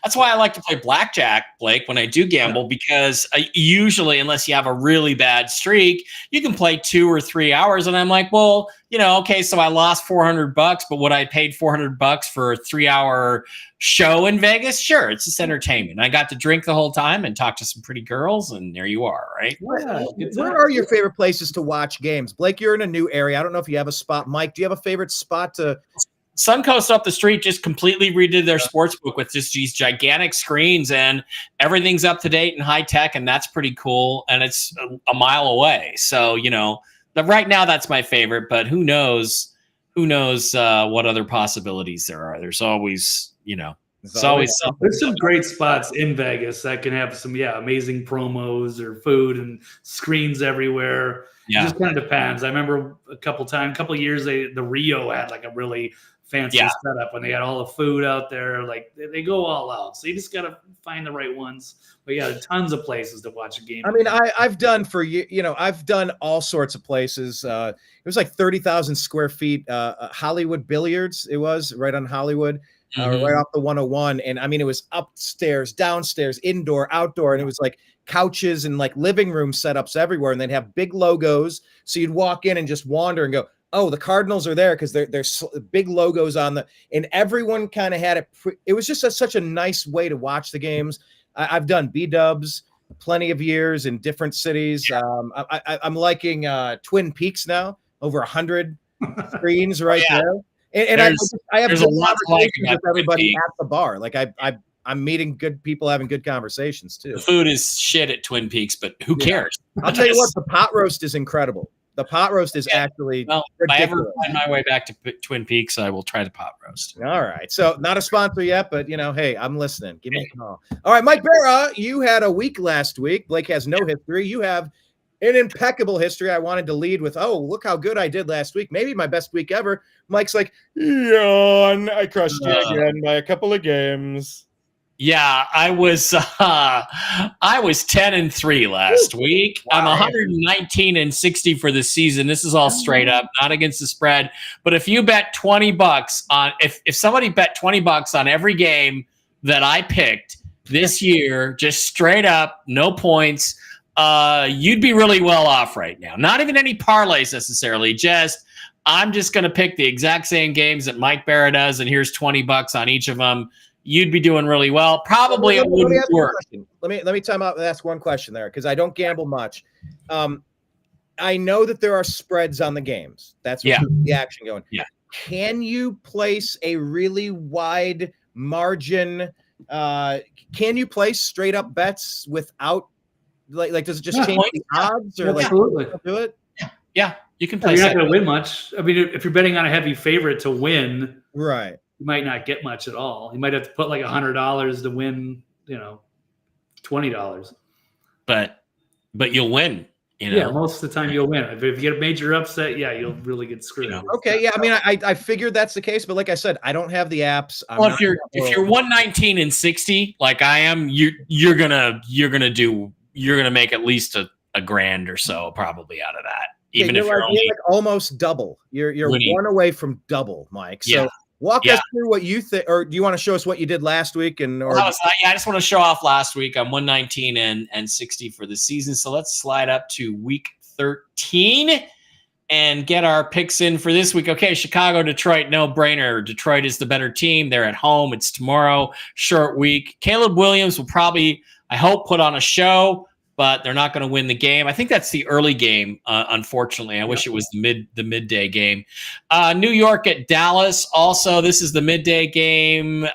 that's why I like to play blackjack, Blake, when I do gamble, because usually, unless you have a really bad streak, you can play 2 or 3 hours. And I'm like, well, okay, so I lost $400, but would I paid $400 for a 3-hour show in Vegas? Sure, it's just entertainment. I got to drink the whole time and talk to some pretty girls, and there you are, right? Yeah, where are your favorite places to watch games? Blake, you're in a new area. I don't know if you have a spot. Mike, do you have a favorite spot to? Suncoast up the street just completely redid their sports book with just these gigantic screens, and everything's up to date and high tech, and that's pretty cool. And it's a mile away, so right now that's my favorite. But who knows what other possibilities there are? There's always it's always something. There's some great spots in Vegas that can have some amazing promos or food and screens everywhere. Yeah. It just kind of depends. I remember a couple years the Rio had like a really fancy setup when they had all the food out there. Like they go all out. So you just got to find the right ones. But tons of places to watch a game. I mean, I've done I've done all sorts of places. It was like 30,000 square feet. Hollywood Billiards. It was right on Hollywood. Right off the 101. And I mean, it was upstairs, downstairs, indoor, outdoor. And it was like couches and like living room setups everywhere. And they'd have big logos. So you'd walk in and just wander and go, oh, the Cardinals are there because there's big logos on and everyone kind of had it. It was just such a nice way to watch the games. I've done B-dubs plenty of years in different cities. I'm liking Twin Peaks now, over 100 screens right Yeah. there. And I have there's good a lot to like conversations about with everybody Twin at the bar. Like I'm meeting good people, having good conversations too. The food is shit at Twin Peaks, but who cares? I'll tell you what, the pot roast is incredible. The pot roast is actually Well, if I ridiculous. ever find my way back to Twin Peaks, I will try the pot roast. All right. So not a sponsor yet, but hey, I'm listening. Give me a call. All right, Mike Bara, you had a week last week. Blake has no history. You have an impeccable history. I wanted to lead with, look how good I did last week. Maybe my best week ever. Mike's like, yawn. I crushed you again by a couple of games. Yeah, I was 10-3 last week. Wow. I'm 119-60 for the season. This is all straight up, not against the spread. But if you bet $20 on if somebody bet $20 on every game that I picked this year, just straight up, no points, you'd be really well off right now. Not even any parlays necessarily. I'm just going to pick the exact same games that Mike Bara does, and here's $20 on each of them. You'd be doing really well. Probably it wouldn't work. Let me time out and ask one question there, because I don't gamble much. I know that there are spreads on the games. That's what keeps the action going. Yeah. Can you place a really wide margin? Can you place straight up bets without like does it just change the odds or absolutely do it? Yeah, you can place. You're not going to win much. I mean, if you're betting on a heavy favorite to win, right? You might not get much at all. You might have to put like $100 to win, $20. But you'll win. Yeah, most of the time you'll win. If you get a major upset, you'll really get screwed. Okay, yeah. I mean, I figured that's the case, but like I said, I don't have the apps. Well, if you're 119-60, like I am, you're gonna make at least a grand or so probably out of that. Even if you're only like almost double. You're winning. one away from double, Mike. So walk us through what you think, or do you want to show us what you did last week? I just want to show off last week. I'm 119-60 for the season. So let's slide up to week 13 and get our picks in for this week. Okay, Chicago, Detroit, no brainer. Detroit is the better team. They're at home. It's tomorrow, short week. Caleb Williams will probably, I hope, put on a show, but they're not going to win the game. I think that's the early game, unfortunately. I wish it was the midday game. New York at Dallas. Also, this is the midday game.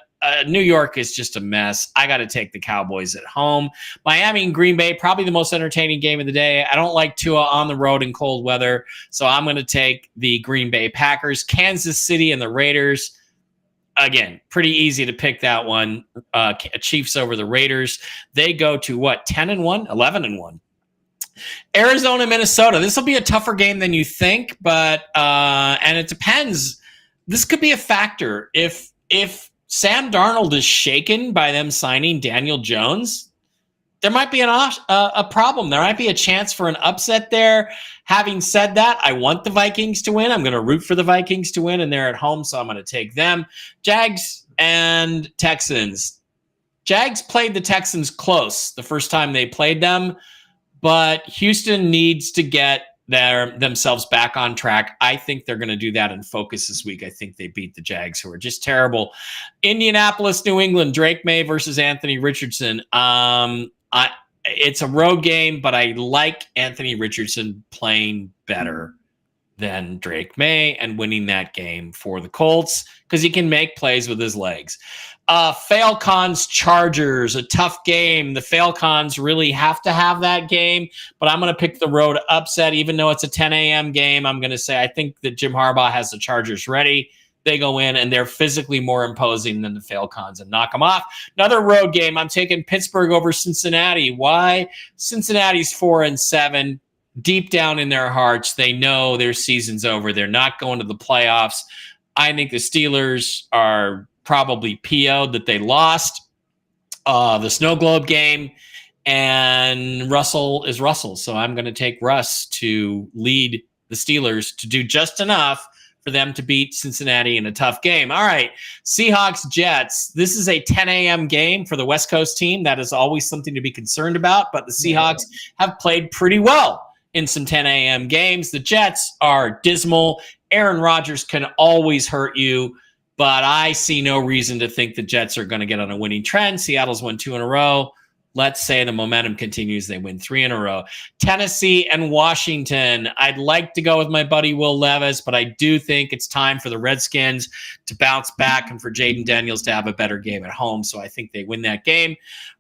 New York is just a mess. I got to take the Cowboys at home. Miami and Green Bay, probably the most entertaining game of the day. I don't like Tua on the road in cold weather, so I'm going to take the Green Bay Packers. Kansas City and the Raiders. Again, pretty easy to pick that one. Chiefs over the Raiders. They go to 10-1, 11-1. Arizona, Minnesota. This will be a tougher game than you think, but and it depends. This could be a factor. If Sam Darnold is shaken by them signing Daniel Jones, there might be a problem. There might be a chance for an upset there. Having said that, I want the Vikings to win. I'm going to root for the Vikings to win, and they're at home, so I'm going to take them. Jags and Texans. Jags played the Texans close the first time they played them, but Houston needs to get themselves back on track. I think they're going to do that and focus this week. I think they beat the Jags, who are just terrible. Indianapolis, New England, Drake May versus Anthony Richardson. It's a road game, but I like Anthony Richardson playing better than Drake May and winning that game for the Colts because he can make plays with his legs. Falcons, Chargers, a tough game. The Falcons really have to have that game, but I'm going to pick the road upset. Even though it's a 10 a.m. game, I'm going to say I think that Jim Harbaugh has the Chargers ready. They go in and they're physically more imposing than the Falcons and knock them off. Another road game. I'm taking Pittsburgh over Cincinnati. Why? Cincinnati's 4-7. Deep down in their hearts, they know their season's over. They're not going to the playoffs. I think the Steelers are probably PO'd that they lost the snow globe game, and Russell is Russell. So I'm going to take Russ to lead the Steelers to do just enough for them to beat Cincinnati in a tough game. All right, Seahawks, Jets. This is a 10 a.m. game for the West Coast team. That is always something to be concerned about, but the Seahawks have played pretty well in some 10 a.m. games. The Jets are dismal. Aaron Rodgers can always hurt you, but I see no reason to think the Jets are going to get on a winning trend. Seattle's won 2 in a row. let's say the momentum continues. They win 3 in a row. Tennessee and Washington. I'd like to go with my buddy Will Levis, but I do think it's time for the Redskins to bounce back and for Jaden Daniels to have a better game at home. So I think they win that game.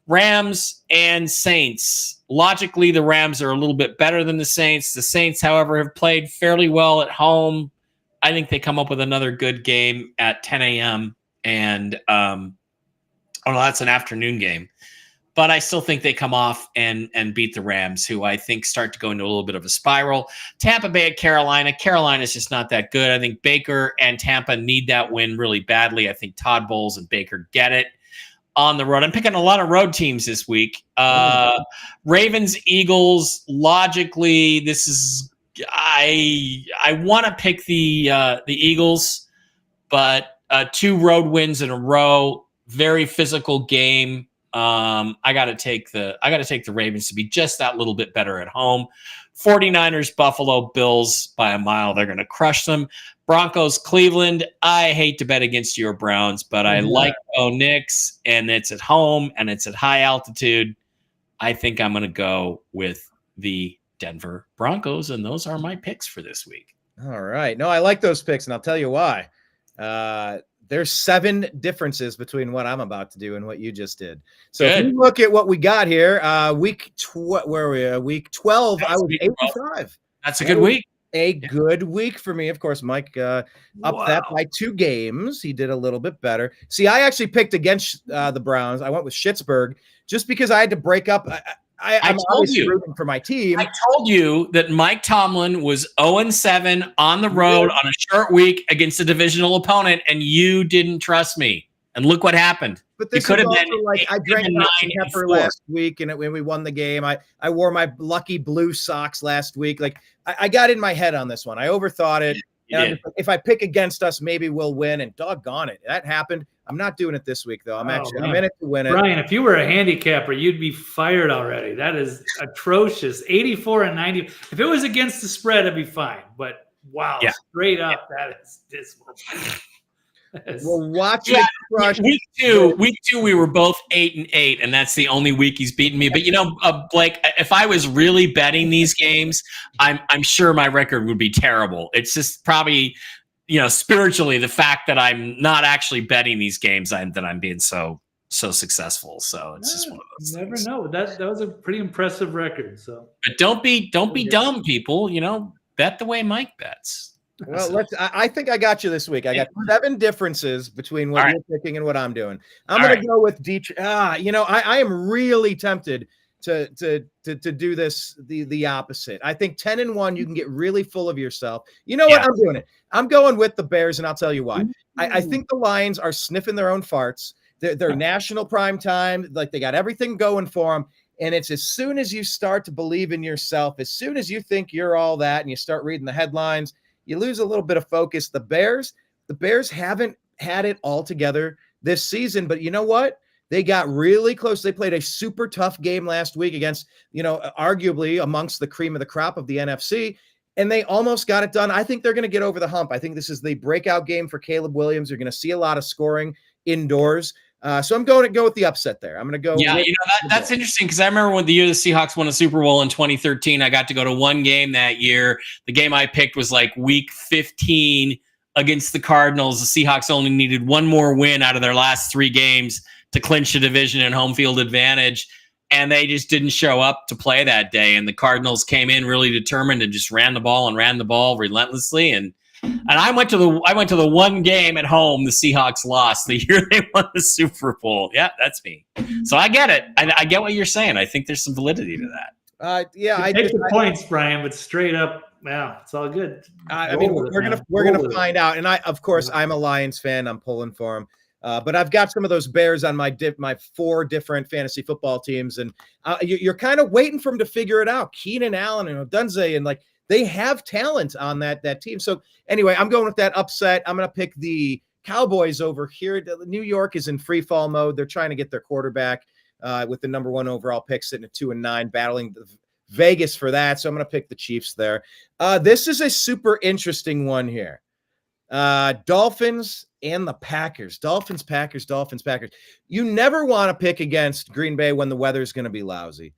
Rams and Saints. Logically, the Rams are a little bit better than the Saints. The Saints, however, have played fairly well at home. I think they come up with another good game at 10 a.m. And, that's an afternoon game. But I still think they come off and beat the Rams, who I think start to go into a little bit of a spiral. Tampa Bay at Carolina. Carolina's just not that good. I think Baker and Tampa need that win really badly. I think Todd Bowles and Baker get it on the road. I'm picking a lot of road teams this week. Ravens, Eagles. Logically, this is I want to pick the Eagles, but 2 road wins in a row. Very physical game. I got to take the Ravens to be just that little bit better at home. 49ers, Buffalo Bills by a mile. They're going to crush them. Broncos, Cleveland. I hate to bet against your Browns, but I like Bo Nix, and it's at home and it's at high altitude. I think I'm going to go with the Denver Broncos, and those are my picks for this week. All right. No, I like those picks, and I'll tell you why. There's 7 differences between what I'm about to do and what you just did. So if you look at what we got here, week 12, I was 8-5. That's a good week. Good week for me. Of course, Mike up that by 2 games. He did a little bit better. See, I actually picked against the Browns. I went with Schittsburg just because I had to break up. I'm always rooting for my team. I told you that Mike Tomlin was 0-7 on the road on a short week against a divisional opponent, and you didn't trust me. And look what happened. But this could have been like I drank pepper last week, and when we won the game, I wore my lucky blue socks last week. Like I got in my head on this one. I overthought it. If I pick against us, maybe we'll win. And doggone it, that happened. I'm not doing it this week, though. I'm in it to win it. Brian, if you were a handicapper, you'd be fired already. That is atrocious. 84 and 90. If it was against the spread, I'd be fine. But wow, straight up, that is dismal. We'll watch it. Week two, we were both 8-8, and that's the only week he's beaten me. But Blake, if I was really betting these games, I'm sure my record would be terrible. It's just probably, spiritually, the fact that I'm not actually betting these games that I'm being so successful. So it's just one of those things. Never know. That was a pretty impressive record. So, but don't be dumb, people. Bet the way Mike bets. Well, I think I got you this week. I got 7 differences between what you're picking and what I'm doing. I'm going to go with Detroit. I am really tempted to do this the opposite. I think 10-1, you can get really full of yourself. You know what? I'm doing it. I'm going with the Bears, and I'll tell you why. I think the Lions are sniffing their own farts. They're national prime time. Like, they got everything going for them. And it's as soon as you start to believe in yourself, as soon as you think you're all that and you start reading the headlines, you lose a little bit of focus. The Bears haven't had it all together this season, but you know what? They got really close. They played a super tough game last week against, arguably amongst the cream of the crop of the NFC, and they almost got it done. I think they're going to get over the hump. I think this is the breakout game for Caleb Williams. You're going to see a lot of scoring indoors. So I'm going to go with the upset there. I'm going to go. Yeah, that's interesting because I remember when the year the Seahawks won a Super Bowl in 2013, I got to go to one game that year. The game I picked was like week 15 against the Cardinals. The Seahawks only needed one more win out of their last 3 games to clinch the division and home field advantage. And they just didn't show up to play that day. And the Cardinals came in really determined and just ran the ball relentlessly. And I went to the one game at home the Seahawks lost the year they won the Super Bowl. Yeah, that's me. So I get it. I get what you're saying. I think there's some validity to that. I take the points, Brian, but straight up, it's all good. We're gonna find out. And I'm a Lions fan. I'm pulling for them. But I've got some of those Bears on my 4 different fantasy football teams, and you're kind of waiting for them to figure it out. Keenan Allen and Odunze, and they have talent on that team. So anyway, I'm going with that upset. I'm going to pick the Cowboys over here. New York is in free fall mode. They're trying to get their quarterback with the number 1 overall pick, sitting at 2-9, battling Vegas for that. So I'm going to pick the Chiefs there. This is a super interesting one here. Dolphins and the Packers. Dolphins, Packers. You never want to pick against Green Bay when the weather's going to be lousy.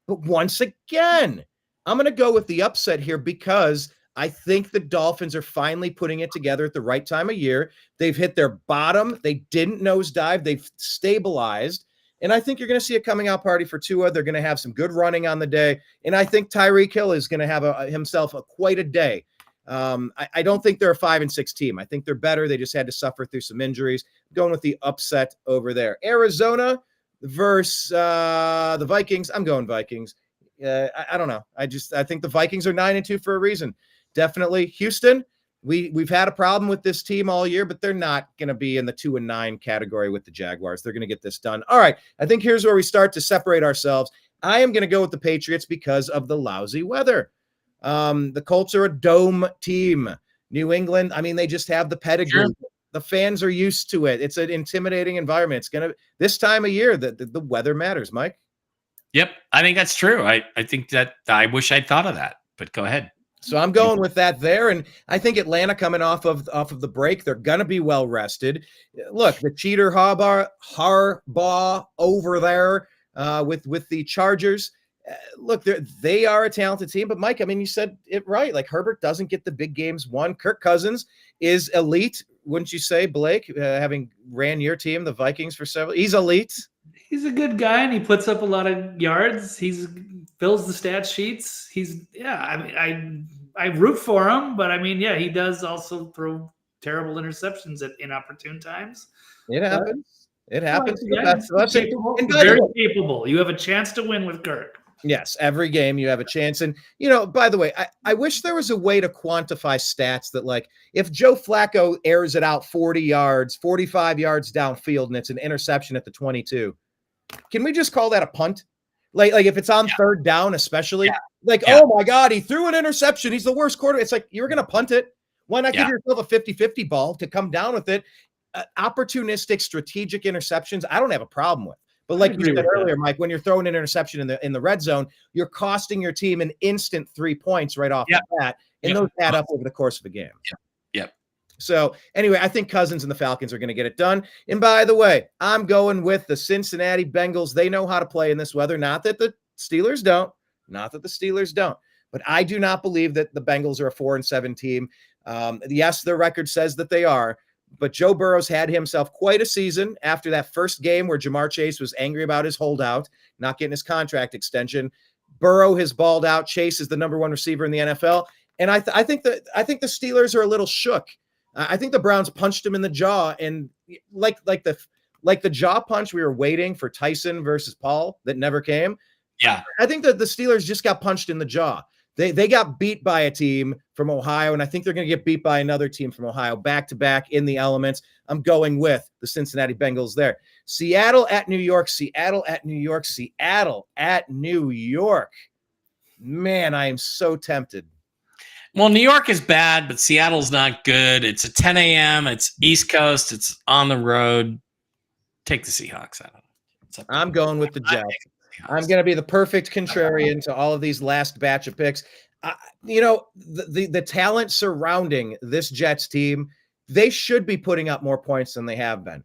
But once again, I'm going to go with the upset here because I think the Dolphins are finally putting it together at the right time of year. They've hit their bottom. They didn't nosedive. They've stabilized. And I think you're going to see a coming out party for Tua. They're going to have some good running on the day. And I think Tyreek Hill is going to have himself quite a day. I don't think they're a 5-6 team. I think they're better. They just had to suffer through some injuries. Going with the upset over there. Arizona versus the Vikings. I'm going Vikings. I don't know. I think the Vikings are 9-2 for a reason. Definitely. Houston, we've had a problem with this team all year, but they're not going to be in the 2-9 category with the Jaguars. They're going to get this done. All right. I think here's where we start to separate ourselves. I am going to go with the Patriots because of the lousy weather. The Colts are a dome team. New England, I mean, they just have the pedigree. Sure. The fans are used to it. It's an intimidating environment. It's going to, this time of year, the weather matters, Mike. Yep. I think that's true. I think that I wish I'd thought of that, but go ahead. So I'm going with that there. And I think Atlanta coming off of the break, they're going to be well rested. Look, the cheater Harbaugh over there with the Chargers. Look, they are a talented team, but Mike, I mean, you said it right. Like Herbert doesn't get the big games won. Kirk Cousins is elite, wouldn't you say, Blake? Having ran your team, the Vikings, for several, he's elite. He's a good guy, and he puts up a lot of yards. He's fills the stat sheets. I mean, I root for him, but I mean, yeah, he does also throw terrible interceptions at inopportune times. It happens. It happens. That's very capable. You have a chance to win with Kirk. Yes, every game you have a chance. And, by the way, I wish there was a way to quantify stats that, like, if Joe Flacco airs it out 40 yards, 45 yards downfield, and it's an interception at the 22, can we just call that a punt? Like if it's on third down, especially, oh my God, he threw an interception. He's the worst quarterback. It's like, you're going to punt it. Why not give yourself a 50-50 ball to come down with it? Opportunistic, strategic interceptions, I don't have a problem with. But like you said earlier, Mike, when you're throwing an interception in the red zone, you're costing your team an instant 3 points right off the bat, and those add up over the course of a game. Yep. So anyway, I think Cousins and the Falcons are going to get it done. And by the way, I'm going with the Cincinnati Bengals. They know how to play in this weather. Not that the Steelers don't. But I do not believe that the Bengals are a 4-7 team. Yes, their record says that they are. But Joe Burrow's had himself quite a season after that first game where Jamar Chase was angry about his holdout, not getting his contract extension. Burrow has balled out. Chase is the number one receiver in the NFL. And I think the Steelers are a little shook. I think the Browns punched him in the jaw, and like the jaw punch we were waiting for Tyson versus Paul that never came. Yeah. I think that the Steelers just got punched in the jaw. They got beat by a team from Ohio, and I think they're going to get beat by another team from Ohio back-to-back in the elements. I'm going with the Cincinnati Bengals there. Seattle at New York. Man, I am so tempted. Well, New York is bad, but Seattle's not good. It's at 10 a.m. It's East Coast. It's on the road. Take the Seahawks out. I'm going with the Jets. I'm going to be the perfect contrarian to all of these last batch of picks. The talent surrounding this Jets team, they should be putting up more points than they have been.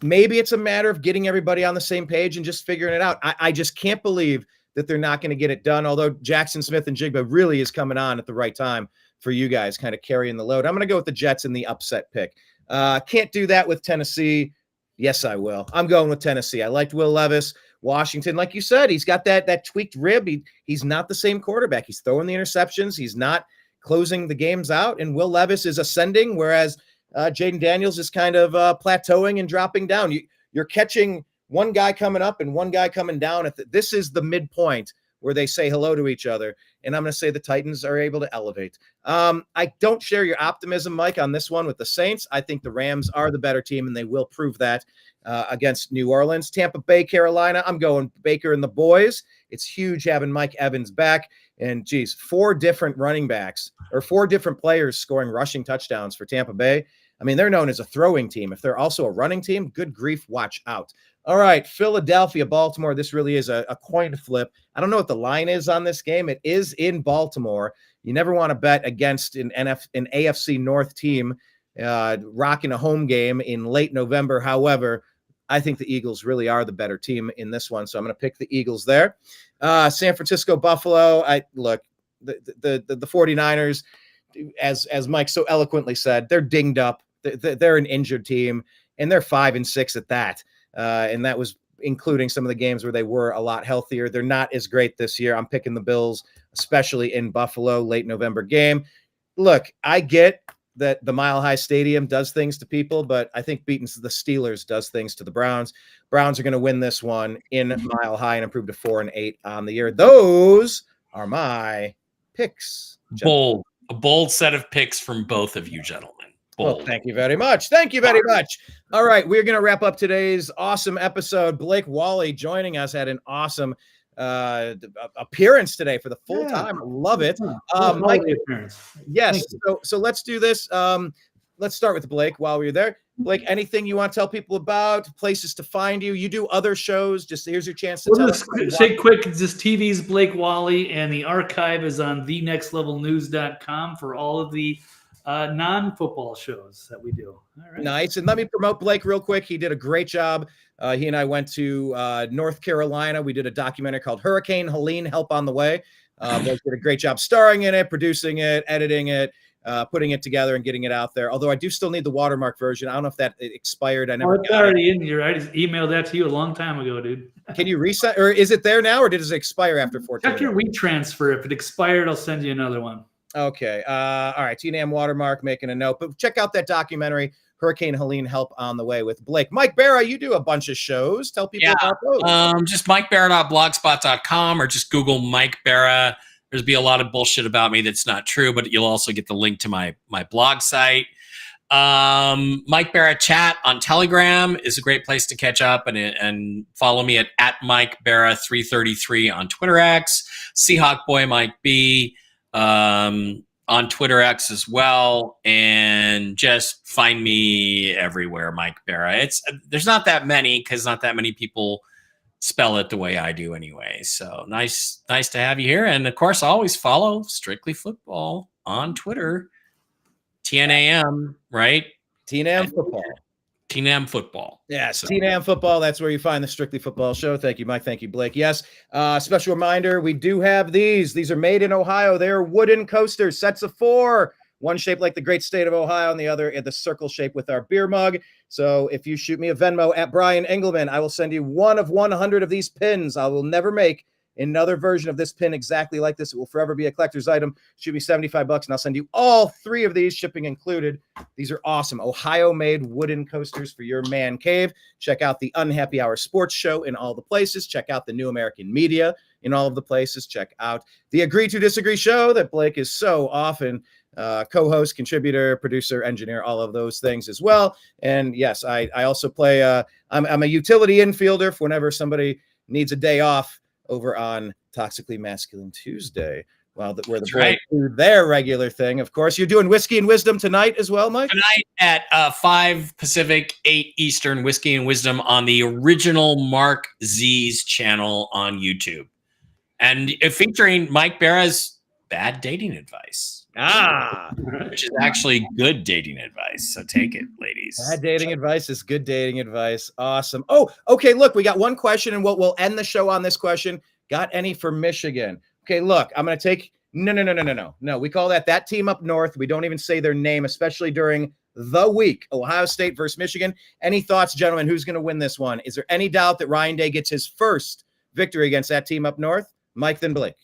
Maybe it's a matter of getting everybody on the same page and just figuring it out. I just can't believe that they're not going to get it done, although Jackson Smith and Jigba really is coming on at the right time for you guys, kind of carrying the load. I'm going to go with the Jets in the upset pick. Can't do that with Tennessee. Yes, I will. I'm going with Tennessee. I liked Will Levis. Washington, like you said, he's got that tweaked rib. He's not the same quarterback. He's throwing the interceptions. He's not closing the games out. And Will Levis is ascending, whereas Jaden Daniels is kind of plateauing and dropping down. You're catching one guy coming up and one guy coming down. This is the midpoint where they say hello to each other. And I'm going to say the Titans are able to elevate. I don't share your optimism, Mike, on this one with the Saints. I think the Rams are the better team, and they will prove that against New Orleans. Tampa Bay, Carolina, I'm going Baker and the boys. It's huge having Mike Evans back. And, geez, 4 different running backs or 4 different players scoring rushing touchdowns for Tampa Bay. I mean, they're known as a throwing team. If they're also a running team, good grief, watch out. All right, Philadelphia, Baltimore. This really is a coin flip. I don't know what the line is on this game. It is in Baltimore. You never want to bet against an AFC North team. rocking a home game in late November. However, I think the Eagles really are the better team in this one, so I'm going to pick the Eagles there. San Francisco, Buffalo. The 49ers, as Mike so eloquently said, they're dinged up. They're an injured team, and they're 5-6 at that. And that was including some of the games where they were a lot healthier. They're not as great this year. I'm picking the Bills, especially in Buffalo, late November game. Look, I get that the Mile High Stadium does things to people, but I think beating the Steelers does things to the Browns. Browns are going to win this one in Mile High and improve to 4-8 on the year. Those are my picks. Bold. A bold set of picks from both of you gentlemen. Well, thank you very much. Thank you very much. All right, we're going to wrap up today's awesome episode. Blake Wally joining us, had an awesome appearance today for the full time. I love it. Mike, yes. So let's do this. Let's start with Blake while we're there. Blake, anything you want to tell people about, places to find you? You do other shows. Just here's your chance to tell us. Say quick, just TV's Blake Wally, and the archive is on thenextlevelnews.com for all of the non-football shows that we do. All right. Nice. And let me promote Blake real quick. He did a great job. He and I went to North Carolina. We did a documentary called Hurricane Helene, Help on the Way. Blake did a great job starring in it, producing it, editing it, putting it together and getting it out there. Although I do still need the watermark version. I don't know if that expired. I never it's already in here. I just emailed that to you a long time ago, dude. Can you reset, or is it there now, or does it expire after 14? Check your WeTransfer. If it expired, I'll send you another one. Okay. All right. TNAM watermark, making a note. But check out that documentary, Hurricane Helene, Help on the Way with Blake. Mike Bara, you do a bunch of shows. Tell people about those. Just mikebara.blogspot.com or just Google Mike Bara. There's be a lot of bullshit about me that's not true, but you'll also get the link to my blog site. Mike Bara Chat on Telegram is a great place to catch up and follow me at Mike Bara 333 on Twitter X, seahawkboymikeb on Twitter X as well, and just find me everywhere, Mike Bara. There's not that many because not that many people spell it the way I do anyway. So nice to have you here. And of course, always follow Strictly Football on Twitter. TNAM, right? TNAM Football. TNAM Football. Yes, TNAM Football. That's where you find the Strictly Football show. Thank you, Mike. Thank you, Blake. Yes. Special reminder, we do have these. These are made in Ohio. They're wooden coasters, sets of 4. One shaped like the great state of Ohio, and the other in the circle shape with our beer mug. So if you shoot me a Venmo at Brian Engelman, I will send you one of 100 of these pins. I will never make another version of this pin exactly like this. It will forever be a collector's item. Shoot me $75 and I'll send you all 3 of these, shipping included. These are awesome. Ohio-made wooden coasters for your man cave. Check out the Unhappy Hour Sports Show in all the places. Check out the New American Media in all of the places. Check out the Agree to Disagree show that Blake is so often co-host, contributor, producer, engineer, all of those things as well. And yes, I also play, I'm a utility infielder for whenever somebody needs a day off over on Toxically Masculine Tuesday. Where the boys do their regular thing. Of course, you're doing Whiskey and Wisdom tonight as well, Mike? Tonight at 5 Pacific, 8 Eastern, Whiskey and Wisdom on the original Mark Z's channel on YouTube. And featuring Mike Bara's bad dating advice. Which is actually good dating advice. So take it, ladies. Bad dating advice is good dating advice. Awesome. Oh, okay. Look, we got one question, and we'll end the show on this question. Got any for Michigan? Okay, look, I'm going to take no. We call that team up north. We don't even say their name, especially during the week. Ohio State versus Michigan. Any thoughts, gentlemen? Who's going to win this one? Is there any doubt that Ryan Day gets his first victory against that team up north? Mike, then Blake.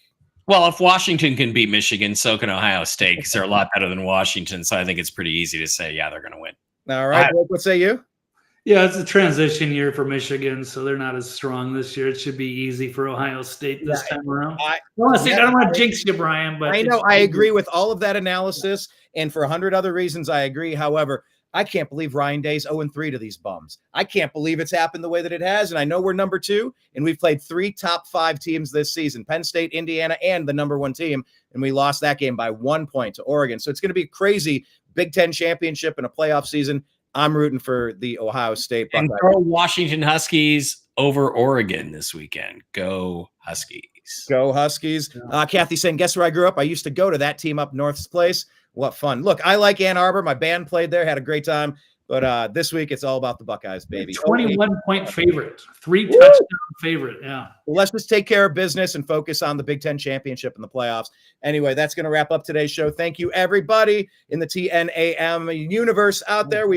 Well, if Washington can beat Michigan, so can Ohio State because they're a lot better than Washington. So I think it's pretty easy to say, yeah, they're going to win. All right. Blake, what say you? Yeah, it's a transition year for Michigan, so they're not as strong this year. It should be easy for Ohio State this time around. I don't want to jinx you, Brian, but I know I agree with all of that analysis, and for 100 other reasons, I agree. However, I can't believe Ryan Day's 0-3 to these bums. I can't believe it's happened the way that it has, and I know we're number 2, and we've played 3 top 5 teams this season, Penn State, Indiana, and the number 1 team, and we lost that game by 1 point to Oregon. So it's going to be a crazy Big Ten championship and a playoff season. I'm rooting for the Ohio State Buckeyes. And go Washington Huskies over Oregon this weekend. Go Huskies. Go Huskies. Kathy saying, guess where I grew up? I used to go to that team up north's place. What fun. Look, I like Ann Arbor. My band played there, had a great time. But this week, it's all about the Buckeyes, baby. 21-point favorite, 3-touchdown favorite. Yeah. Well, let's just take care of business and focus on the Big Ten championship and the playoffs. Anyway, that's going to wrap up today's show. Thank you, everybody in the TNAM universe out there.